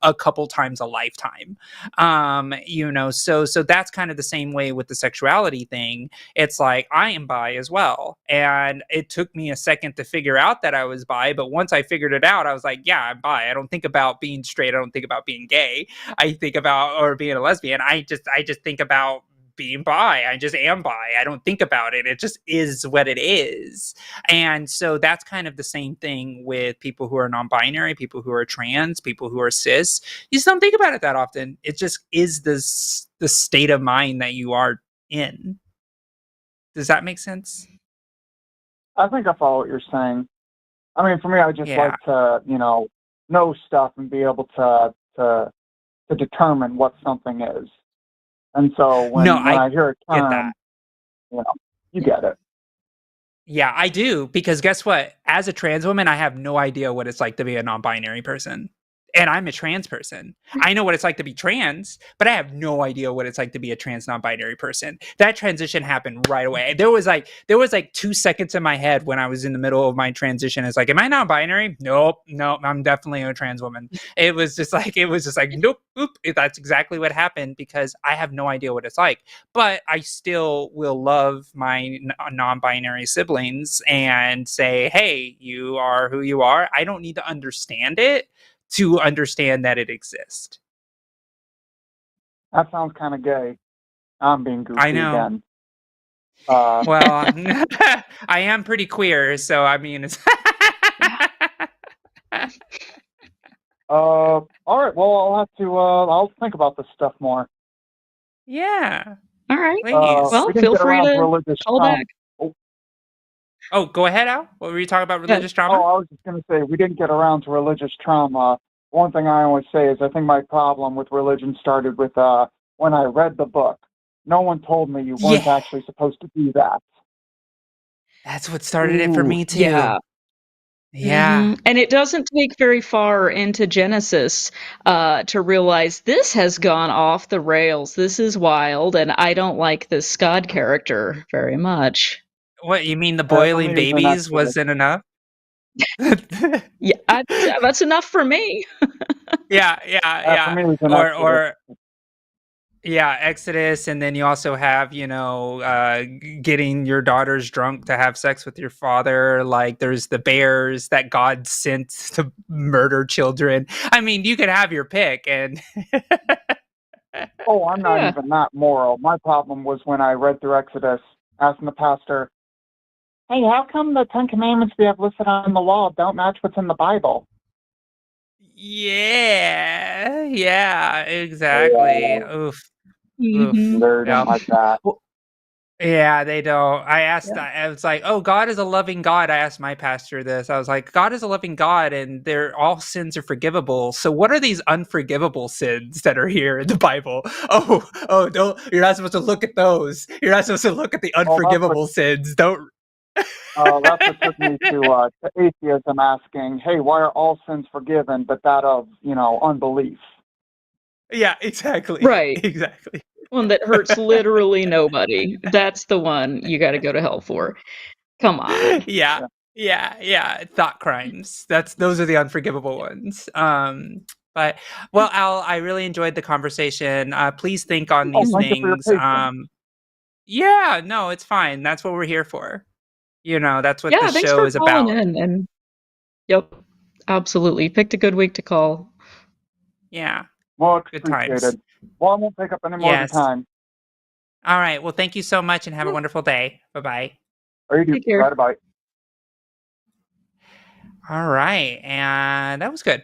a couple times a lifetime. So that's kind of the same way with the sexuality thing. It's like, I am bi as well. And it took me a second to figure out that I was bi. But once I figured it out, I was like, yeah, I'm bi. I don't think about being straight. I don't think about being gay. I think about, or being a lesbian. I just think about being bi. I just am bi. I don't think about it. It just is what it is. And so that's kind of the same thing with people who are non-binary, people who are trans, people who are cis. You just don't think about it that often. It just is the state of mind that you are in. Does that make sense? I think I follow what you're saying. I mean, for me, I just like to, know stuff and be able to determine what something is. And so when I hear a term, you get it. Yeah, I do. Because guess what? As a trans woman, I have no idea what it's like to be a non-binary person. And I'm a trans person. I know what it's like to be trans, but I have no idea what it's like to be a trans non-binary person. That transition happened right away. There was like 2 seconds in my head when I was in the middle of my transition. It's like, am I non-binary? Nope, I'm definitely a trans woman. It was just like, nope, oop. That's exactly what happened, because I have no idea what it's like. But I still will love my non-binary siblings and say, hey, you are who you are. I don't need to understand it to understand that it exists. That sounds kind of gay. I'm being goofy I know. again. Well, I am pretty queer, so I mean, it's. All right. Well, I'll have to. I'll think about this stuff more. Yeah. All right. Please. Well, feel free to call back. Oh, go ahead, Al. What were you talking about? Religious trauma? Oh, I was just going to say, we didn't get around to religious trauma. One thing I always say is I think my problem with religion started with when I read the book. No one told me you weren't actually supposed to do that. That's what started it for me, too. Yeah. Yeah. Mm-hmm. And it doesn't take very far into Genesis to realize this has gone off the rails. This is wild, and I don't like this God character very much. What, you mean the boiling babies wasn't enough? Yeah, that's enough for me. Yeah. For me, it was Or yeah, Exodus, and then you also have, getting your daughters drunk to have sex with your father. Like, there's the bears that God sent to murder children. I mean, you could have your pick, and oh, I'm not even that moral. My problem was when I read through Exodus, asking the pastor, hey, how come the 10 Commandments we have listed on the wall don't match what's in the Bible? Yeah, exactly. Oof. Mm-hmm. They don't like that. Yeah, they don't. I asked, I was like, oh, God is a loving God. I asked my pastor this. I was like, God is a loving God, and all sins are forgivable. So what are these unforgivable sins that are here in the Bible? Oh, don't, you're not supposed to look at those. You're not supposed to look at the unforgivable sins. Don't. That's what took me to atheism, asking, hey, why are all sins forgiven, but that of, unbelief? Yeah, exactly. Right. Exactly. One that hurts literally nobody. That's the one you got to go to hell for. Come on. Yeah. Thought crimes. Those are the unforgivable ones. But well, Al, I really enjoyed the conversation. Please think on these things. Yeah, no, it's fine. That's what we're here for. That's what the show is about. And yep, absolutely. Picked a good week to call. Yeah. Well, good times. Well, I won't take up any more of your time. All right. Well, thank you so much, and have a wonderful day. Bye-bye. Take care. Bye-bye. All right, and that was good.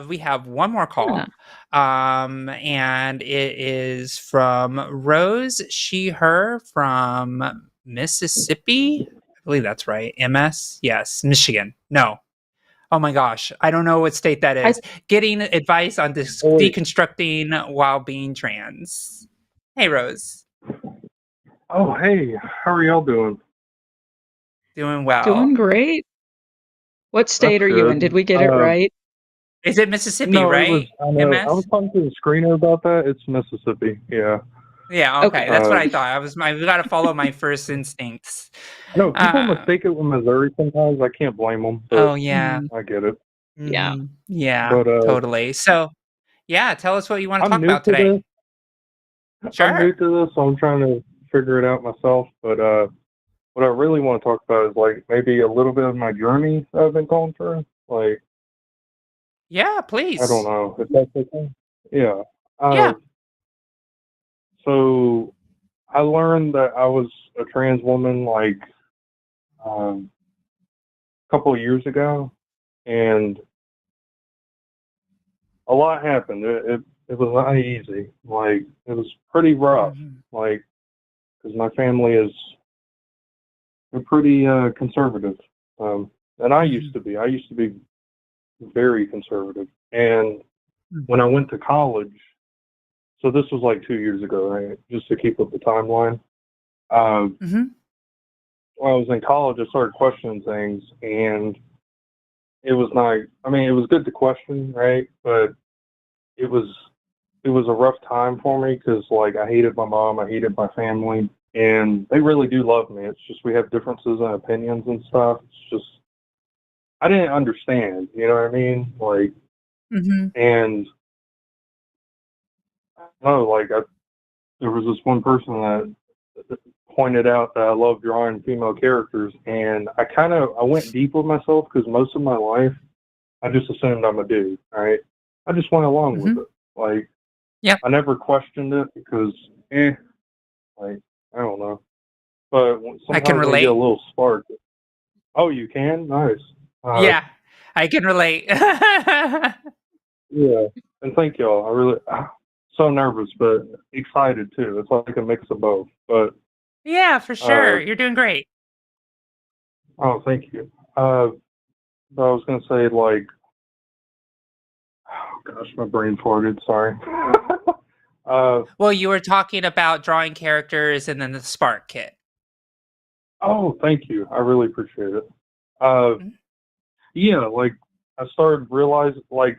We have one more call, and it is from Rose, her from Mississippi. I believe that's right. MS? Yes, Michigan. No. Oh my gosh, I don't know what state that is. Getting advice on deconstructing while being trans. Hey, Rose. Oh, hey. How are y'all doing? Doing well. Doing great. What state are you in? Did we get it right? Is it Mississippi, right? I was talking to the screener about that. It's Mississippi, yeah. Yeah, okay, Okay. that's what Uh, I thought. I gotta follow my first instincts. no, people Uh, mistake it with Missouri sometimes. I can't blame them, but oh, yeah. Mhm. I get it. Yeah. Yeah, But totally. So, yeah, tell us what you wanna I'm talk new about to today. this. I'm new Sure. to this, so I'm trying to figure it out myself. But what I really want to talk about is like maybe a little bit of my journey that I've been going through. Like, Yeah, I don't please. know if that's okay. Yeah. Yeah. Uh, so I learned that I was a trans woman like a couple of years ago, and a lot happened. It was not easy. Like, it was pretty rough. Mhm. Like, because my family is they're pretty conservative, and I used Mhm. to be. I used to be very conservative. And Mm. when I went to college, so this was like 2 years ago, right? Just to keep up the timeline. Um, Mhm. when I was in college, I started questioning things, and it was not. I mean, it was good to question, right? But it was it was a rough time for me because like I hated my mom, I hated my family, and they really do love me. It's just we have differences in opinions and stuff. It's just I didn't understand, you know what I mean? Like, Mhm. and no, like there was this one person that pointed out that I love drawing female characters, and I went deep with myself because most of my life I just assumed I'm a dude, right? I just went along with Mhm. it. Like, Yep. I never questioned it because, like, I don't know. But I can sometimes when you get a relate. little spark, oh, you can? Nice. Uh, Yeah, I can relate. yeah. And thank y'all. I really, so nervous, but excited too. It's like a mix of both. But, Yeah, for uh, sure. You're doing great. oh, thank you. But I was going to say, like, oh gosh, my brain farted. Sorry. uh, Well, you were talking about drawing characters and then the Spark Kit. oh, thank you. I really appreciate it. Uh, Mhm. yeah, like, I started realizing, like,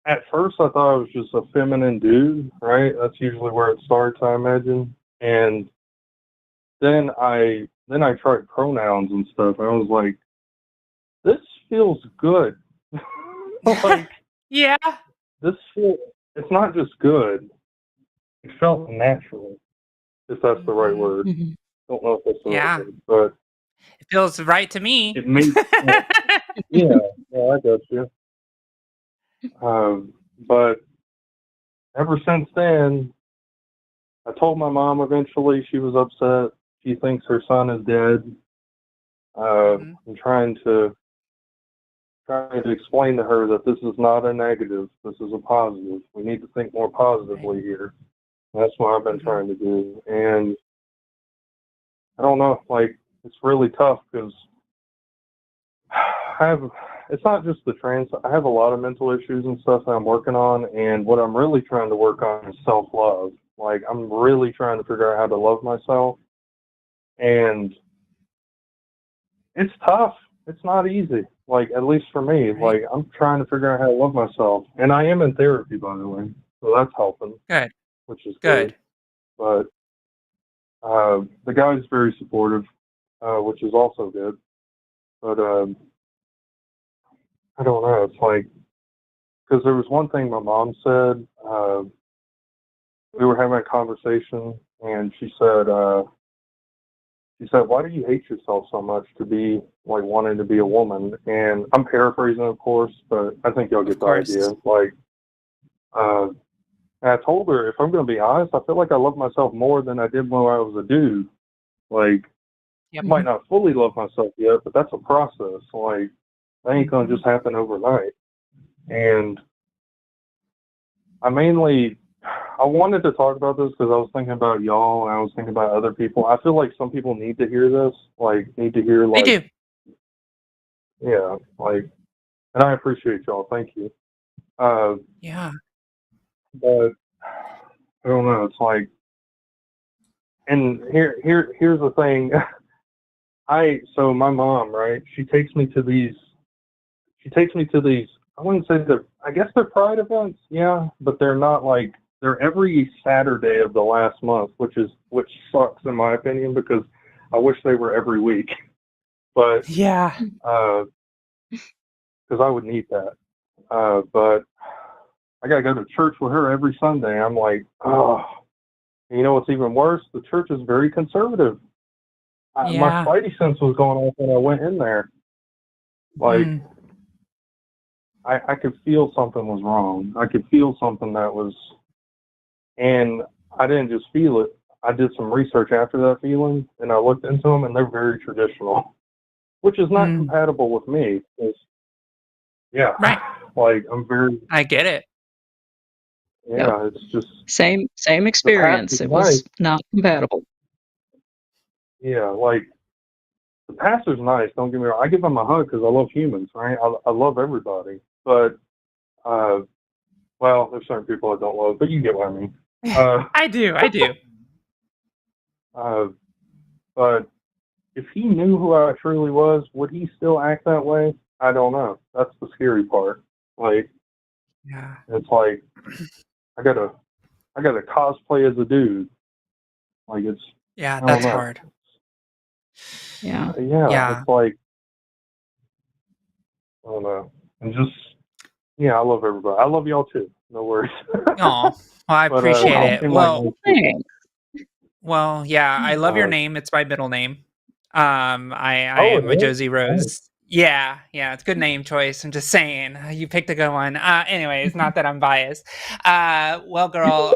at first I thought I was just a feminine dude, right? That's usually where it starts, I imagine. And then I tried pronouns and stuff, and I was like, this feels good. Like, Yeah. this feels, it's not just good, it felt natural, if that's the right Mhm. word. Mhm. Don't know if that's the right Yeah, word, but it feels right to me. it made sense. Yeah, yeah, I got you. But ever since then, I told my mom eventually. She was upset. She thinks her son is dead. Mhm. I'm trying to explain to her that this is not a negative. This is a positive. We need to think more Right. positively here. That's what I've been Mhm. trying to do. And I don't know, like, it's really tough because I have, it's not just the trans, I have a lot of mental issues and stuff that I'm working on. And what I'm really trying to work on is self love. Like, I'm really trying to figure out how to love myself. And it's tough. It's not easy. Like, at least for me, Right. like, I'm trying to figure out how to love myself. And I am in therapy, by the way. So that's helping, Good. which is good. Good. But the guy's very supportive, which is also good. But I don't know. It's like, because there was one thing my mom said. We were having a conversation, and she said, "Why do you hate yourself so much to be like wanting to be a woman?" And I'm paraphrasing, of course, but I think y'all Of get the course. idea. Like, uh, and I told her, if I'm going to be honest, I feel like I love myself more than I did when I was a dude. Like, Yep. I might Mhm. not fully love myself yet, but that's a process. Like, that ain't going to Mhm. just happen overnight. And I wanted to talk about this because I was thinking about y'all and I was thinking about other people. I feel like some people need to hear this, like, need to hear, They like, do. yeah, like, and I appreciate y'all. Thank you. Uh, Yeah. but I don't know. It's like, and here's the thing. So my mom, right? She takes me to these. I wouldn't say I guess they're pride events, yeah, but they're not like they're every Saturday of the last month, which sucks in my opinion because I wish they were every week. But Yeah. because I would need that. But I gotta go to church with her every Sunday. I'm like, oh, you know what's even worse? The church is very conservative. My Yeah. spidey sense was going off when I went in there. Like, I could feel something was wrong. I could feel something that was, and I didn't just feel it. I did some research after that feeling, and I looked into them, and they're very traditional, which is not compatible with me. Yeah, Right. like I'm very. I get it. Yeah, it's just same experience. It was not compatible. Yeah, like the pastor's nice. Don't get me wrong. I give him a hug because I love humans, right? I love everybody, but well, there's certain people I don't love, but you get what I mean. I do. But if he knew who I truly was, would he still act that way? I don't know. That's the scary part. Like, yeah, it's like I gotta cosplay as a dude. Like it's that's hard. Yeah. It's like I don't know. And just I love everybody. I love y'all too. No worries. Oh, well, I appreciate it. Well, yeah, I love your name. It's my middle name. I am a Josie Rose. Yeah, it's a good name choice. I'm just saying, you picked a good one. Anyways, not that I'm biased. Well, girl,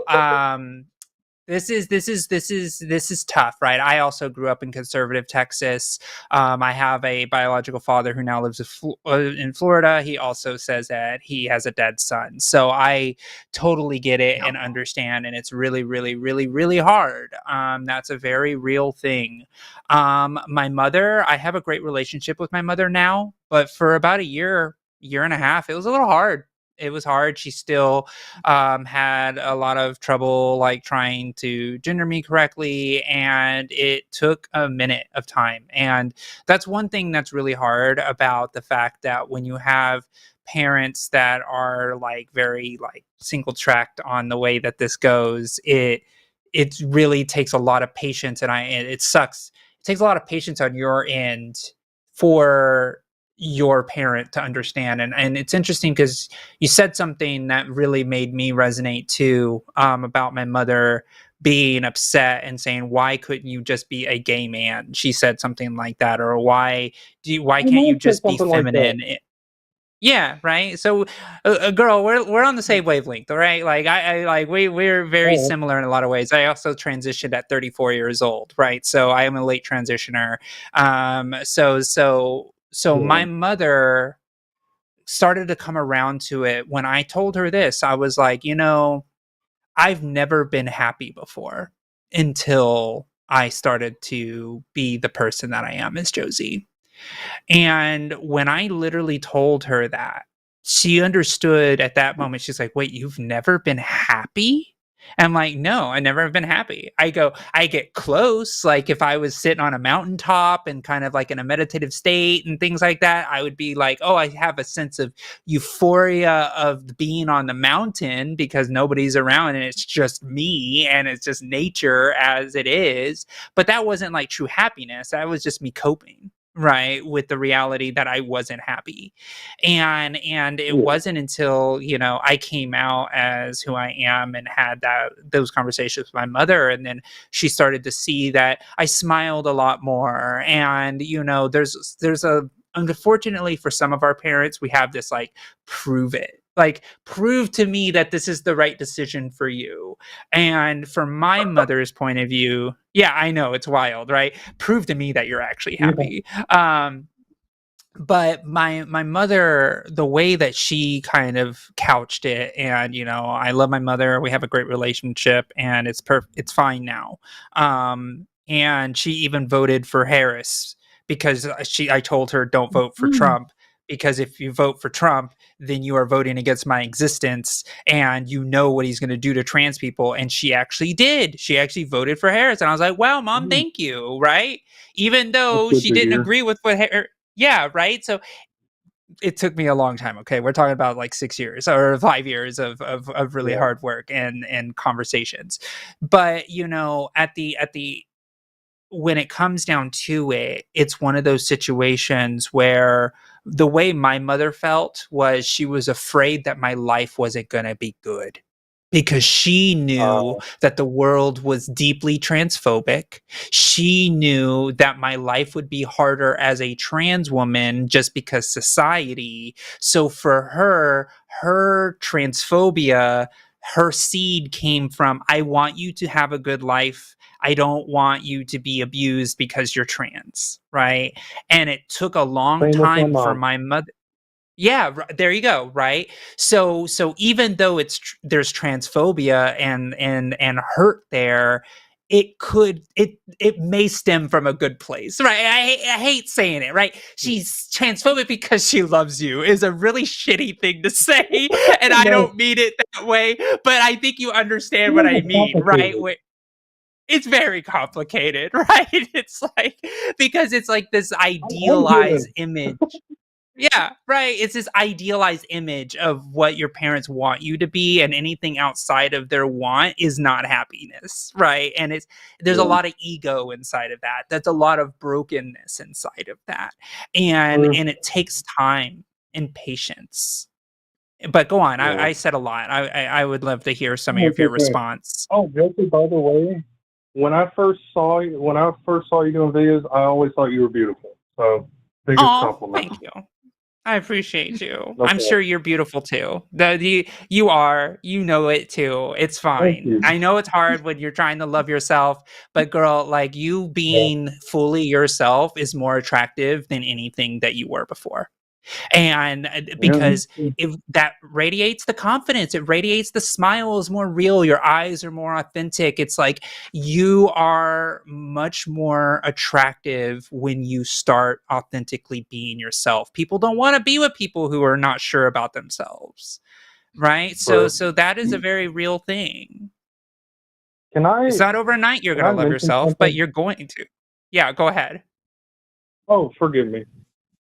this is tough, right? I also grew up in conservative Texas. I have a biological father who now lives in Florida. He also says that he has a dead son. So I totally get it and understand. And it's really, really, really, really hard. That's a very real thing. My mother, I have a great relationship with my mother now, but for about a year and a half, it was a little hard. It was hard. She still had a lot of trouble like trying to gender me correctly, and it took a minute of time. And that's one thing that's really hard about the fact that when you have parents that are like very like single tracked on the way that this goes, it really takes a lot of patience, and it sucks. It takes a lot of patience on your end for your parent to understand. And it's interesting because you said something that really made me resonate too, about my mother being upset and saying, why couldn't you just be a gay man? She said something like that. Or why can't you just be feminine? Yeah, right. So, girl, we're on the same wavelength, all right? Like we're very similar in a lot of ways. I also transitioned at 34 years old, right? So I am a late transitioner. So my mother started to come around to it when I told her this. I was like, I've never been happy before until I started to be the person that I am as Josie. And when I literally told her that, she understood at that moment. She's like, wait, you've never been happy? I'm like, no, I never have been happy. I get close. Like if I was sitting on a mountaintop and kind of like in a meditative state and things like that, I would be like, oh, I have a sense of euphoria of being on the mountain because nobody's around and it's just me and it's just nature as it is. But that wasn't like true happiness. That was just me coping, right, with the reality that I wasn't happy. And it wasn't until I came out as who I am and had those conversations with my mother, and then she started to see that I smiled a lot more. And there's a, unfortunately for some of our parents, we have this like prove to me that this is the right decision for you. And from my mother's point of view, yeah, I know it's wild, right? Prove to me that you're actually happy. But my mother, the way that she kind of couched it, and I love my mother. We have a great relationship, and it's fine now. And she even voted for Harris because I told her don't vote for Trump, because if you vote for Trump, then you are voting against my existence, and what he's going to do to trans people. And she actually did. She actually voted for Harris, and I was like, wow, Mom, thank you, right? Even though she didn't agree with what yeah, right. So it took me a long time. Okay, we're talking about like 6 years or 5 years of really Yeah. hard work and conversations. But at the when it comes down to it, it's one of those situations where the way my mother felt was she was afraid that my life wasn't going to be good because she knew Uh, that the world was deeply transphobic. She knew that my life would be harder as a trans woman just because society. So for her, her transphobia, her seed came from, I want you to have a good life. I don't want you to be abused because you're trans, right? And it took a long Same with my time for mom. my mother. Yeah, there you go, right? So even though there's transphobia and hurt there, it may stem from a good place, right? I hate saying it, right? She's transphobic because she loves you is a really shitty thing to say, and I No, don't mean it that way, but I think you understand what I it's mean, right? complicated. It's very complicated, right? It's like because it's like this I'm idealized human. image. Yeah, right. It's this idealized image of what your parents want you to be, and anything outside of their want is not happiness, right? And there's a Yeah. lot of ego inside of that. That's a lot of brokenness inside of that, and Or, and it takes time and patience. But go on. yeah. I said a lot. I would love to hear some Oh, of it's your okay. response. Oh, Josie, by the way, when I first saw you doing videos, I always thought you were beautiful. So, biggest Oh, compliment. thank you. I appreciate you. No I'm sure problem. you're beautiful too. You are. You know it too. It's Thank fine. you. I know it's hard when you're trying to love yourself, but girl, like you Yeah. being fully yourself is more attractive than anything that you were before. And Yeah. because if that radiates the confidence, it radiates the smile is more real, your eyes are more authentic. It's like you are much more attractive when you start authentically being yourself. People don't want to be with people who are not sure about themselves, right? so True. so that is a very real thing. Can It's I not overnight you're can going to I love mention yourself, but something? you're going to. Yeah, go ahead. Oh, forgive me.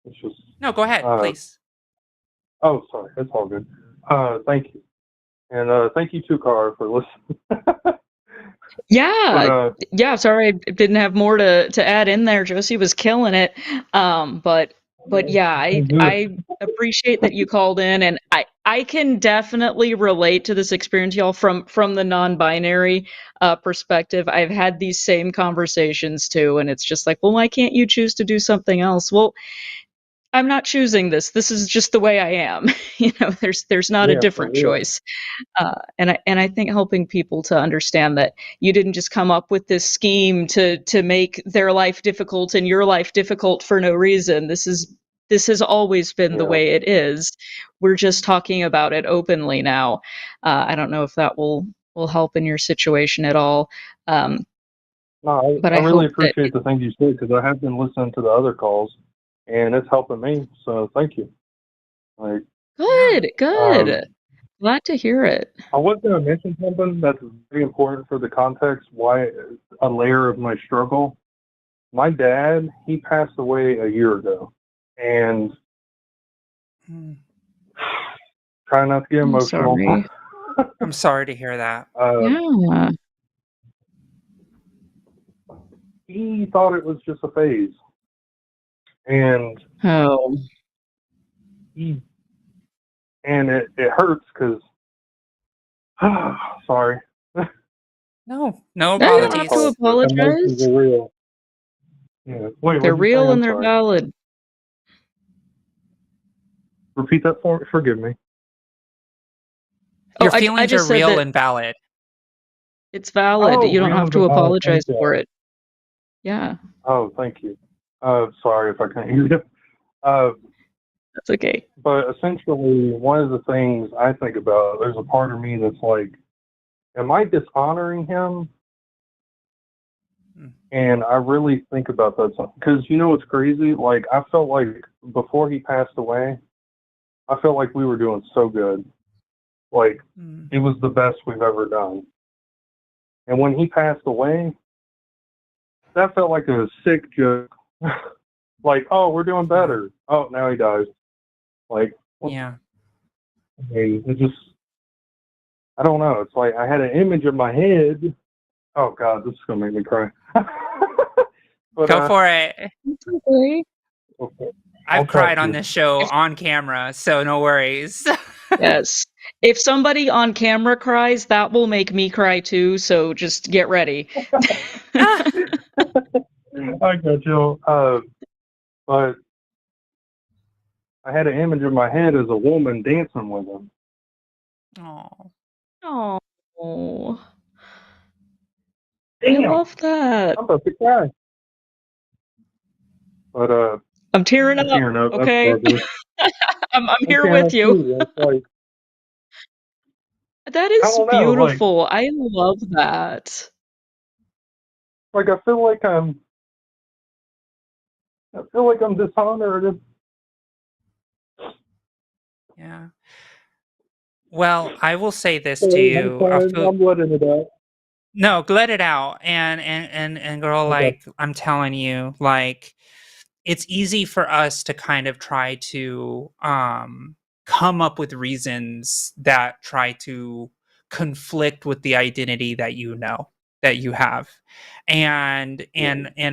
It's just No, go ahead, uh please. oh, sorry. It's all good. Thank you. And thank you too, Cara, for listening. But Yeah, yeah. Sorry, I didn't have more to add in there. Josie was killing it. But yeah, good. I appreciate that you called in, and I can definitely relate to this experience, y'all, from the non-binary perspective. I've had these same conversations too, and it's just like, well, why can't you choose to do something else? Well, I'm not choosing this. This is just the way I am. There's not a Yeah, for different real. choice. And I think helping people to understand that you didn't just come up with this scheme to make their life difficult and your life difficult for no reason. This has always been the Yeah. way it is. We're just talking about it openly now. I don't know if that will help in your situation at all. Um, No, but I I really hope that appreciate the things you said because I have been listening to the other calls, and it's helping me. So thank you. Like, Yeah. good. um, Glad to hear it. I was going to mention something that's very important for the context. Why a layer of my struggle. My dad, he passed away a year ago, and Hmm. try not to get I'm emotional. sorry. I'm sorry to hear that. Yeah. He thought it was just a phase, and Oh. he it hurts because sorry. No No, you I don't have to apologies. apologize. Emotions apologize. are real. Yeah. Wait, They're what'd you say? real I'm and they're sorry. valid. Repeat that for me. Forgive me. Oh, Your I feelings are just said real that and valid. it's valid. Oh, You don't have real to oh, apologize thank you. for it. Yeah, Oh, thank you. Sorry if I can't hear you. Uh, that's okay. but essentially, one of the things I think about, there's a part of me that's like, am I dishonoring him? Mm. And I really think about that because you know what's crazy? Like I felt like before he passed away, I felt like we were doing so good. Like Mm. it was the best we've ever done. And when he passed away, that felt like a sick joke. Like, oh, we're doing better. Oh, now he dies. Like, Yeah. I mean, it just, I don't know. It's like I had an image in my head. Oh God, this is gonna make me cry. But Go for it. Okay. okay, I'll I've talk cried to on you. this show on camera, so no worries. Yes. If somebody on camera cries, that will make me cry too, so just get ready. I got you. But I had an image in my head as a woman dancing with him. Oh. Oh, I Damn, love that. I'm about to cry. But I'm tearing I'm up, tearing up. That's okay? fabulous. I'm I'm here tearing with up you. too. It's like, That I is don't know. Like, beautiful. I love that. I feel like I'm dishonored. Yeah. Well, I will say this to Sorry, I'm you. fine. I'm letting it out. No, let it out. And girl, Okay. like I'm telling you, like it's easy for us to kind of try to come up with reasons that try to conflict with the identity that you know that you have. And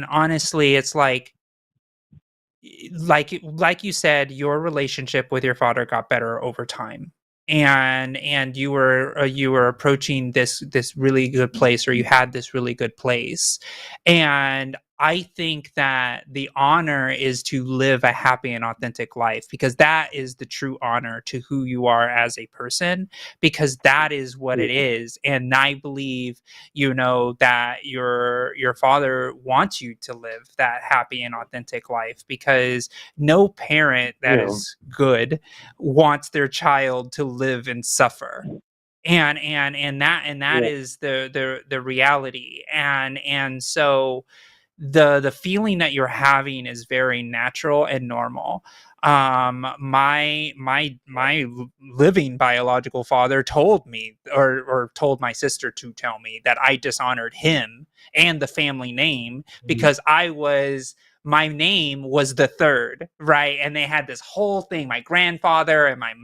honestly, it's like you said, your relationship with your father got better over time, and you were approaching this really good place, or you had this really good place. And I think that the honor is to live a happy and authentic life, because that is the true honor to who you are as a person, because that is what it is. And I believe, that your father wants you to live that happy and authentic life, because no parent that Yeah. is good wants their child to live and suffer. And that Yeah. is the reality. And so the feeling that you're having is very natural and normal. My living biological father told me, or told my sister to tell me, that I dishonored him and the family name, because my name was the third, right? And they had this whole thing. My grandfather and my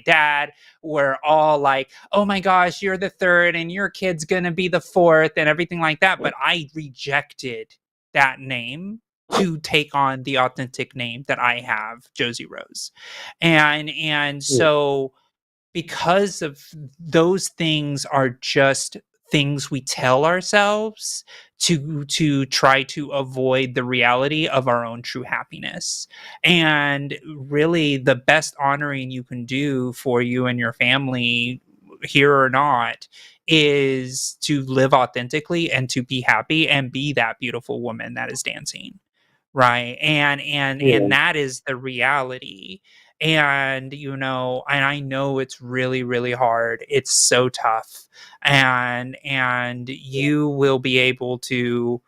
dad were all like, "Oh my gosh, you're the third, and your kid's gonna be the fourth," and everything like that. But I rejected that name to take on the authentic name that I have, Josie Rose. And Yeah. so, because of those things, are just things we tell ourselves to try to avoid the reality of our own true happiness. And really, the best honoring you can do for you and your family, here or not, is to live authentically and to be happy and be that beautiful woman that is dancing, right? And Yeah. that is the reality. And I know it's really, really hard. It's so tough. And you will be able to,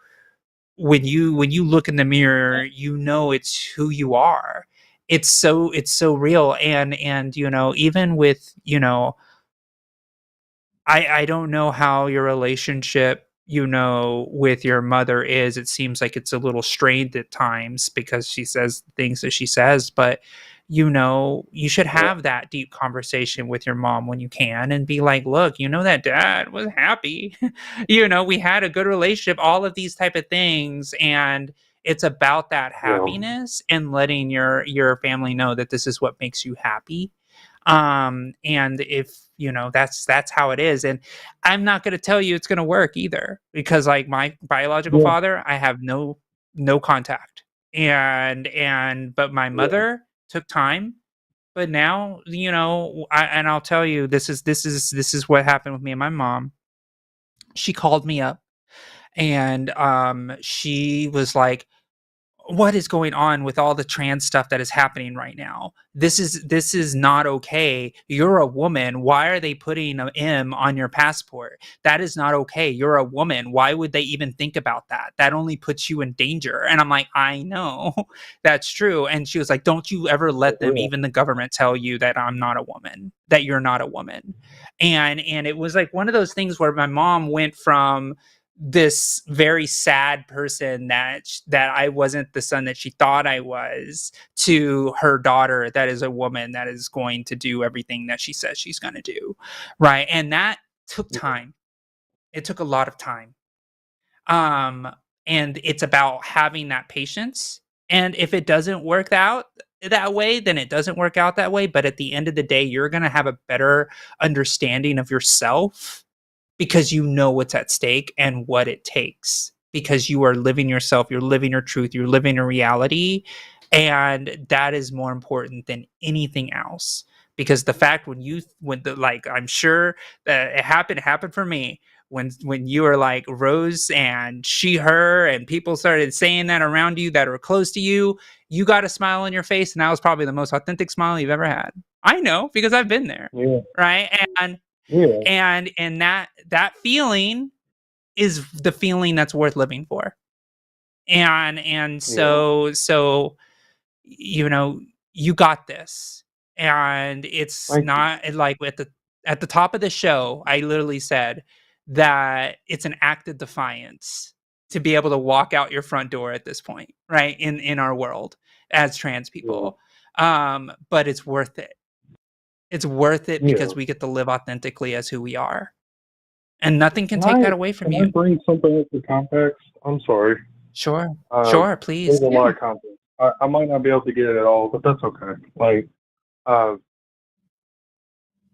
when you look in the mirror, it's who you are. It's so real. And even with, I don't know how your relationship, with your mother is. It seems like it's a little strained at times, because she says things that she says, but you should Yeah. have that deep conversation with your mom when you can, and be like, "Look, that dad was happy. We had a good relationship, all of these type of things." And it's about that Yeah. happiness, and letting your family know that this is what makes you happy. And if that's how it is. And I'm not going to tell you it's going to work either, because like my biological Yeah. father, I have no contact. But my Yeah. mother took time. But now, I'll tell you, this is what happened with me and my mom. She called me up, and she was like, "What is going on with all the trans stuff that is happening right now? This is not okay. You're a woman. Why are they putting an M on your passport? That is not okay. You're a woman. Why would they even think about that? That only puts you in danger." And I'm like, "I know." That's true. And she was like, "Don't you ever let them, Yeah. even the government, tell you that I'm not a woman, that you're not a woman." And it was like one of those things where my mom went from this very sad person that I wasn't the son that she thought I was, to her daughter that is a woman that is going to do everything that she says she's going to do, right? And that took time. It took a lot of time. And it's about having that patience. And if it doesn't work out that way, then it doesn't work out that way. But at the end of the day, you're going to have a better understanding of yourself because you know what's at stake and what it takes, because you are living yourself, you're living your truth, you're living a reality. And that is more important than anything else. Because the fact I'm sure that it happened for me, when you were like Rose and she, her, and people started saying that around you that are close to you, you got a smile on your face. And that was probably the most authentic smile you've ever had. I know, because I've been there. Yeah. Right. And that feeling is the feeling that's worth living for. And so you got this. And it's not like at the top of the show, I literally said that it's an act of defiance to be able to walk out your front door at this point, right? In our world as trans people. But it's worth it. It's worth it because we get to live authentically as who we are. And nothing can take that away from you. Can I bring something into context? I'm sorry. Sure. Sure, please. There's a lot of context. I might not be able to get it at all, but that's okay. Like,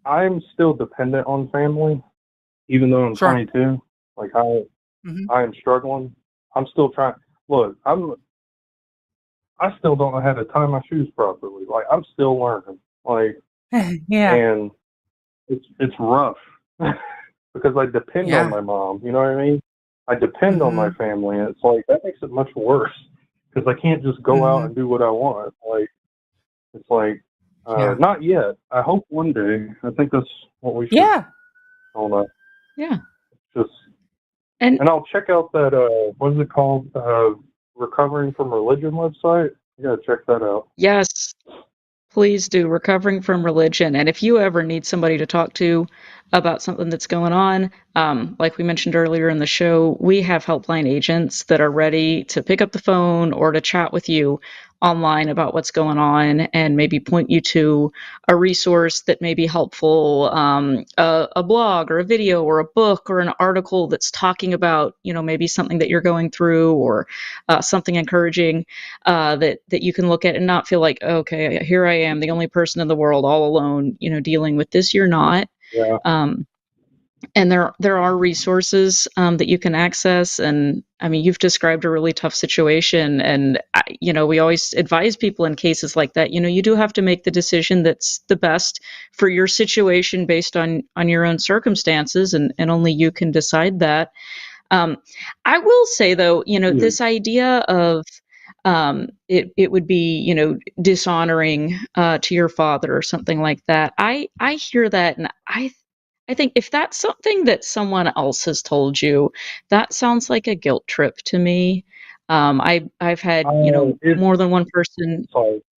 I'm still dependent on family, even though I'm 22. Like, I am struggling. I'm still trying. Look, I still don't know how to tie my shoes properly. Like, I'm still learning. Like, and it's rough because I depend on my mom. You know what I mean? I depend on my family, and it's like that makes it much worse because I can't just go out and do what I want. Like, it's like not yet. I hope one day. I think that's what we should. I don't know. Yeah. Just and I'll check out that what is it called? Recovering from Religion website. You gotta check that out. Yes. Please do. Recovering from Religion. And if you ever need somebody to talk to about something that's going on, like we mentioned earlier in the show, we have helpline agents that are ready to pick up the phone or to chat with you online about what's going on and maybe point you to a resource that may be helpful, a blog or a video or a book or an article that's talking about, maybe something that you're going through or something encouraging that you can look at and not feel like, okay, here I am, the only person in the world all alone, dealing with this. You're not. Yeah. And there are resources that you can access. And I mean, you've described a really tough situation. And, we always advise people in cases like that, you do have to make the decision that's the best for your situation based on your own circumstances. And only you can decide that. I will say, though, this idea of it would be, dishonoring to your father or something like that. I hear that, and I think if that's something that someone else has told you, that sounds like a guilt trip to me. I've had more than one person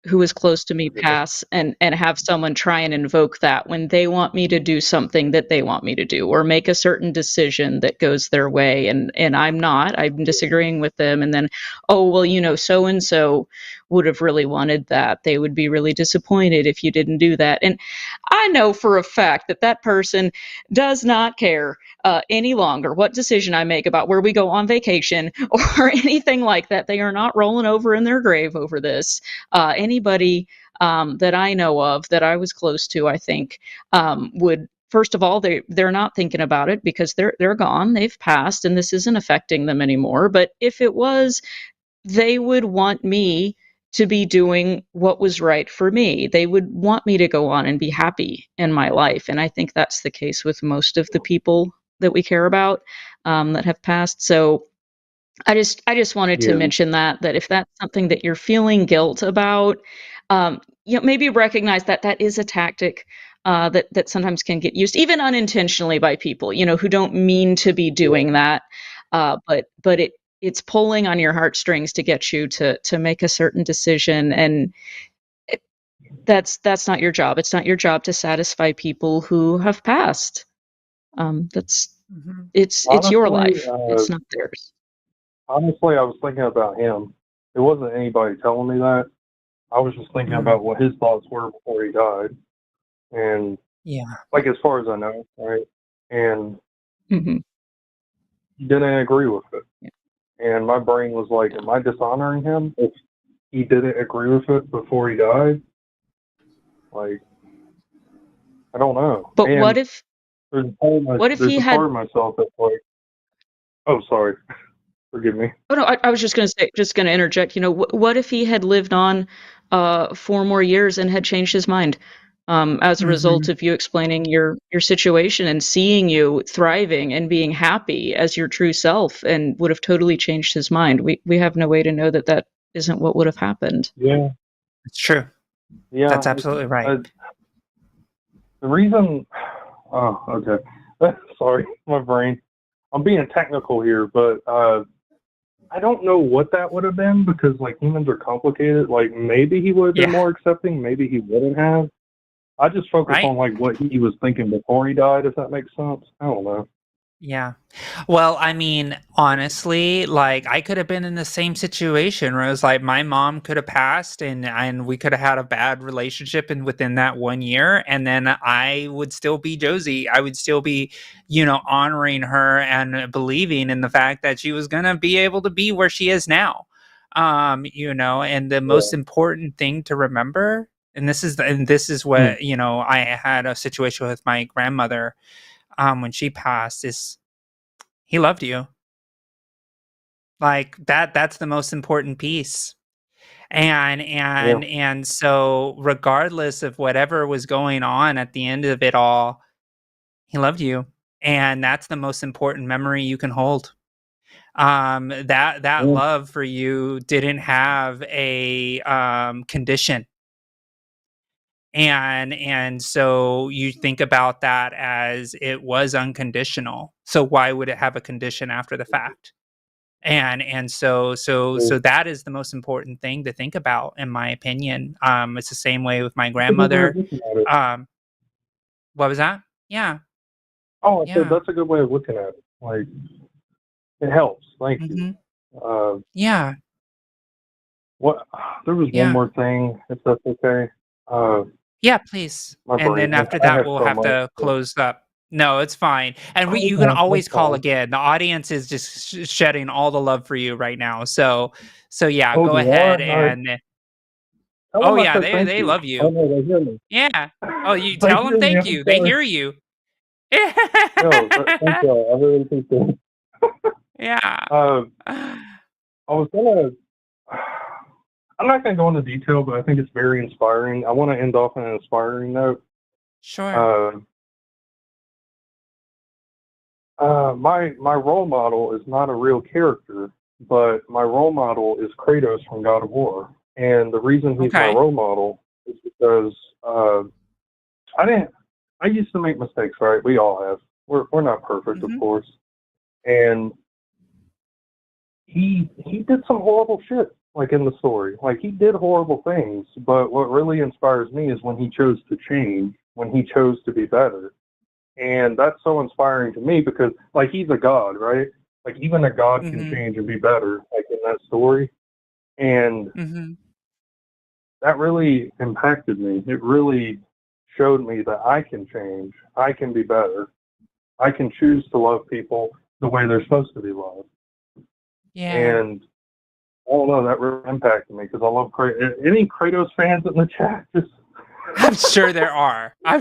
who is close to me pass and have someone try and invoke that when they want me to do something that they want me to do or make a certain decision that goes their way, and I'm disagreeing with them, and then, oh well, so and so would have really wanted that, they would be really disappointed if you didn't do that. And I know for a fact that person does not care any longer what decision I make about where we go on vacation or anything like that. They are not rolling over in their grave over this. Anybody that I know of that I was close to, I think, would, first of all, they're not thinking about it because they're gone, they've passed, and this isn't affecting them anymore. But if it was, they would want me to be doing what was right for me. They would want me to go on and be happy in my life. And I think that's the case with most of the people that we care about that have passed. So I just wanted to mention that if that's something that you're feeling guilt about, maybe recognize that is a tactic that sometimes can get used, even unintentionally, by people, who don't mean to be doing that. But it's pulling on your heartstrings to get you to make a certain decision, and that's not your job. It's not your job to satisfy people who have passed. That's Mhm. It's your Honestly, life. It's not theirs. honestly, I was thinking about him. It wasn't anybody telling me that. I was just thinking Mm. about what his thoughts were before he died, and Yeah. like as far as I know, right? And Hmm. he didn't agree with it. Yeah. And my brain was like, Yeah. am I dishonoring him if he didn't agree with it before he died? Like, I don't know. But And there's what if there's he a part had? of myself that's like, oh, sorry, forgive me. Oh no, I was just gonna interject. You know, what if he had lived on 4 more years and had changed his mind, as a result Mhm. of you explaining your situation and seeing you thriving and being happy as your true self, and would have totally changed his mind. We have no way to know that that isn't what would have happened. Yeah, It's true. yeah. That's absolutely right. The reason, oh, okay. Sorry, my brain. I'm being technical here, but I don't know what that would have been because like humans are complicated. Like maybe he would have been Yeah. more accepting, maybe he wouldn't have. I just focus Right? on like what he was thinking before he died, if that makes sense. I don't know. Yeah. Well, I mean, honestly, like I could have been in the same situation where it was like my mom could have passed and we could have had a bad relationship and within that 1 year, and then I would still be Josie. I would still be, honoring her and believing in the fact that she was gonna be able to be where she is now. And the Yeah. most important thing to remember, and this is Hmm. what, I had a situation with my grandmother when she passed is he loved you. Like that's the most important piece. And Yeah. and and so regardless of whatever was going on at the end of it all, he loved you. And that's the most important memory you can hold. That Yeah. love for you didn't have a condition. And so you think about that as it was unconditional. So why would it have a condition after the fact? And so that is the most important thing to think about, in my opinion. It's the same way with my That's a good way of grandmother. looking at it. Um, what was that? Yeah, Oh, I said yeah. that's a good way of looking at it. Like it helps. Thank you. Mhm. Uh, Yeah, what? There was one yeah. more thing, if that's okay. Uh, Yeah, please. my And brain. then after I that, have we'll so have much. to close up. No, it's fine. And Oh, you can okay, that's always call fine. again. The audience is just shedding all the love for you right now. So yeah, Oh, go they ahead are. All right. and Tell oh them I yeah, said thank they you. love I don't you. know. They hear me. Yeah. Oh, you They tell them hear me. thank I'm you. They sorry. hear you. No, thank y'all. I really appreciate it. Yeah. I was gonna. I'm not gonna go into detail, but I think it's very inspiring. I want to end off on an inspiring note. Sure. Uh, my role model is not a real character, but my role model is Kratos from God of War, and the reason he's my Okay. role model is because I didn't. I used to make mistakes, right? We all have. We're not perfect, of Mhm. course, and he did some horrible shit, like in the story. Like he did horrible things, but what really inspires me is when he chose to change, when he chose to be better. And that's so inspiring to me because like he's a god, right? Like even a god can Mhm. change and be better, like in that story. And Mhm. that really impacted me. It really showed me that I can change. I can be better. I can choose to love people the way they're supposed to be loved. Yeah. And I don't know, that really impacted me because I love any Kratos fans in the chat. Just I'm sure there are. I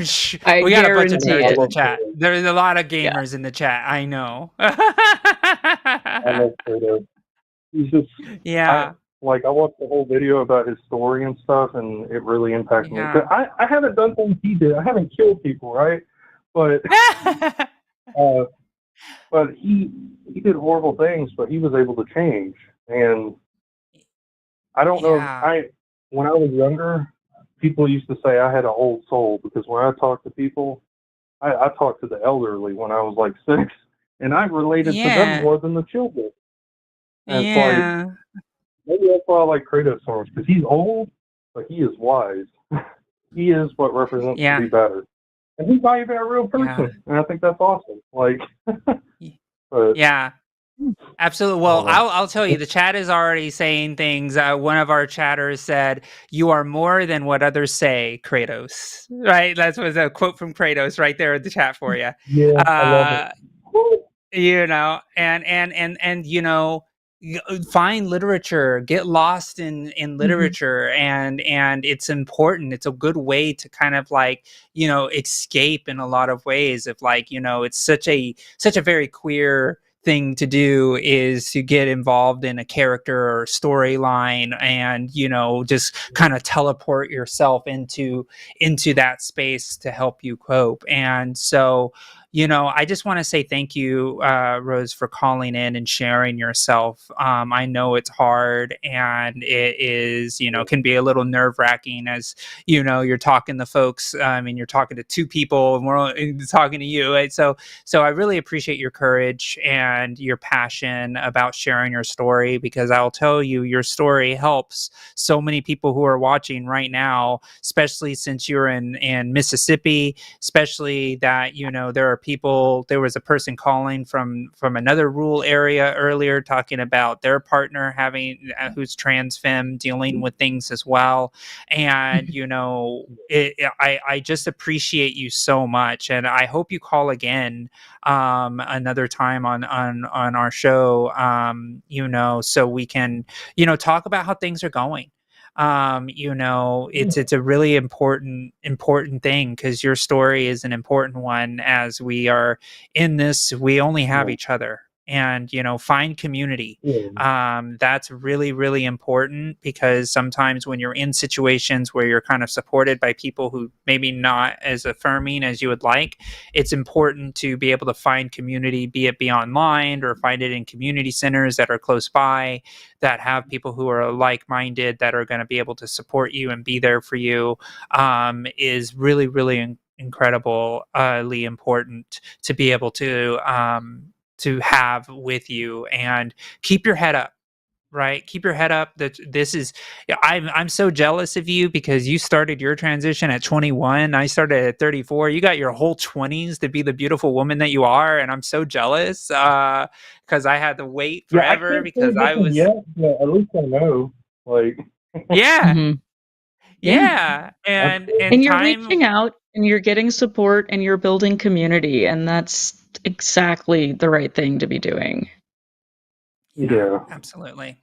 We got a bunch of guarantee nerds I in it. the love chat. Kratos. There's a lot of Yeah. gamers in the chat. I know. I love Kratos. He's just I Yeah. like I watched the whole video about his story and stuff, and it really impacted me. 'Cause Yeah. I haven't done things he did. I haven't killed people, right? But uh, but he did horrible things, but he was able to change. And I don't know. Yeah. When I was younger, people used to say I had an old soul because when I talk to people, I talked to the elderly when I was like 6, and I related to them Yeah. more than the children. And it's like Yeah. maybe that's why I like Kratos so much because he's old, but he is wise. He is what represents to Yeah. be better. And he's not even a real person. Yeah. And I think that's awesome. Like, but Yeah. Absolutely. Well, I'll tell you, the chat is already saying things. One of our chatters said, "You are more than what others say, Kratos." Right? That was a quote from Kratos right there in the chat for you. yeah, I love it. You know, and you know, find literature, get lost in literature, and it's important. It's a good way to kind of like, you know, escape in a lot of ways. If like, you know, it's such a very queer thing to do is to get involved in a character or storyline, and you know, just kind of teleport yourself into that space to help you cope. And so, you know, I just want to say thank you, Rose, for calling in and sharing yourself. I know it's hard, and it is, you know, can be a little nerve wracking as, you know, you're talking to folks. I mean, you're talking to two people and we're only talking to you. Right? So I really appreciate your courage and your passion about sharing your story, because I'll tell you, your story helps so many people who are watching right now, especially since you're in Mississippi, especially that, you know, there was a person calling from another rural area earlier talking about their partner having who's trans femme dealing with things as well. And you know, I just appreciate you so much, and I hope you call again another time on our show, you know, so we can, you know, talk about how things are going. You know, it's a really important thing, because your story is an important one. As we are in this, we only have each other, and you know, find community. That's really, really important, because sometimes when you're in situations where you're kind of supported by people who maybe not as affirming as you would like, it's important to be able to find community, be it online or find it in community centers that are close by, that have people who are like-minded, that are going to be able to support you and be there for you, is really, really incredibly important to be able to have with you. And keep your head up. Right, keep your head up. That this is, I'm so jealous of you, because you started your transition at 21. I started at 34. You got your whole 20s to be the beautiful woman that you are, and I'm so jealous because I had to wait forever, because I was yet, but at least I know. Like, yeah, Yeah. and And you're time. reaching out and you're getting support and you're building community, and that's exactly the right thing to be doing. yeah. Absolutely.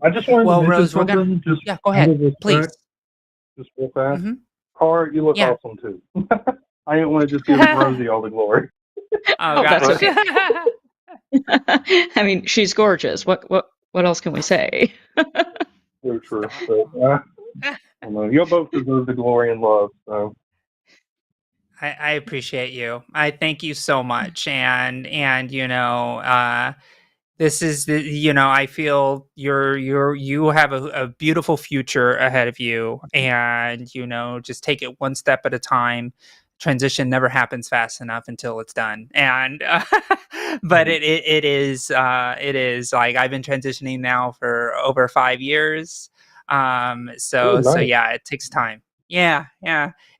I just wanted Well, to mention Rose, we're gonna something. Just yeah, go ahead, out of respect, please. just real fast. Mhm. Car, you look Yeah. awesome too. I didn't want to just give Rosie all the glory. Oh, that's gosh. okay. I mean, she's gorgeous. What else can we say? So true. But, I don't know. You both deserve the glory and love. So. I appreciate you. I thank you so much. And you know, this is the, you know, I feel you have a beautiful future ahead of you, and you know, just take it one step at a time. Transition never happens fast enough until it's done. And but it is like, I've been transitioning now for over 5 years. So Nice. yeah, it takes time. Yeah,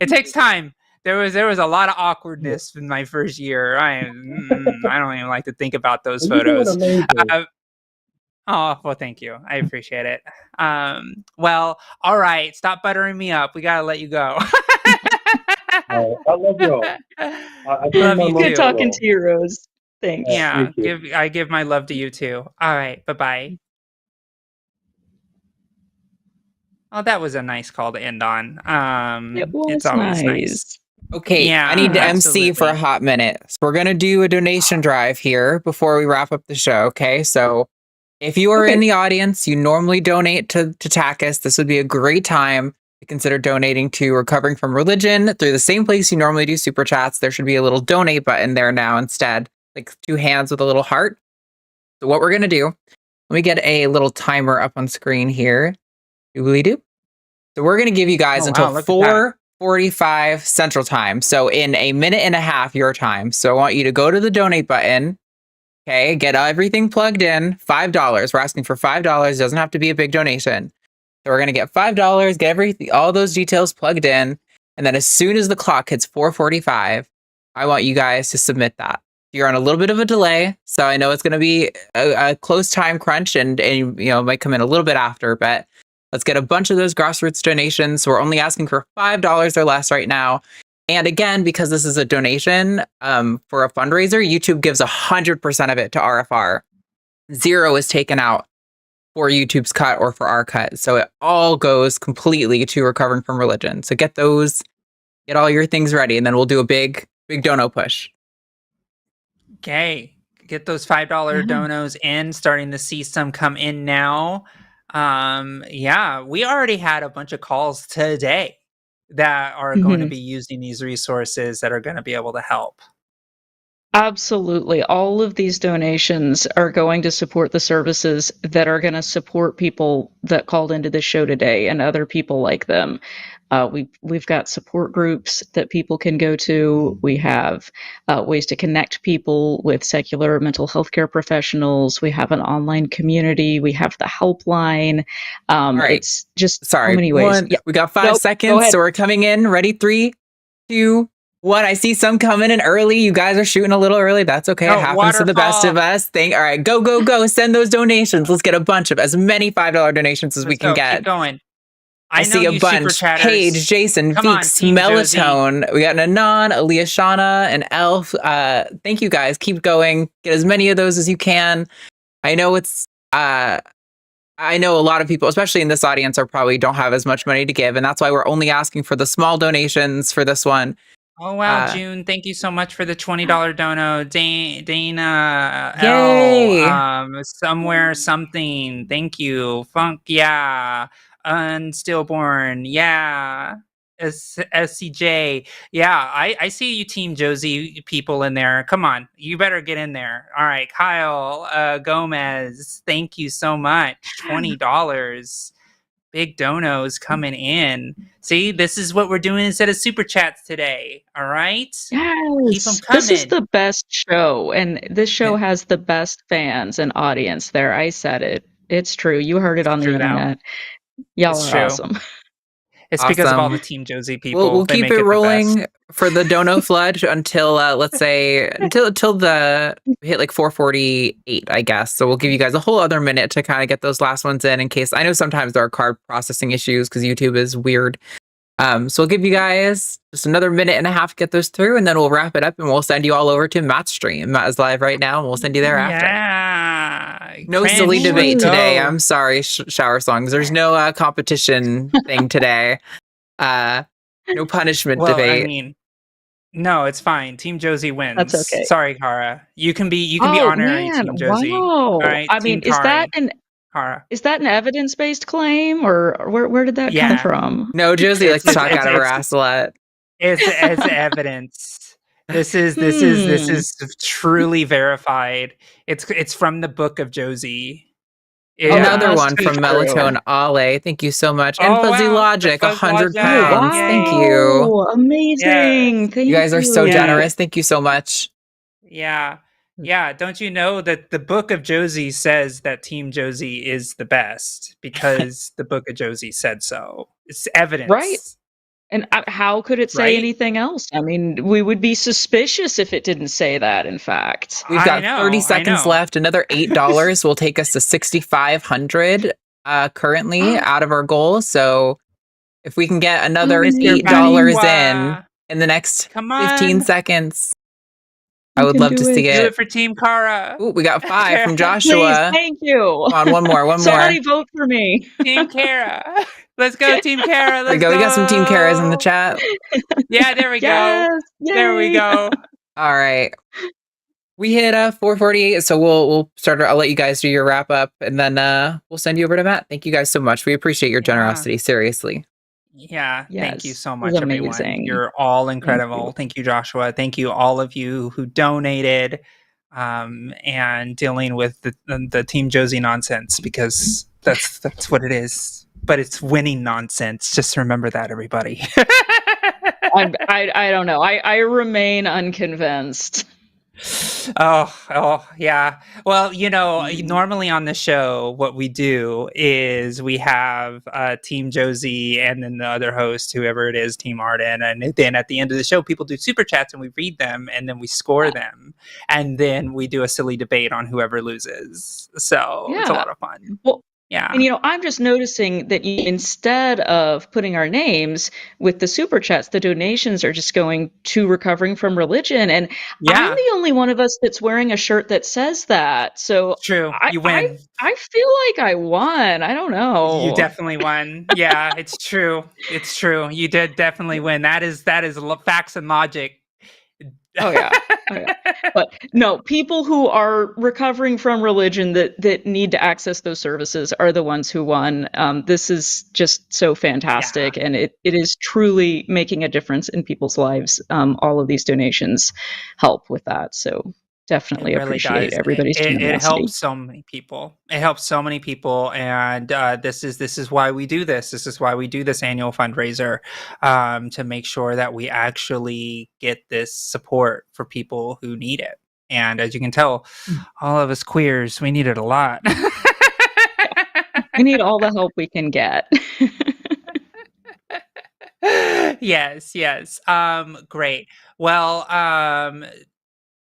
it takes time. There was a lot of awkwardness in my first year. I don't even like to think about those Well, you're doing photos. amazing. Oh, well, thank you. I appreciate it. Well, all right. Stop buttering me up. We gotta let you go. I love y'all. I Love you Good too. talking to you, Rose. Thanks. Yeah, Thank you. I give my love to you too. All right. Bye bye. Oh, that was a nice call to end on. It was It's always nice. nice. Okay, Yeah, I need to MC for a absolutely. hot minute. So we're going to do a donation drive here before we wrap up the show, okay? So if you are in the audience, you normally donate to TACIS, this would be a great time to consider donating to Recovering from Religion through the same place you normally do super chats. There should be a little donate button there now instead, like 2 hands with a little heart. So what we're going to do, let me get a little timer up on screen here. Doobly-doo. So we're going to give you guys until 4:45 Central Time. So in a minute and a half your time. So I want you to go to the donate button. Okay, get everything plugged in. $5. We're asking for $5. It doesn't have to be a big donation. So we're going to get $5, get all those details plugged in. And then as soon as the clock hits 4:45, I want you guys to submit that. You're on a little bit of a delay, so I know it's going to be a close time crunch, and you know, it might come in a little bit after, but let's get a bunch of those grassroots donations. So we're only asking for $5 or less right now. And again, because this is a donation for a fundraiser, YouTube gives 100% of it to RFR. 0 is taken out for YouTube's cut or for our cut. So it all goes completely to Recovering from Religion. So get all your things ready, and then we'll do a big dono push. Okay, get those $5 donos in, starting to see some come in now. Yeah, we already had a bunch of calls today that are going to be using these resources that are going to be able to help. Absolutely. All of these donations are going to support the services that are going to support people that called into this show today and other people like them. We've got support groups that people can go to. We have ways to connect people with secular mental health care professionals. We have an online community. We have the helpline. Right. It's just so many ways. Yeah. We got 5 seconds, so we're coming in. Ready? 3, 2, 1. I see some coming in early. You guys are shooting a little early. That's okay. It happens to the best of us. All right, go. Send those donations. Let's get a bunch of as many $5 donations as we can get. Keep going. I see a bunch. Paige, Jason, Veeks, Melatonin. We got Anon, Aaliyah Shauna, and Elf. Thank you guys. Keep going. Get as many of those as you can. I know I know a lot of people, especially in this audience, probably don't have as much money to give, and that's why we're only asking for the small donations for this one. Oh wow, June! Thank you so much for the $20 dono, Dana. Yay! Somewhere something. Thank you, Funk. Yeah, Unstillborn. Yeah, SCJ. Yeah, I see you, Team Josie people in there. Come on, you better get in there. All right, Kyle Gomez. Thank you so much. $20. Big donos coming in. See, this is what we're doing instead of super chats today. All right? Yes. Keep them coming. This is the best show, and this show has the best fans and audience there. I said it. It's true. You heard it on the internet. Y'all are awesome. It's because of all the Team Josie people. We'll keep it rolling for the dono flood until let's say until the hit like 4:48, I guess. So we'll give you guys a whole other minute to kind of get those last ones in case. I know sometimes there are card processing issues because YouTube is weird. So we'll give you guys just another minute and a half to get those through, and then we'll wrap it up and we'll send you all over to Matt's stream. Matt is live right now, and we'll send you there after. Yeah. No silly debate today. I'm sorry, Shower Songs. There's no competition thing today. No punishment debate. I mean, no, it's fine. Team Josie wins. That's okay. Sorry, Kara. You can be honorary Team Josie. Wow. All right, I mean, is that an evidence-based claim, or where did that come from? No, Josie likes to talk out of her ass a lot. It's evidence. This is truly verified. It's from the book of Josie. Another one from Melatonin Ale. Thank you so much. And Fuzzy Logic, 100 pounds. Thank you. Amazing. Thank you. You guys are so generous. Thank you so much. Yeah. Yeah. Don't you know that the book of Josie says that Team Josie is the best because the book of Josie said so. It's evidence. Right. And how could it say anything else? I mean, we would be suspicious if it didn't say that, in fact. We've got 30 seconds left. Another $8 will take us to 6,500 currently out of our goal. So if we can get another $8 in the next 15 seconds, I would love to see it. Do it for Team Kara. Ooh, we got 5 from Joshua. Please, thank you. Come on, one more. Somebody vote for me. Team Kara. Let's go, Team Kara. Let's go. We got some Team Karas in the chat. Yeah, there we go. Yes, there we go. All right. We hit 4:48, so we'll start. I'll let you guys do your wrap up, and then we'll send you over to Matt. Thank you guys so much. We appreciate your generosity. Seriously. Yeah, thank you so it much, was everyone. amazing. You're all incredible. Thank you, Joshua. Thank you, all of you who donated and dealing with the Team Josie nonsense, because that's what it is. But it's winning nonsense. Just remember that, everybody. I don't know. I remain unconvinced. Oh, yeah. Well, normally on the show, what we do is we have Team Josie and then the other host, whoever it is, Team Arden. And then at the end of the show, people do super chats and we read them and then we score them. And then we do a silly debate on whoever loses. So it's a Yeah. lot of fun. Well, Yeah. and I'm just noticing that instead of putting our names with the super chats, the donations are just going to recovering from religion. And I'm Yeah. the only one of us that's wearing a shirt that says that. So True. I You win. I feel like I won. I don't You know. definitely won. Yeah, it's true. It's true. You did definitely win. That is facts and logic. Oh yeah. Oh yeah. But no, people who are recovering from religion that need to access those services are the ones who won. This is just so fantastic, and it is truly making a difference in people's lives. All of these donations help with that. So definitely It really appreciate does. everybody's It generosity. helps so many people. It helps so many people, and this is why we do this. This is why we do this annual fundraiser, to make sure that we actually get this support for people who need it. And as you can tell, all of us queers, we need it a lot. We need all the help we can get. Yes. Great. Well,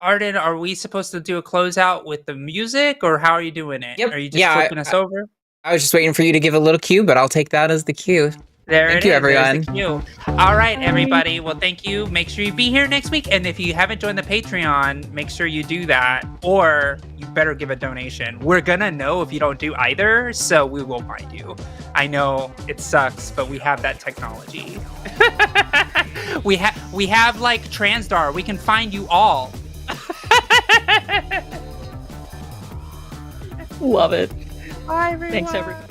Arden, are we supposed to do a closeout with the music, or how are you doing it? Yep. Are you just flipping us over? I was just waiting for you to give a little cue, but I'll take that as the cue. Thank you, everyone. There's the cue. All right, everybody. Well, thank you. Make sure you be here next week. And if you haven't joined the Patreon, make sure you do that, or you better give a donation. We're going to know if you don't do either, so we will find you. I know it sucks, but we have that technology. we have like Transdar. We can find you all. Love it. Bye, everyone. Thanks, everyone.